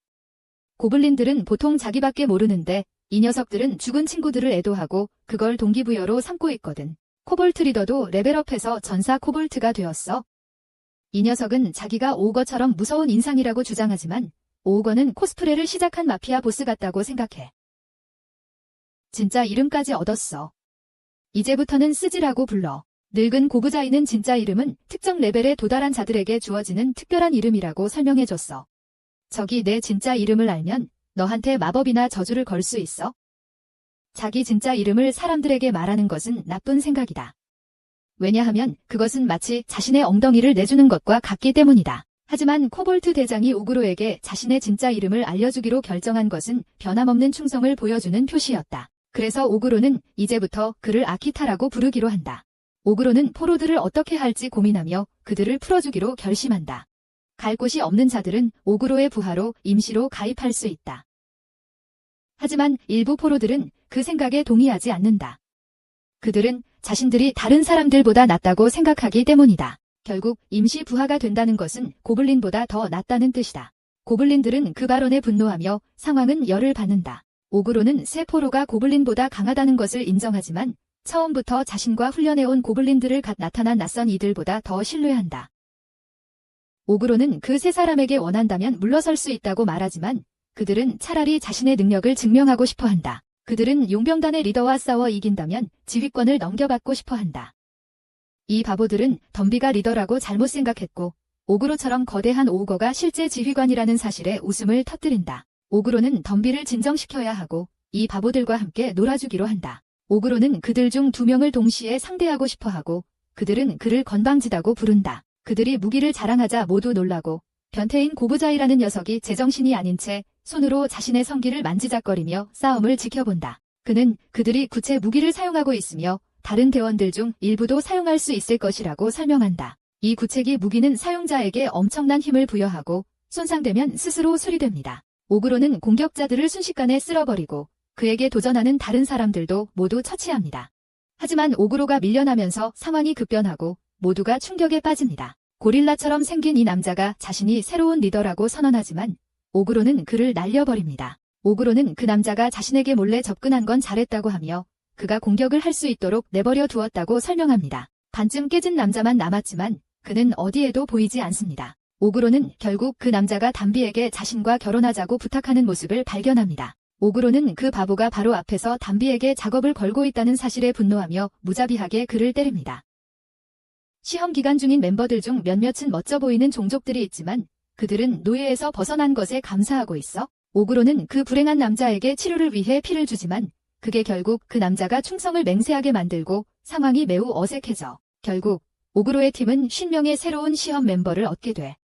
고블린들은 보통 자기밖에 모르는데 이 녀석들은 죽은 친구들을 애도하고 그걸 동기부여로 삼고 있거든. 코볼트 리더도 레벨업해서 전사 코볼트가 되었어. 이 녀석은 자기가 오우거처럼 무서운 인상이라고 주장하지만 오우거는 코스프레를 시작한 마피아 보스 같다고 생각해. 진짜 이름까지 얻었어. 이제부터는 쓰지라고 불러. 늙은 고부자이는 진짜 이름은 특정 레벨에 도달한 자들에게 주어지는 특별한 이름이라고 설명해줬어. 저기 내 진짜 이름을 알면 너한테 마법이나 저주를 걸 수 있어? 자기 진짜 이름을 사람들에게 말하는 것은 나쁜 생각이다. 왜냐하면 그것은 마치 자신의 엉덩이를 내주는 것과 같기 때문이다. 하지만 코볼트 대장이 오그로에게 자신의 진짜 이름을 알려주기로 결정한 것은 변함없는 충성을 보여주는 표시였다. 그래서 오그로는 이제부터 그를 아키타라고 부르기로 한다. 오그로는 포로들을 어떻게 할지 고민하며 그들을 풀어주기로 결심한다. 갈 곳이 없는 자들은 오그로의 부하로 임시로 가입할 수 있다. 하지만 일부 포로들은 그 생각에 동의하지 않는다. 그들은 자신들이 다른 사람들보다 낫다고 생각하기 때문이다. 결국 임시 부하가 된다는 것은 고블린보다 더 낫다는 뜻이다. 고블린들은 그 발언에 분노하며 상황은 열을 받는다. 오그로는 새 포로가 고블린보다 강하다는 것을 인정하지만 처음부터 자신과 훈련해온 고블린들을 갓 나타난 낯선 이들보다 더 신뢰한다. 오그로는 그 세 사람에게 원한다면 물러설 수 있다고 말하지만 그들은 차라리 자신의 능력을 증명하고 싶어한다. 그들은 용병단의 리더와 싸워 이긴다면 지휘권을 넘겨받고 싶어한다. 이 바보들은 덤비가 리더라고 잘못 생각했고 오그로처럼 거대한 오우거가 실제 지휘관이라는 사실에 웃음을 터뜨린다. 오그로는 덤비를 진정시켜야 하고 이 바보들과 함께 놀아주기로 한다. 오그로는 그들 중 2명을 동시에 상대하고 싶어하고 그들은 그를 건방지다고 부른다. 그들이 무기를 자랑하자 모두 놀라고 변태인 고부자이라는 녀석이 제정신이 아닌 채 손으로 자신의 성기를 만지작거리며 싸움을 지켜본다. 그는 그들이 구체 무기를 사용하고 있으며 다른 대원들 중 일부도 사용할 수 있을 것이라고 설명한다. 이 구체기 무기는 사용자에게 엄청난 힘을 부여하고 손상되면 스스로 수리됩니다. 오그로는 공격자들을 순식간에 쓸어버리고 그에게 도전하는 다른 사람들도 모두 처치합니다. 하지만 오그로가 밀려나면서 상황이 급변하고 모두가 충격에 빠집니다. 고릴라처럼 생긴 이 남자가 자신이 새로운 리더라고 선언하지만 오그로는 그를 날려버립니다. 오그로는 그 남자가 자신에게 몰래 접근한 건 잘했다고 하며 그가 공격을 할 수 있도록 내버려 두었다고 설명합니다. 반쯤 깨진 남자만 남았지만 그는 어디에도 보이지 않습니다. 오그로는 결국 그 남자가 담비에게 자신과 결혼하자고 부탁하는 모습을 발견합니다. 오그로는 그 바보가 바로 앞에서 담비에게 작업을 걸고 있다는 사실에 분노하며 무자비하게 그를 때립니다. 시험 기간 중인 멤버들 중 몇몇은 멋져 보이는 종족들이 있지만 그들은 노예에서 벗어난 것에 감사하고 있어. 오그로는 그 불행한 남자에게 치료를 위해 피를 주지만 그게 결국 그 남자가 충성을 맹세하게 만들고 상황이 매우 어색해져. 결국 오그로의 팀은 50명의 새로운 시험 멤버를 얻게 돼.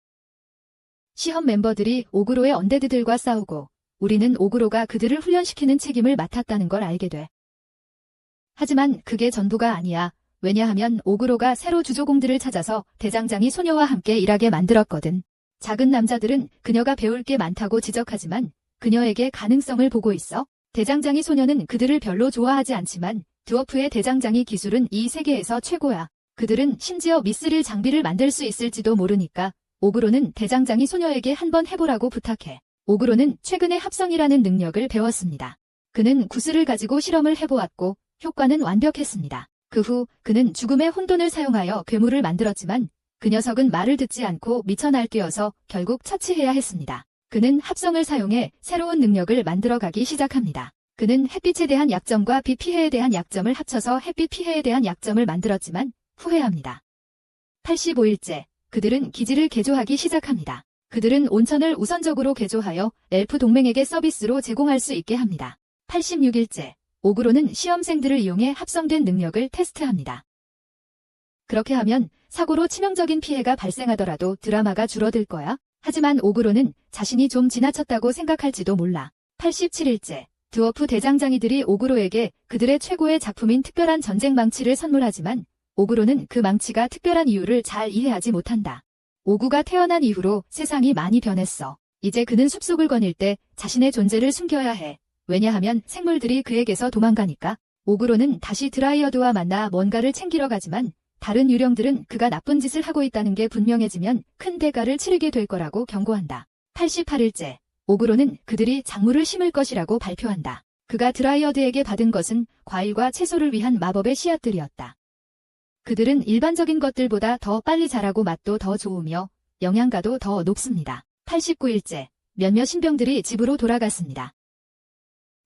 시험 멤버들이 오그로의 언데드들과 싸우고 우리는 오그로가 그들을 훈련시키는 책임을 맡았다는 걸 알게 돼. 하지만 그게 전부가 아니야. 왜냐하면 오그로가 새로 주조공들을 찾아서 대장장이 소녀와 함께 일하게 만들었거든. 작은 남자들은 그녀가 배울 게 많다고 지적하지만 그녀에게 가능성을 보고 있어. 대장장이 소녀는 그들을 별로 좋아하지 않지만 드워프의 대장장이 기술은 이 세계에서 최고야. 그들은 심지어 미스릴 장비를 만들 수 있을지도 모르니까 오그로는 대장장이 소녀에게 한번 해보라고 부탁해. 오그로는 최근에 합성이라는 능력을 배웠습니다. 그는 구슬을 가지고 실험을 해보았고 효과는 완벽했습니다. 그 후 그는 죽음의 혼돈을 사용하여 괴물을 만들었지만 그 녀석은 말을 듣지 않고 미쳐 날뛰어서 결국 처치해야 했습니다. 그는 합성을 사용해 새로운 능력을 만들어가기 시작합니다. 그는 햇빛에 대한 약점과 빛 피해에 대한 약점을 합쳐서 햇빛 피해에 대한 약점을 만들었지만 후회합니다. 85일째, 그들은 기지를 개조하기 시작합니다. 그들은 온천을 우선적으로 개조하여 엘프 동맹에게 서비스로 제공할 수 있게 합니다. 86일째, 오그로는 시험생들을 이용해 합성된 능력을 테스트합니다. 그렇게 하면 사고로 치명적인 피해가 발생하더라도 드라마가 줄어들 거야. 하지만 오그로는 자신이 좀 지나쳤다고 생각할지도 몰라. 87일째, 드워프 대장장이들이 오그로에게 그들의 최고의 작품인 특별한 전쟁 망치를 선물하지만 오그로는 그 망치가 특별한 이유를 잘 이해하지 못한다. 오구가 태어난 이후로 세상이 많이 변했어. 이제 그는 숲속을 거닐 때 자신의 존재를 숨겨야 해. 왜냐하면 생물들이 그에게서 도망가니까. 오그로는 다시 드라이어드와 만나 뭔가를 챙기러 가지만 다른 유령들은 그가 나쁜 짓을 하고 있다는 게 분명해지면 큰 대가를 치르게 될 거라고 경고한다. 88일째, 오그로는 그들이 작물을 심을 것이라고 발표한다. 그가 드라이어드에게 받은 것은 과일과 채소를 위한 마법의 씨앗들이었다. 그들은 일반적인 것들보다 더 빨리 자라고 맛도 더 좋으며 영양가도 더 높습니다. 89일째, 몇몇 신병들이 집으로 돌아갔습니다.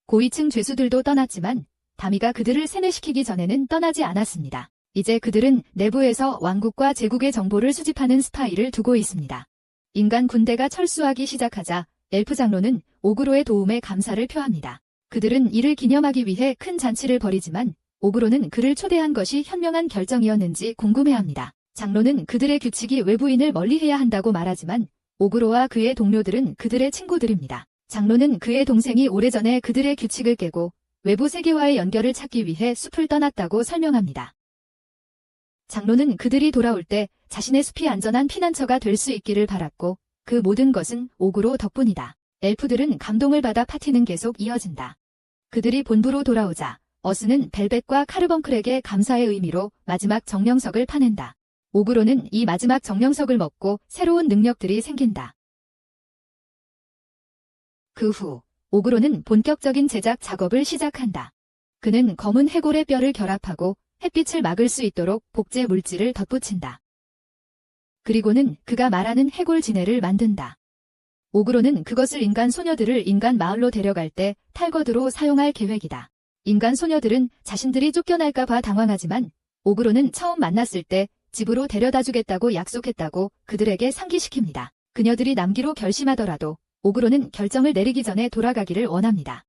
고위층 죄수들도 떠났지만 다미가 그들을 세뇌시키기 전에는 떠나지 않았습니다. 이제 그들은 내부에서 왕국과 제국의 정보를 수집하는 스파이를 두고 있습니다. 인간 군대가 철수하기 시작하자 엘프 장로는 오그로의 도움에 감사를 표합니다. 그들은 이를 기념하기 위해 큰 잔치를 벌이지만 오그로는 그를 초대한 것이 현명한 결정이었는지 궁금해합니다. 장로는 그들의 규칙이 외부인을 멀리해야 한다고 말하지만 오그로와 그의 동료들은 그들의 친구들입니다. 장로는 그의 동생이 오래전에 그들의 규칙을 깨고 외부 세계와의 연결을 찾기 위해 숲을 떠났다고 설명합니다. 장로는 그들이 돌아올 때 자신의 숲이 안전한 피난처가 될 수 있기를 바랐고 그 모든 것은 오그로 덕분이다. 엘프들은 감동을 받아 파티는 계속 이어진다. 그들이 본부로 돌아오자 어스는 벨벳과 카르벙클에게 감사의 의미로 마지막 정령석을 파낸다. 오그로는 이 마지막 정령석을 먹고 새로운 능력들이 생긴다. 그 후 오그로는 본격적인 제작 작업을 시작한다. 그는 검은 해골의 뼈를 결합하고 햇빛을 막을 수 있도록 복제 물질을 덧붙인다. 그리고는 그가 말하는 해골 지네를 만든다. 오그로는 그것을 인간 소녀들을 인간 마을로 데려갈 때 탈거드로 사용할 계획이다. 인간 소녀들은 자신들이 쫓겨날까봐 당황하지만 오그로는 처음 만났을 때 집으로 데려다주겠다고 약속했다고 그들에게 상기시킵니다. 그녀들이 남기로 결심하더라도 오그로는 결정을 내리기 전에 돌아가기를 원합니다.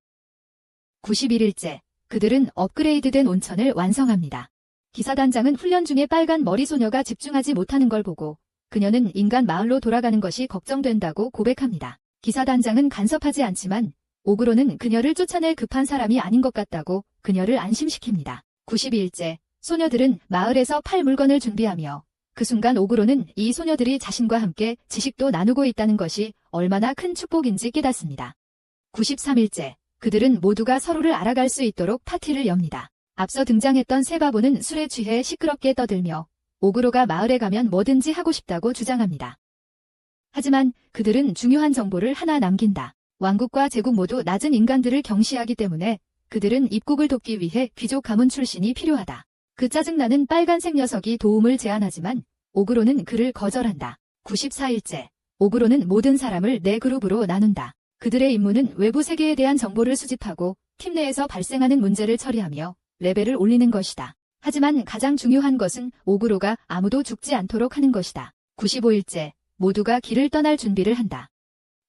91일째, 그들은 업그레이드된 온천을 완성합니다. 기사단장은 훈련 중에 빨간 머리 소녀가 집중하지 못하는 걸 보고 그녀는 인간 마을로 돌아가는 것이 걱정된다고 고백합니다. 기사단장은 간섭하지 않지만 오그로는 그녀를 쫓아낼 급한 사람이 아닌 것 같다고 그녀를 안심시킵니다. 92일째, 소녀들은 마을에서 팔 물건을 준비하며 그 순간 오그로는 이 소녀들이 자신과 함께 지식도 나누고 있다는 것이 얼마나 큰 축복인지 깨닫습니다. 93일째, 그들은 모두가 서로를 알아갈 수 있도록 파티를 엽니다. 앞서 등장했던 세 바보는 술에 취해 시끄럽게 떠들며 오그로가 마을에 가면 뭐든지 하고 싶다고 주장합니다. 하지만 그들은 중요한 정보를 하나 남긴다. 왕국과 제국 모두 낮은 인간들을 경시하기 때문에 그들은 입국을 돕기 위해 귀족 가문 출신이 필요하다. 그 짜증나는 빨간색 녀석이 도움을 제안하지만 오그로는 그를 거절한다. 94일째, 오그로는 모든 사람을 네 그룹으로 나눈다. 그들의 임무는 외부 세계에 대한 정보를 수집하고 팀 내에서 발생하는 문제를 처리하며 레벨을 올리는 것이다. 하지만 가장 중요한 것은 오그로가 아무도 죽지 않도록 하는 것이다. 95일째, 모두가 길을 떠날 준비를 한다.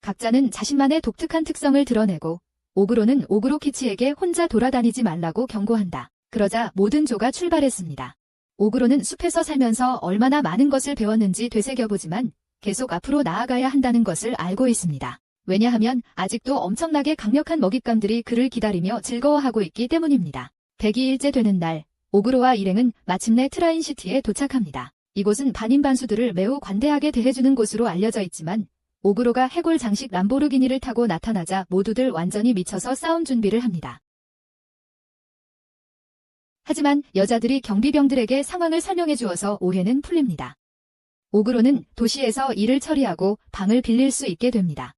각자는 자신만의 독특한 특성을 드러내고 오그로는 오그로키치에게 혼자 돌아다니지 말라고 경고한다. 그러자 모든 조가 출발했습니다. 오그로는 숲에서 살면서 얼마나 많은 것을 배웠는지 되새겨보지만 계속 앞으로 나아가야 한다는 것을 알고 있습니다. 왜냐하면 아직도 엄청나게 강력한 먹잇감들이 그를 기다리며 즐거워하고 있기 때문입니다. 102일째 되는 날, 오그로와 일행은 마침내 트라인시티에 도착합니다. 이곳은 반인반수들을 매우 관대하게 대해주는 곳으로 알려져 있지만 오그로가 해골 장식 람보르기니를 타고 나타나자 모두들 완전히 미쳐서 싸움 준비를 합니다. 하지만 여자들이 경비병들에게 상황을 설명해 주어서 오해는 풀립니다. 오그로는 도시에서 일을 처리하고 방을 빌릴 수 있게 됩니다.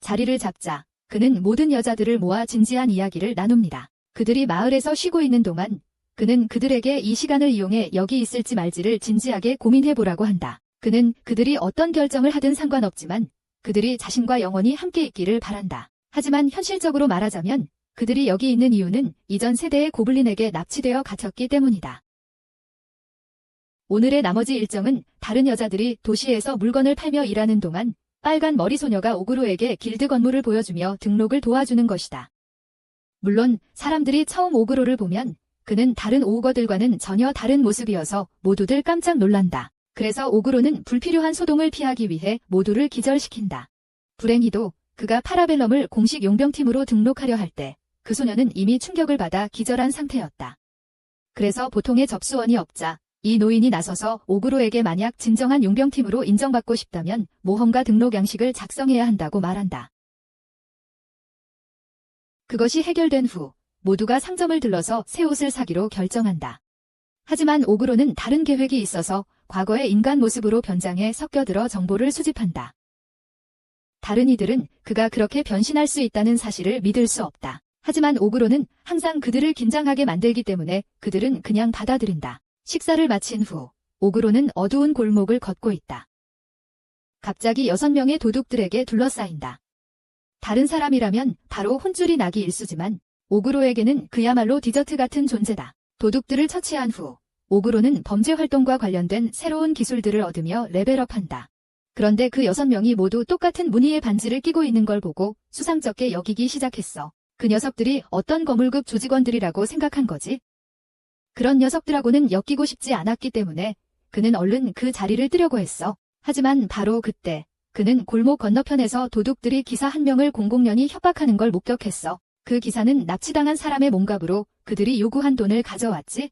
자리를 잡자 그는 모든 여자들을 모아 진지한 이야기를 나눕니다. 그들이 마을에서 쉬고 있는 동안 그는 그들에게 이 시간을 이용해 여기 있을지 말지를 진지하게 고민해보라고 한다. 그는 그들이 어떤 결정을 하든 상관없지만 그들이 자신과 영원히 함께 있기를 바란다. 하지만 현실적으로 말하자면 그들이 여기 있는 이유는 이전 세대의 고블린에게 납치되어 갇혔기 때문이다. 오늘의 나머지 일정은 다른 여자들이 도시에서 물건을 팔며 일하는 동안 빨간 머리 소녀가 오그로에게 길드 건물을 보여주며 등록을 도와주는 것이다. 물론 사람들이 처음 오그로를 보면 그는 다른 오거들과는 전혀 다른 모습이어서 모두들 깜짝 놀란다. 그래서 오그로는 불필요한 소동을 피하기 위해 모두를 기절시킨다. 불행히도 그가 파라벨럼을 공식 용병팀으로 등록하려 할 때 그 소녀는 이미 충격을 받아 기절한 상태였다. 그래서 보통의 접수원이 없자 이 노인이 나서서 오그로에게 만약 진정한 용병팀으로 인정받고 싶다면 모험가 등록 양식을 작성해야 한다고 말한다. 그것이 해결된 후 모두가 상점을 들러서 새 옷을 사기로 결정한다. 하지만 오그로는 다른 계획이 있어서 과거의 인간 모습으로 변장해 섞여들어 정보를 수집한다. 다른 이들은 그가 그렇게 변신할 수 있다는 사실을 믿을 수 없다. 하지만 오그로는 항상 그들을 긴장하게 만들기 때문에 그들은 그냥 받아들인다. 식사를 마친 후 오그로는 어두운 골목을 걷고 있다. 갑자기 6명의 도둑들에게 둘러싸인다. 다른 사람이라면 바로 혼쭐이 나기 일쑤지만 오그로에게는 그야말로 디저트 같은 존재다. 도둑들을 처치한 후 오그로는 범죄 활동과 관련된 새로운 기술들을 얻으며 레벨업한다. 그런데 그 6명이 모두 똑같은 무늬의 반지를 끼고 있는 걸 보고 수상쩍게 여기기 시작했어. 그 녀석들이 어떤 거물급 조직원들이라고 생각한 거지? 그런 녀석들하고는 엮이고 싶지 않았기 때문에 그는 얼른 그 자리를 뜨려고 했어. 하지만 바로 그때 그는 골목 건너편에서 도둑들이 기사 한 명을 공공연히 협박하는 걸 목격했어. 그 기사는 납치당한 사람의 몸값으로 그들이 요구한 돈을 가져왔지.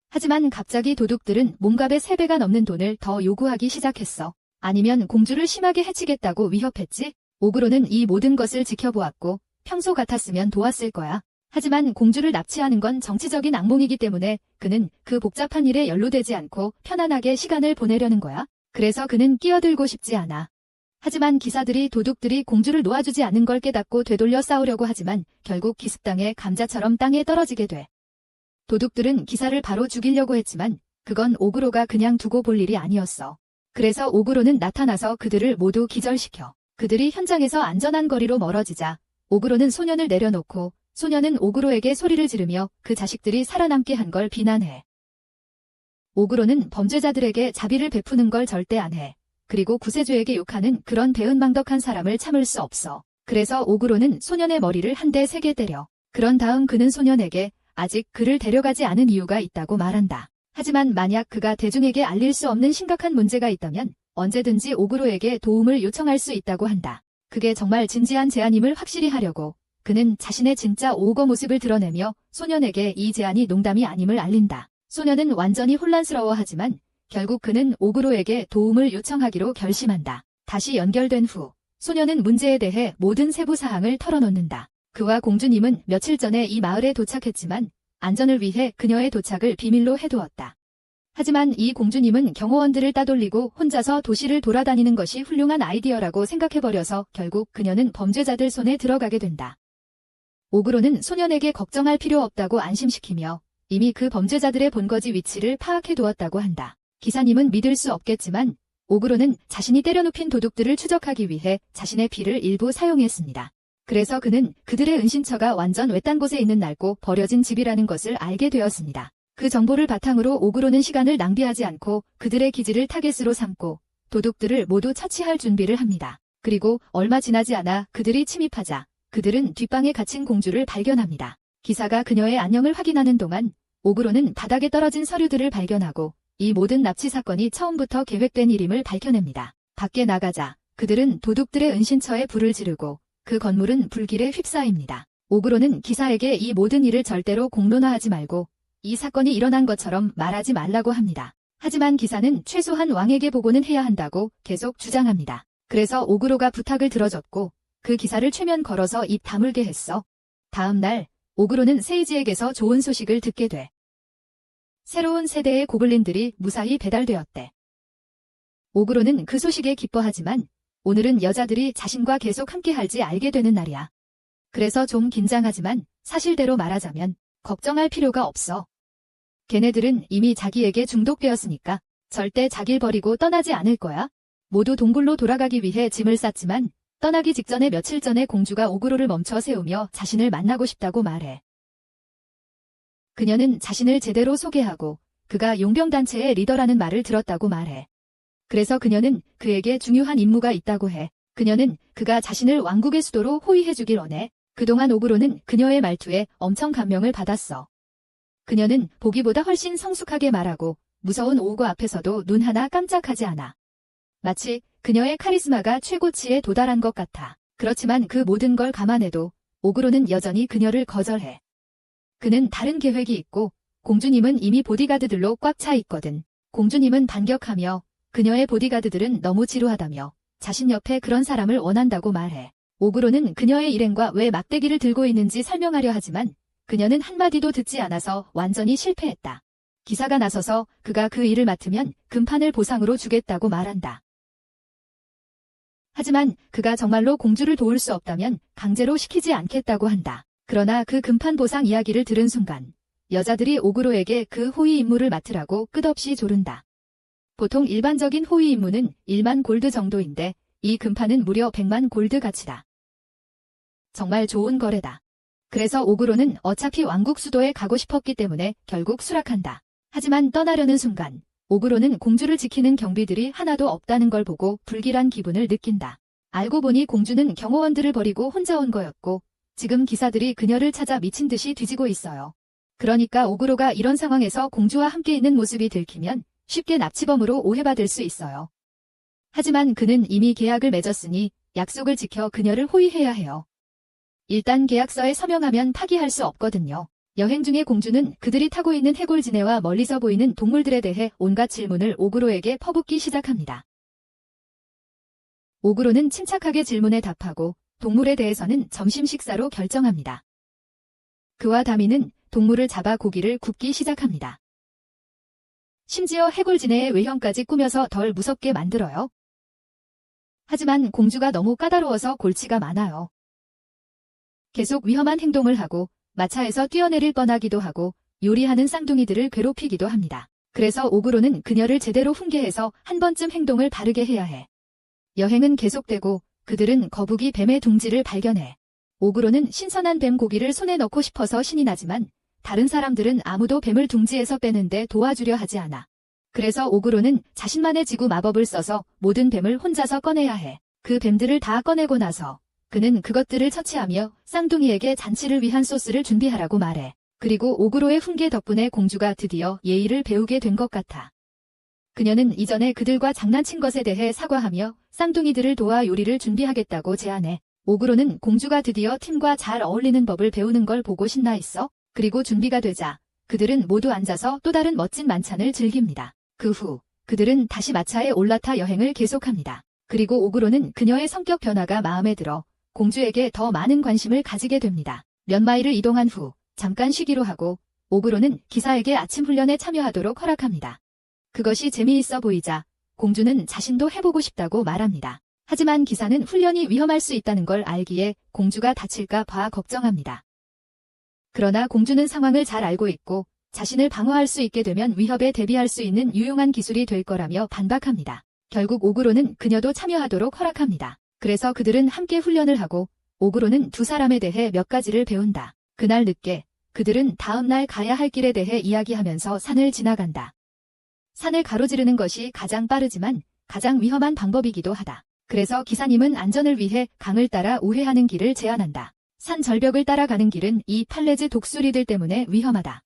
하지만 갑자기 도둑들은 몸값의 3배가 넘는 돈을 더 요구하기 시작했어. 아니면 공주를 심하게 해치겠다고 위협했지. 오그로는 이 모든 것을 지켜보았고 평소 같았으면 도왔을 거야. 하지만 공주를 납치하는 건 정치적인 악몽이기 때문에 그는 그 복잡한 일에 연루되지 않고 편안하게 시간을 보내려는 거야. 그래서 그는 끼어들고 싶지 않아. 하지만 기사들이 도둑들이 공주를 놓아주지 않는 걸 깨닫고 되돌려 싸우려고 하지만 결국 기습당해 감자처럼 땅에 떨어지게 돼. 도둑들은 기사를 바로 죽이려고 했지만 그건 오그로가 그냥 두고 볼 일이 아니었어. 그래서 오그로는 나타나서 그들을 모두 기절시켜. 그들이 현장에서 안전한 거리로 멀어지자 오그로는 소년을 내려놓고 소년은 오그로에게 소리를 지르며 그 자식들이 살아남게 한 걸 비난해. 오그로는 범죄자들에게 자비를 베푸는 걸 절대 안 해. 그리고 구세주에게 욕하는 그런 배은망덕한 사람을 참을 수 없어. 그래서 오그로는 소년의 머리를 한 대 세게 때려. 그런 다음 그는 소년에게 아직 그를 데려가지 않은 이유가 있다고 말한다. 하지만 만약 그가 대중에게 알릴 수 없는 심각한 문제가 있다면 언제든지 오그로에게 도움을 요청할 수 있다고 한다. 그게 정말 진지한 제안임을 확실히 하려고 그는 자신의 진짜 오거 모습을 드러내며 소년에게 이 제안이 농담이 아님을 알린다. 소년은 완전히 혼란스러워하지만 결국 그는 오그로에게 도움을 요청하기로 결심한다. 다시 연결된 후 소년은 문제에 대해 모든 세부 사항을 털어놓는다. 그와 공주님은 며칠 전에 이 마을에 도착했지만 안전을 위해 그녀의 도착을 비밀로 해두었다. 하지만 이 공주님은 경호원들을 따돌리고 혼자서 도시를 돌아다니는 것이 훌륭한 아이디어라고 생각해버려서 결국 그녀는 범죄자들 손에 들어가게 된다. 오그로는 소년에게 걱정할 필요 없다고 안심시키며 이미 그 범죄자들의 본거지 위치를 파악해두었다고 한다. 기사님은 믿을 수 없겠지만 오그로는 자신이 때려눕힌 도둑들을 추적하기 위해 자신의 피를 일부 사용했습니다. 그래서 그는 그들의 은신처가 완전 외딴 곳에 있는 낡고 버려진 집이라는 것을 알게 되었습니다. 그 정보를 바탕으로 오그로는 시간을 낭비하지 않고 그들의 기지를 타겟으로 삼고 도둑들을 모두 처치할 준비를 합니다. 그리고 얼마 지나지 않아 그들이 침입하자 그들은 뒷방에 갇힌 공주를 발견합니다. 기사가 그녀의 안녕을 확인하는 동안 오그로는 바닥에 떨어진 서류들을 발견하고 이 모든 납치 사건이 처음부터 계획된 일임을 밝혀냅니다. 밖에 나가자 그들은 도둑들의 은신처에 불을 지르고 그 건물은 불길에 휩싸입니다. 오그로는 기사에게 이 모든 일을 절대로 공론화하지 말고 이 사건이 일어난 것처럼 말하지 말라고 합니다. 하지만 기사는 최소한 왕에게 보고는 해야 한다고 계속 주장합니다. 그래서 오그로가 부탁을 들어줬고 그 기사를 최면 걸어서 입 다물게 했어. 다음 날 오그로는 세이지에게서 좋은 소식을 듣게 돼. 새로운 세대의 고블린들이 무사히 배달되었대. 오그로는 그 소식에 기뻐하지만 오늘은 여자들이 자신과 계속 함께할지 알게 되는 날이야. 그래서 좀 긴장하지만 사실대로 말하자면 걱정할 필요가 없어. 걔네들은 이미 자기에게 중독되었으니까 절대 자길 버리고 떠나지 않을 거야. 모두 동굴로 돌아가기 위해 짐을 쌌지만 떠나기 직전에 며칠 전에 공주가 오그로를 멈춰 세우며 자신을 만나고 싶다고 말해. 그녀는 자신을 제대로 소개하고 그가 용병단체의 리더라는 말을 들었다고 말해. 그래서 그녀는 그에게 중요한 임무가 있다고 해. 그녀는 그가 자신을 왕국의 수도로 호위해주길 원해. 그동안 오그로는 그녀의 말투에 엄청 감명을 받았어. 그녀는 보기보다 훨씬 성숙하게 말하고 무서운 오그 앞에서도 눈 하나 깜짝하지 않아. 마치 그녀의 카리스마가 최고치에 도달한 것 같아. 그렇지만 그 모든 걸 감안해도 오그로는 여전히 그녀를 거절해. 그는 다른 계획이 있고 공주님은 이미 보디가드들로 꽉 차 있거든. 공주님은 반격하며 그녀의 보디가드들은 너무 지루하다며 자신 옆에 그런 사람을 원한다고 말해. 오그로는 그녀의 일행과 왜 막대기를 들고 있는지 설명하려 하지만 그녀는 한마디도 듣지 않아서 완전히 실패했다. 기사가 나서서 그가 그 일을 맡으면 금판을 보상으로 주겠다고 말한다. 하지만 그가 정말로 공주를 도울 수 없다면 강제로 시키지 않겠다고 한다. 그러나 그 금판 보상 이야기를 들은 순간 여자들이 오그로에게 그 호위 임무를 맡으라고 끝없이 조른다. 보통 일반적인 호위 임무는 1만 골드 정도인데 이 금판은 무려 100만 골드 가치다. 정말 좋은 거래다. 그래서 오그로는 어차피 왕국 수도에 가고 싶었기 때문에 결국 수락한다. 하지만 떠나려는 순간 오그로는 공주를 지키는 경비들이 하나도 없다는 걸 보고 불길한 기분을 느낀다. 알고 보니 공주는 경호원들을 버리고 혼자 온 거였고 지금 기사들이 그녀를 찾아 미친 듯이 뒤지고 있어요. 그러니까 오그로가 이런 상황에서 공주와 함께 있는 모습이 들키면 쉽게 납치범으로 오해받을 수 있어요. 하지만 그는 이미 계약을 맺었으니 약속을 지켜 그녀를 호위해야 해요. 일단 계약서에 서명하면 파기할 수 없거든요. 여행 중에 공주는 그들이 타고 있는 해골지네와 멀리서 보이는 동물들에 대해 온갖 질문을 오그로에게 퍼붓기 시작합니다. 오그로는 침착하게 질문에 답하고 동물에 대해서는 점심 식사로 결정합니다. 그와 다미는 동물을 잡아 고기를 굽기 시작합니다. 심지어 해골지네의 외형까지 꾸며서 덜 무섭게 만들어요. 하지만 공주가 너무 까다로워서 골치가 많아요. 계속 위험한 행동을 하고 마차에서 뛰어내릴 뻔하기도 하고 요리하는 쌍둥이들을 괴롭히기도 합니다. 그래서 오그로는 그녀를 제대로 훈계해서 한 번쯤 행동을 바르게 해야 해. 여행은 계속되고 그들은 거북이 뱀의 둥지를 발견해. 오그로는 신선한 뱀 고기를 손에 넣고 싶어서 신이 나지만 다른 사람들은 아무도 뱀을 둥지에서 빼는데 도와주려 하지 않아. 그래서 오그로는 자신만의 지구 마법을 써서 모든 뱀을 혼자서 꺼내야 해. 그 뱀들을 다 꺼내고 나서 그는 그것들을 처치하며 쌍둥이에게 잔치를 위한 소스를 준비하라고 말해. 그리고 오그로의 훈계 덕분에 공주가 드디어 예의를 배우게 된 것 같아. 그녀는 이전에 그들과 장난친 것에 대해 사과하며 쌍둥이들을 도와 요리를 준비하겠다고 제안해. 오그로는 공주가 드디어 팀과 잘 어울리는 법을 배우는 걸 보고 신나 있어. 그리고 준비가 되자 그들은 모두 앉아서 또 다른 멋진 만찬을 즐깁니다. 그 후 그들은 다시 마차에 올라타 여행을 계속합니다. 그리고 오그로는 그녀의 성격 변화가 마음에 들어 공주에게 더 많은 관심을 가지게 됩니다. 몇 마일을 이동한 후 잠깐 쉬기로 하고 오그로는 기사에게 아침 훈련에 참여하도록 허락합니다. 그것이 재미있어 보이자 공주는 자신도 해보고 싶다고 말합니다. 하지만 기사는 훈련이 위험할 수 있다는 걸 알기에 공주가 다칠까 봐 걱정합니다. 그러나 공주는 상황을 잘 알고 있고 자신을 방어할 수 있게 되면 위협에 대비할 수 있는 유용한 기술이 될 거라며 반박합니다. 결국 오그로는 그녀도 참여하도록 허락합니다. 그래서 그들은 함께 훈련을 하고 오그로는 두 사람에 대해 몇 가지를 배운다. 그날 늦게 그들은 다음 날 가야 할 길에 대해 이야기하면서 산을 지나간다. 산을 가로지르는 것이 가장 빠르지만 가장 위험한 방법이기도 하다. 그래서 기사님은 안전을 위해 강을 따라 우회하는 길을 제안한다. 산 절벽을 따라가는 길은 이 팔레즈 독수리들 때문에 위험하다.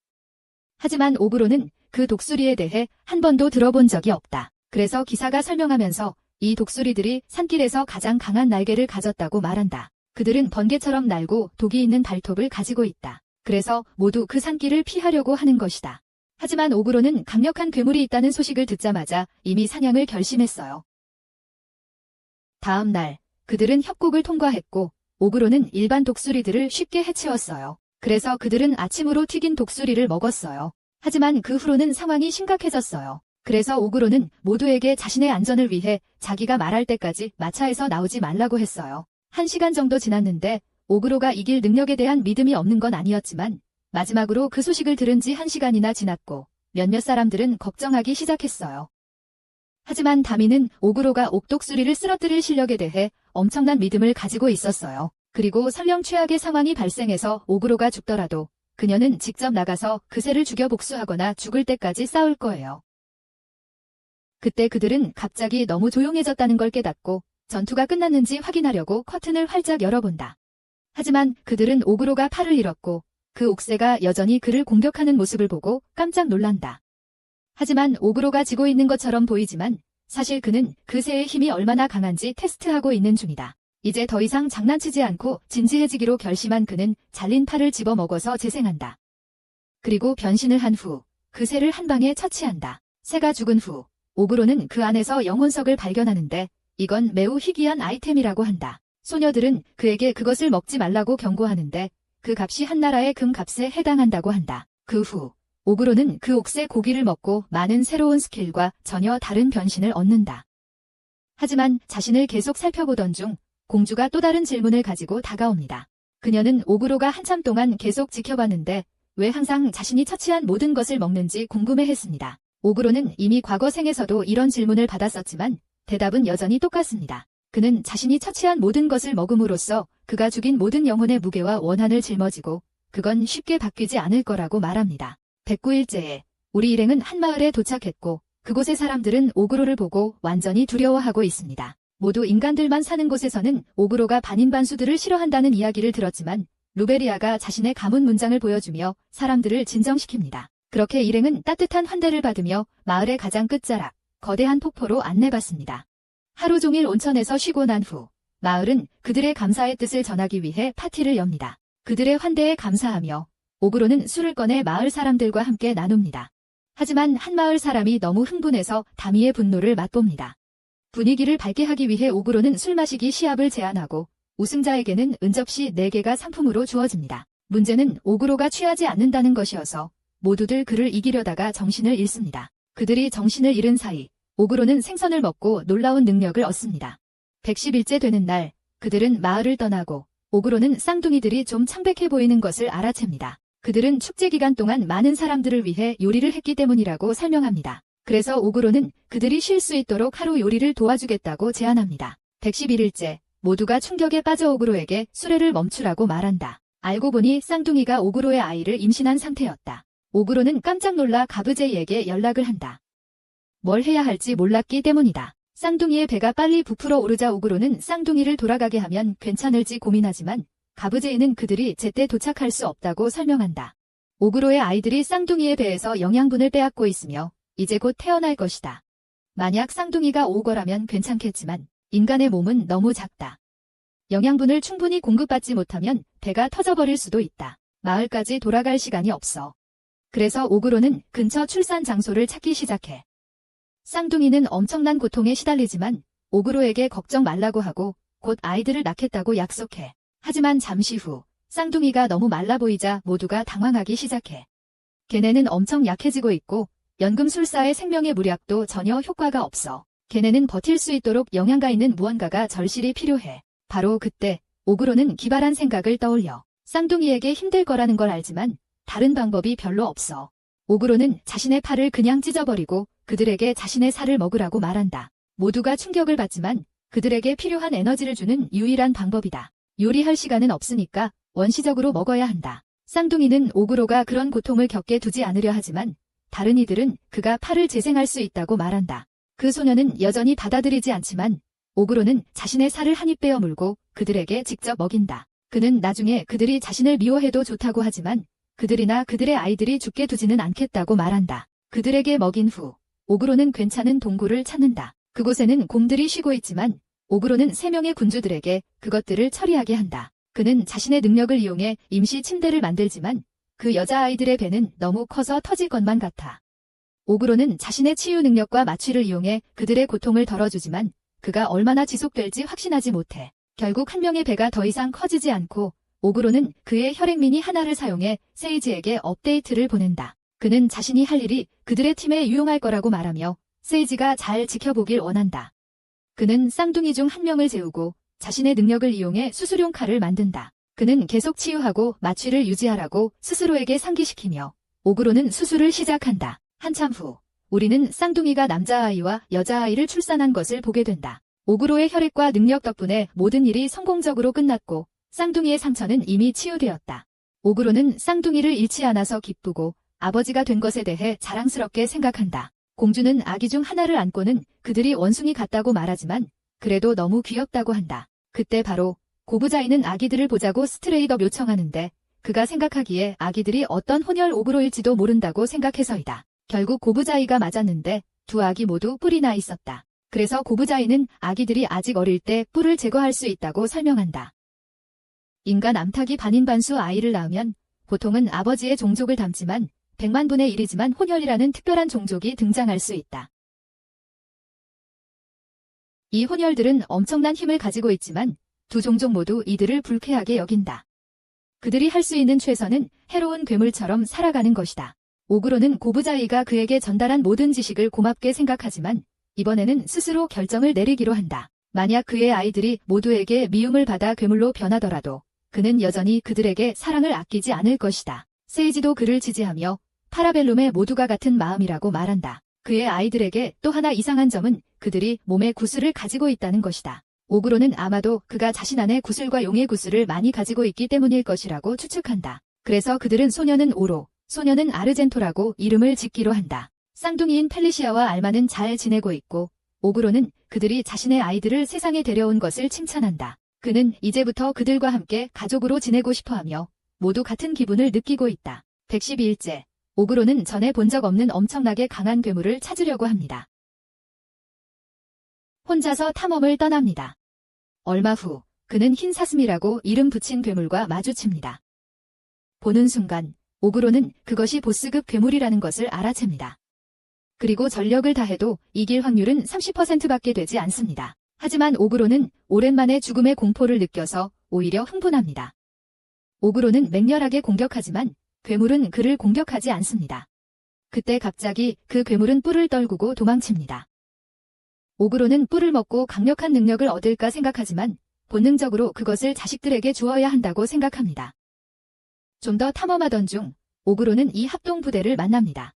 하지만 오그로는 그 독수리에 대해 한 번도 들어본 적이 없다. 그래서 기사가 설명하면서 이 독수리들이 산길에서 가장 강한 날개를 가졌다고 말한다. 그들은 번개처럼 날고 독이 있는 발톱을 가지고 있다. 그래서 모두 그 산길을 피하려고 하는 것이다. 하지만 오그로는 강력한 괴물이 있다는 소식을 듣자마자 이미 사냥을 결심했어요. 다음 날, 그들은 협곡을 통과했고, 오그로는 일반 독수리들을 쉽게 해치웠어요. 그래서 그들은 아침으로 튀긴 독수리를 먹었어요. 하지만 그 후로는 상황이 심각해졌어요. 그래서 오그로는 모두에게 자신의 안전을 위해 자기가 말할 때까지 마차에서 나오지 말라고 했어요. 1시간 정도 지났는데 오그로가 이길 능력에 대한 믿음이 없는 건 아니었지만 마지막으로 그 소식을 들은 지 1시간이나 지났고 몇몇 사람들은 걱정하기 시작했어요. 하지만 다미는 오그로가 옥독수리를 쓰러뜨릴 실력에 대해 엄청난 믿음을 가지고 있었어요. 그리고 설령 최악의 상황이 발생해서 오그로가 죽더라도 그녀는 직접 나가서 그새를 죽여 복수하거나 죽을 때까지 싸울 거예요. 그때 그들은 갑자기 너무 조용해졌다는 걸 깨닫고 전투가 끝났는지 확인하려고 커튼을 활짝 열어본다. 하지만 그들은 오그로가 팔을 잃었고 그 옥새가 여전히 그를 공격하는 모습을 보고 깜짝 놀란다. 하지만 오그로가 지고 있는 것처럼 보이지만 사실 그는 그 새의 힘이 얼마나 강한지 테스트하고 있는 중이다. 이제 더 이상 장난치지 않고 진지해지기로 결심한 그는 잘린 팔을 집어먹어서 재생한다. 그리고 변신을 한 후 그 새를 한 방에 처치한다. 새가 죽은 후 오그로는 그 안에서 영혼석을 발견하는데 이건 매우 희귀한 아이템이라고 한다. 소녀들은 그에게 그것을 먹지 말라고 경고하는데 그 값이 한 나라의 금값에 해당한다고 한다. 그 후 오그로는 그 옥새 고기를 먹고 많은 새로운 스킬과 전혀 다른 변신을 얻는다. 하지만 자신을 계속 살펴보던 중 공주가 또 다른 질문을 가지고 다가옵니다. 그녀는 오그로가 한참 동안 계속 지켜봤는데 왜 항상 자신이 처치한 모든 것을 먹는지 궁금해했습니다. 오그로는 이미 과거 생에서도 이런 질문을 받았었지만 대답은 여전히 똑같습니다. 그는 자신이 처치한 모든 것을 먹음으로써 그가 죽인 모든 영혼의 무게와 원한을 짊어지고 그건 쉽게 바뀌지 않을 거라고 말합니다. 109일째에 우리 일행은 한 마을에 도착했고 그곳의 사람들은 오그로를 보고 완전히 두려워하고 있습니다. 모두 인간들만 사는 곳에서는 오그로가 반인반수들을 싫어한다는 이야기를 들었지만 루베리아가 자신의 가문 문장을 보여주며 사람들을 진정시킵니다. 그렇게 일행은 따뜻한 환대를 받으며 마을의 가장 끝자락, 거대한 폭포로 안내받습니다. 하루 종일 온천에서 쉬고 난 후 마을은 그들의 감사의 뜻을 전하기 위해 파티를 엽니다. 그들의 환대에 감사하며 오그로는 술을 꺼내 마을 사람들과 함께 나눕니다. 하지만 한 마을 사람이 너무 흥분해서 다미의 분노를 맛봅니다. 분위기를 밝게 하기 위해 오그로는 술 마시기 시합을 제안하고 우승자에게는 은접시 4개가 상품으로 주어집니다. 문제는 오그로가 취하지 않는다는 것이어서 모두들 그를 이기려다가 정신을 잃습니다. 그들이 정신을 잃은 사이 오그로는 생선을 먹고 놀라운 능력을 얻습니다. 110일째 되는 날 그들은 마을을 떠나고 오그로는 쌍둥이들이 좀 창백해 보이는 것을 알아챕니다. 그들은 축제 기간 동안 많은 사람들을 위해 요리를 했기 때문이라고 설명합니다. 그래서 오그로는 그들이 쉴 수 있도록 하루 요리를 도와주겠다고 제안합니다. 111일째 모두가 충격에 빠져 오그로에게 수레를 멈추라고 말한다. 알고 보니 쌍둥이가 오그로의 아이를 임신한 상태였다. 오그로는 깜짝 놀라 가브제이에게 연락을 한다. 뭘 해야 할지 몰랐기 때문이다. 쌍둥이의 배가 빨리 부풀어 오르자 오그로는 쌍둥이를 돌아가게 하면 괜찮을지 고민하지만 가브제이는 그들이 제때 도착할 수 없다고 설명한다. 오그로의 아이들이 쌍둥이의 배에서 영양분을 빼앗고 있으며 이제 곧 태어날 것이다. 만약 쌍둥이가 오거라면 괜찮겠지만 인간의 몸은 너무 작다. 영양분을 충분히 공급받지 못하면 배가 터져버릴 수도 있다. 마을까지 돌아갈 시간이 없어. 그래서 오그로는 근처 출산 장소를 찾기 시작해. 쌍둥이는 엄청난 고통에 시달리지만 오그로에게 걱정 말라고 하고 곧 아이들을 낳겠다고 약속해. 하지만 잠시 후 쌍둥이가 너무 말라 보이자 모두가 당황하기 시작해. 걔네는 엄청 약해지고 있고 연금술사의 생명의 무약도 전혀 효과가 없어. 걔네는 버틸 수 있도록 영양가 있는 무언가가 절실히 필요해. 바로 그때 오그로는 기발한 생각을 떠올려. 쌍둥이에게 힘들 거라는 걸 알지만 다른 방법이 별로 없어. 오그로는 자신의 팔을 그냥 찢어버리고 그들에게 자신의 살을 먹으라고 말한다. 모두가 충격을 받지만 그들에게 필요한 에너지를 주는 유일한 방법이다. 요리할 시간은 없으니까 원시적으로 먹어야 한다. 쌍둥이는 오그로가 그런 고통을 겪게 두지 않으려 하지만 다른 이들은 그가 팔을 재생할 수 있다고 말한다. 그 소녀는 여전히 받아들이지 않지만 오그로는 자신의 살을 한 입 빼어 물고 그들에게 직접 먹인다. 그는 나중에 그들이 자신을 미워해도 좋다고 하지만 그들이나 그들의 아이들이 죽게 두지는 않겠다고 말한다. 그들에게 먹인 후 오그로는 괜찮은 동굴을 찾는다. 그곳에는 곰들이 쉬고 있지만 오그로는 3명의 군주들에게 그것들을 처리하게 한다. 그는 자신의 능력을 이용해 임시 침대를 만들지만 그 여자아이들의 배는 너무 커서 터질 것만 같아. 오그로는 자신의 치유 능력과 마취를 이용해 그들의 고통을 덜어주지만 그가 얼마나 지속될지 확신하지 못해. 결국 한 명의 배가 더 이상 커지지 않고 오그로는 그의 혈액미니 하나를 사용해 세이지에게 업데이트를 보낸다. 그는 자신이 할 일이 그들의 팀에 유용할 거라고 말하며 세이지가 잘 지켜보길 원한다. 그는 쌍둥이 중 한 명을 재우고 자신의 능력을 이용해 수술용 칼을 만든다. 그는 계속 치유하고 마취를 유지하라고 스스로에게 상기시키며 오그로는 수술을 시작한다. 한참 후 우리는 쌍둥이가 남자아이와 여자아이를 출산한 것을 보게 된다. 오그로의 혈액과 능력 덕분에 모든 일이 성공적으로 끝났고 쌍둥이의 상처는 이미 치유되었다. 오그로는 쌍둥이를 잃지 않아서 기쁘고 아버지가 된 것에 대해 자랑스럽게 생각한다. 공주는 아기 중 하나를 안고는 그들이 원숭이 같다고 말하지만 그래도 너무 귀엽다고 한다. 그때 바로 고부자이는 아기들을 보자고 스트레이업 요청하는데 그가 생각하기에 아기들이 어떤 혼혈 오그로일지도 모른다고 생각해서이다. 결국 고부자이가 맞았는데 두 아기 모두 뿔이 나 있었다. 그래서 고부자이는 아기들이 아직 어릴 때 뿔을 제거할 수 있다고 설명한다. 인간 암탉이 반인반수 아이를 낳으면 보통은 아버지의 종족을 담지만 100만 분의 1이지만 혼혈이라는 특별한 종족이 등장할 수 있다. 이 혼혈들은 엄청난 힘을 가지고 있지만 두 종족 모두 이들을 불쾌하게 여긴다. 그들이 할 수 있는 최선은 해로운 괴물처럼 살아가는 것이다. 오그로는 고부자이가 그에게 전달한 모든 지식을 고맙게 생각하지만 이번에는 스스로 결정을 내리기로 한다. 만약 그의 아이들이 모두에게 미움을 받아 괴물로 변하더라도 그는 여전히 그들에게 사랑을 아끼지 않을 것이다. 세이지도 그를 지지하며 파라벨룸의 모두가 같은 마음이라고 말한다. 그의 아이들에게 또 하나 이상한 점은 그들이 몸에 구슬을 가지고 있다는 것이다. 오그로는 아마도 그가 자신 안에 구슬과 용의 구슬을 많이 가지고 있기 때문일 것이라고 추측한다. 그래서 그들은 소녀는 오로, 소녀는 아르젠토라고 이름을 짓기로 한다. 쌍둥이인 펠리시아와 알마는 잘 지내고 있고 오그로는 그들이 자신의 아이들을 세상에 데려온 것을 칭찬한다. 그는 이제부터 그들과 함께 가족으로 지내고 싶어하며 모두 같은 기분을 느끼고 있다. 112일째, 오그로는 전에 본 적 없는 엄청나게 강한 괴물을 찾으려고 합니다. 혼자서 탐험을 떠납니다. 얼마 후 그는 흰 사슴이라고 이름 붙인 괴물과 마주칩니다. 보는 순간 오그로는 그것이 보스급 괴물이라는 것을 알아챕니다. 그리고 전력을 다해도 이길 확률은 30%밖에 되지 않습니다. 하지만 오그로는 오랜만에 죽음의 공포를 느껴서 오히려 흥분합니다. 오그로는 맹렬하게 공격하지만 괴물은 그를 공격하지 않습니다. 그때 갑자기 그 괴물은 뿔을 떨구고 도망칩니다. 오그로는 뿔을 먹고 강력한 능력을 얻을까 생각하지만 본능적으로 그것을 자식들에게 주어야 한다고 생각합니다. 좀 더 탐험하던 중 오그로는 이 합동부대를 만납니다.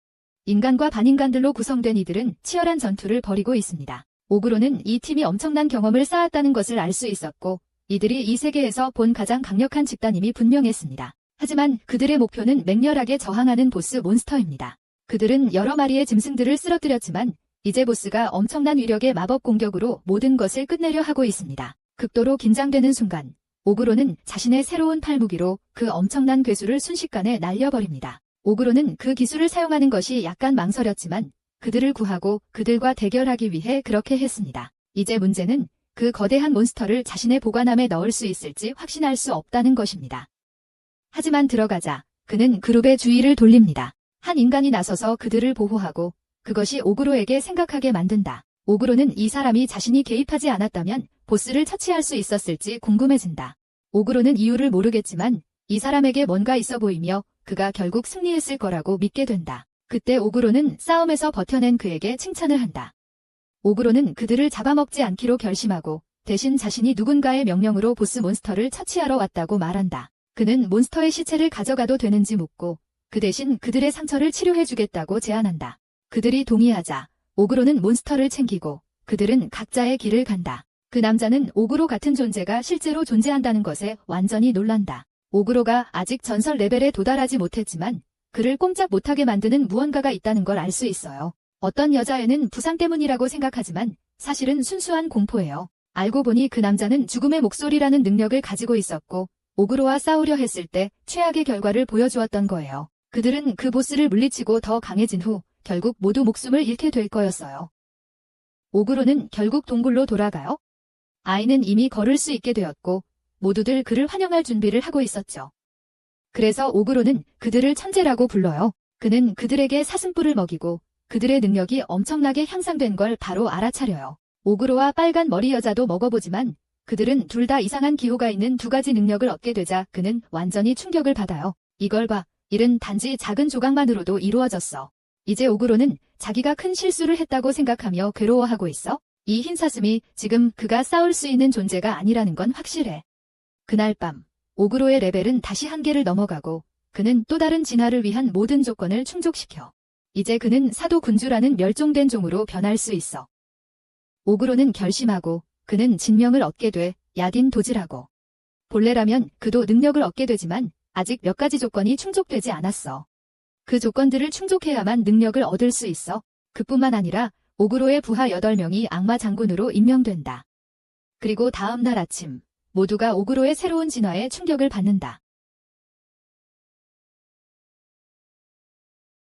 인간과 반인간들로 구성된 이들은 치열한 전투를 벌이고 있습니다. 오그로는 이 팀이 엄청난 경험을 쌓았다는 것을 알 수 있었고 이들이 이 세계에서 본 가장 강력한 집단임이 분명했습니다. 하지만 그들의 목표는 맹렬하게 저항하는 보스 몬스터입니다. 그들은 여러 마리의 짐승들을 쓰러뜨렸지만 이제 보스가 엄청난 위력의 마법 공격으로 모든 것을 끝내려 하고 있습니다. 극도로 긴장되는 순간 오그로는 자신의 새로운 팔무기로 그 엄청난 괴수를 순식간에 날려버립니다. 오그로는 그 기술을 사용하는 것이 약간 망설였지만 그들을 구하고 그들과 대결하기 위해 그렇게 했습니다. 이제 문제는 그 거대한 몬스터를 자신의 보관함에 넣을 수 있을지 확신할 수 없다는 것입니다. 하지만 들어가자 그는 그룹의 주의를 돌립니다. 한 인간이 나서서 그들을 보호하고 그것이 오그로에게 생각하게 만든다. 오그로는 이 사람이 자신이 개입하지 않았다면 보스를 처치할 수 있었을지 궁금해진다. 오그로는 이유를 모르겠지만 이 사람에게 뭔가 있어 보이며 그가 결국 승리했을 거라고 믿게 된다. 그때 오그로는 싸움에서 버텨낸 그에게 칭찬을 한다. 오그로는 그들을 잡아먹지 않기로 결심하고 대신 자신이 누군가의 명령으로 보스 몬스터를 처치하러 왔다고 말한다. 그는 몬스터의 시체를 가져가도 되는지 묻고 그 대신 그들의 상처를 치료해주겠다고 제안한다. 그들이 동의하자 오그로는 몬스터를 챙기고 그들은 각자의 길을 간다. 그 남자는 오그로 같은 존재가 실제로 존재한다는 것에 완전히 놀란다. 오그로가 아직 전설 레벨에 도달하지 못했지만 그를 꼼짝 못하게 만드는 무언가가 있다는 걸 알 수 있어요. 어떤 여자애는 부상 때문이라고 생각하지만 사실은 순수한 공포예요. 알고 보니 그 남자는 죽음의 목소리라는 능력을 가지고 있었고 오그로와 싸우려 했을 때 최악의 결과를 보여주었던 거예요. 그들은 그 보스를 물리치고 더 강해진 후 결국 모두 목숨을 잃게 될 거였어요. 오그로는 결국 동굴로 돌아가요. 아이는 이미 걸을 수 있게 되었고 모두들 그를 환영할 준비를 하고 있었죠. 그래서 오그로는 그들을 천재라고 불러요. 그는 그들에게 사슴뿔을 먹이고 그들의 능력이 엄청나게 향상된 걸 바로 알아차려요. 오그로와 빨간 머리 여자도 먹어보지만 그들은 둘 다 이상한 기호가 있는 두 가지 능력을 얻게 되자 그는 완전히 충격을 받아요. 이걸 봐. 일은 단지 작은 조각만으로도 이루어졌어. 이제 오그로는 자기가 큰 실수를 했다고 생각하며 괴로워하고 있어. 이 흰사슴이 지금 그가 싸울 수 있는 존재가 아니라는 건 확실해. 그날 밤, 오그로의 레벨은 다시 한계를 넘어가고 그는 또 다른 진화를 위한 모든 조건을 충족시켜. 이제 그는 사도 군주라는 멸종된 종으로 변할 수 있어. 오그로는 결심하고 그는 진명을 얻게 돼 야딘 도지라고. 본래라면 그도 능력을 얻게 되지만 아직 몇 가지 조건이 충족되지 않았어. 그 조건들을 충족해야만 능력을 얻을 수 있어. 그뿐만 아니라 오그로의 부하 8명이 악마 장군으로 임명된다. 그리고 다음 날 아침 모두가 오그로의 새로운 진화에 충격을 받는다.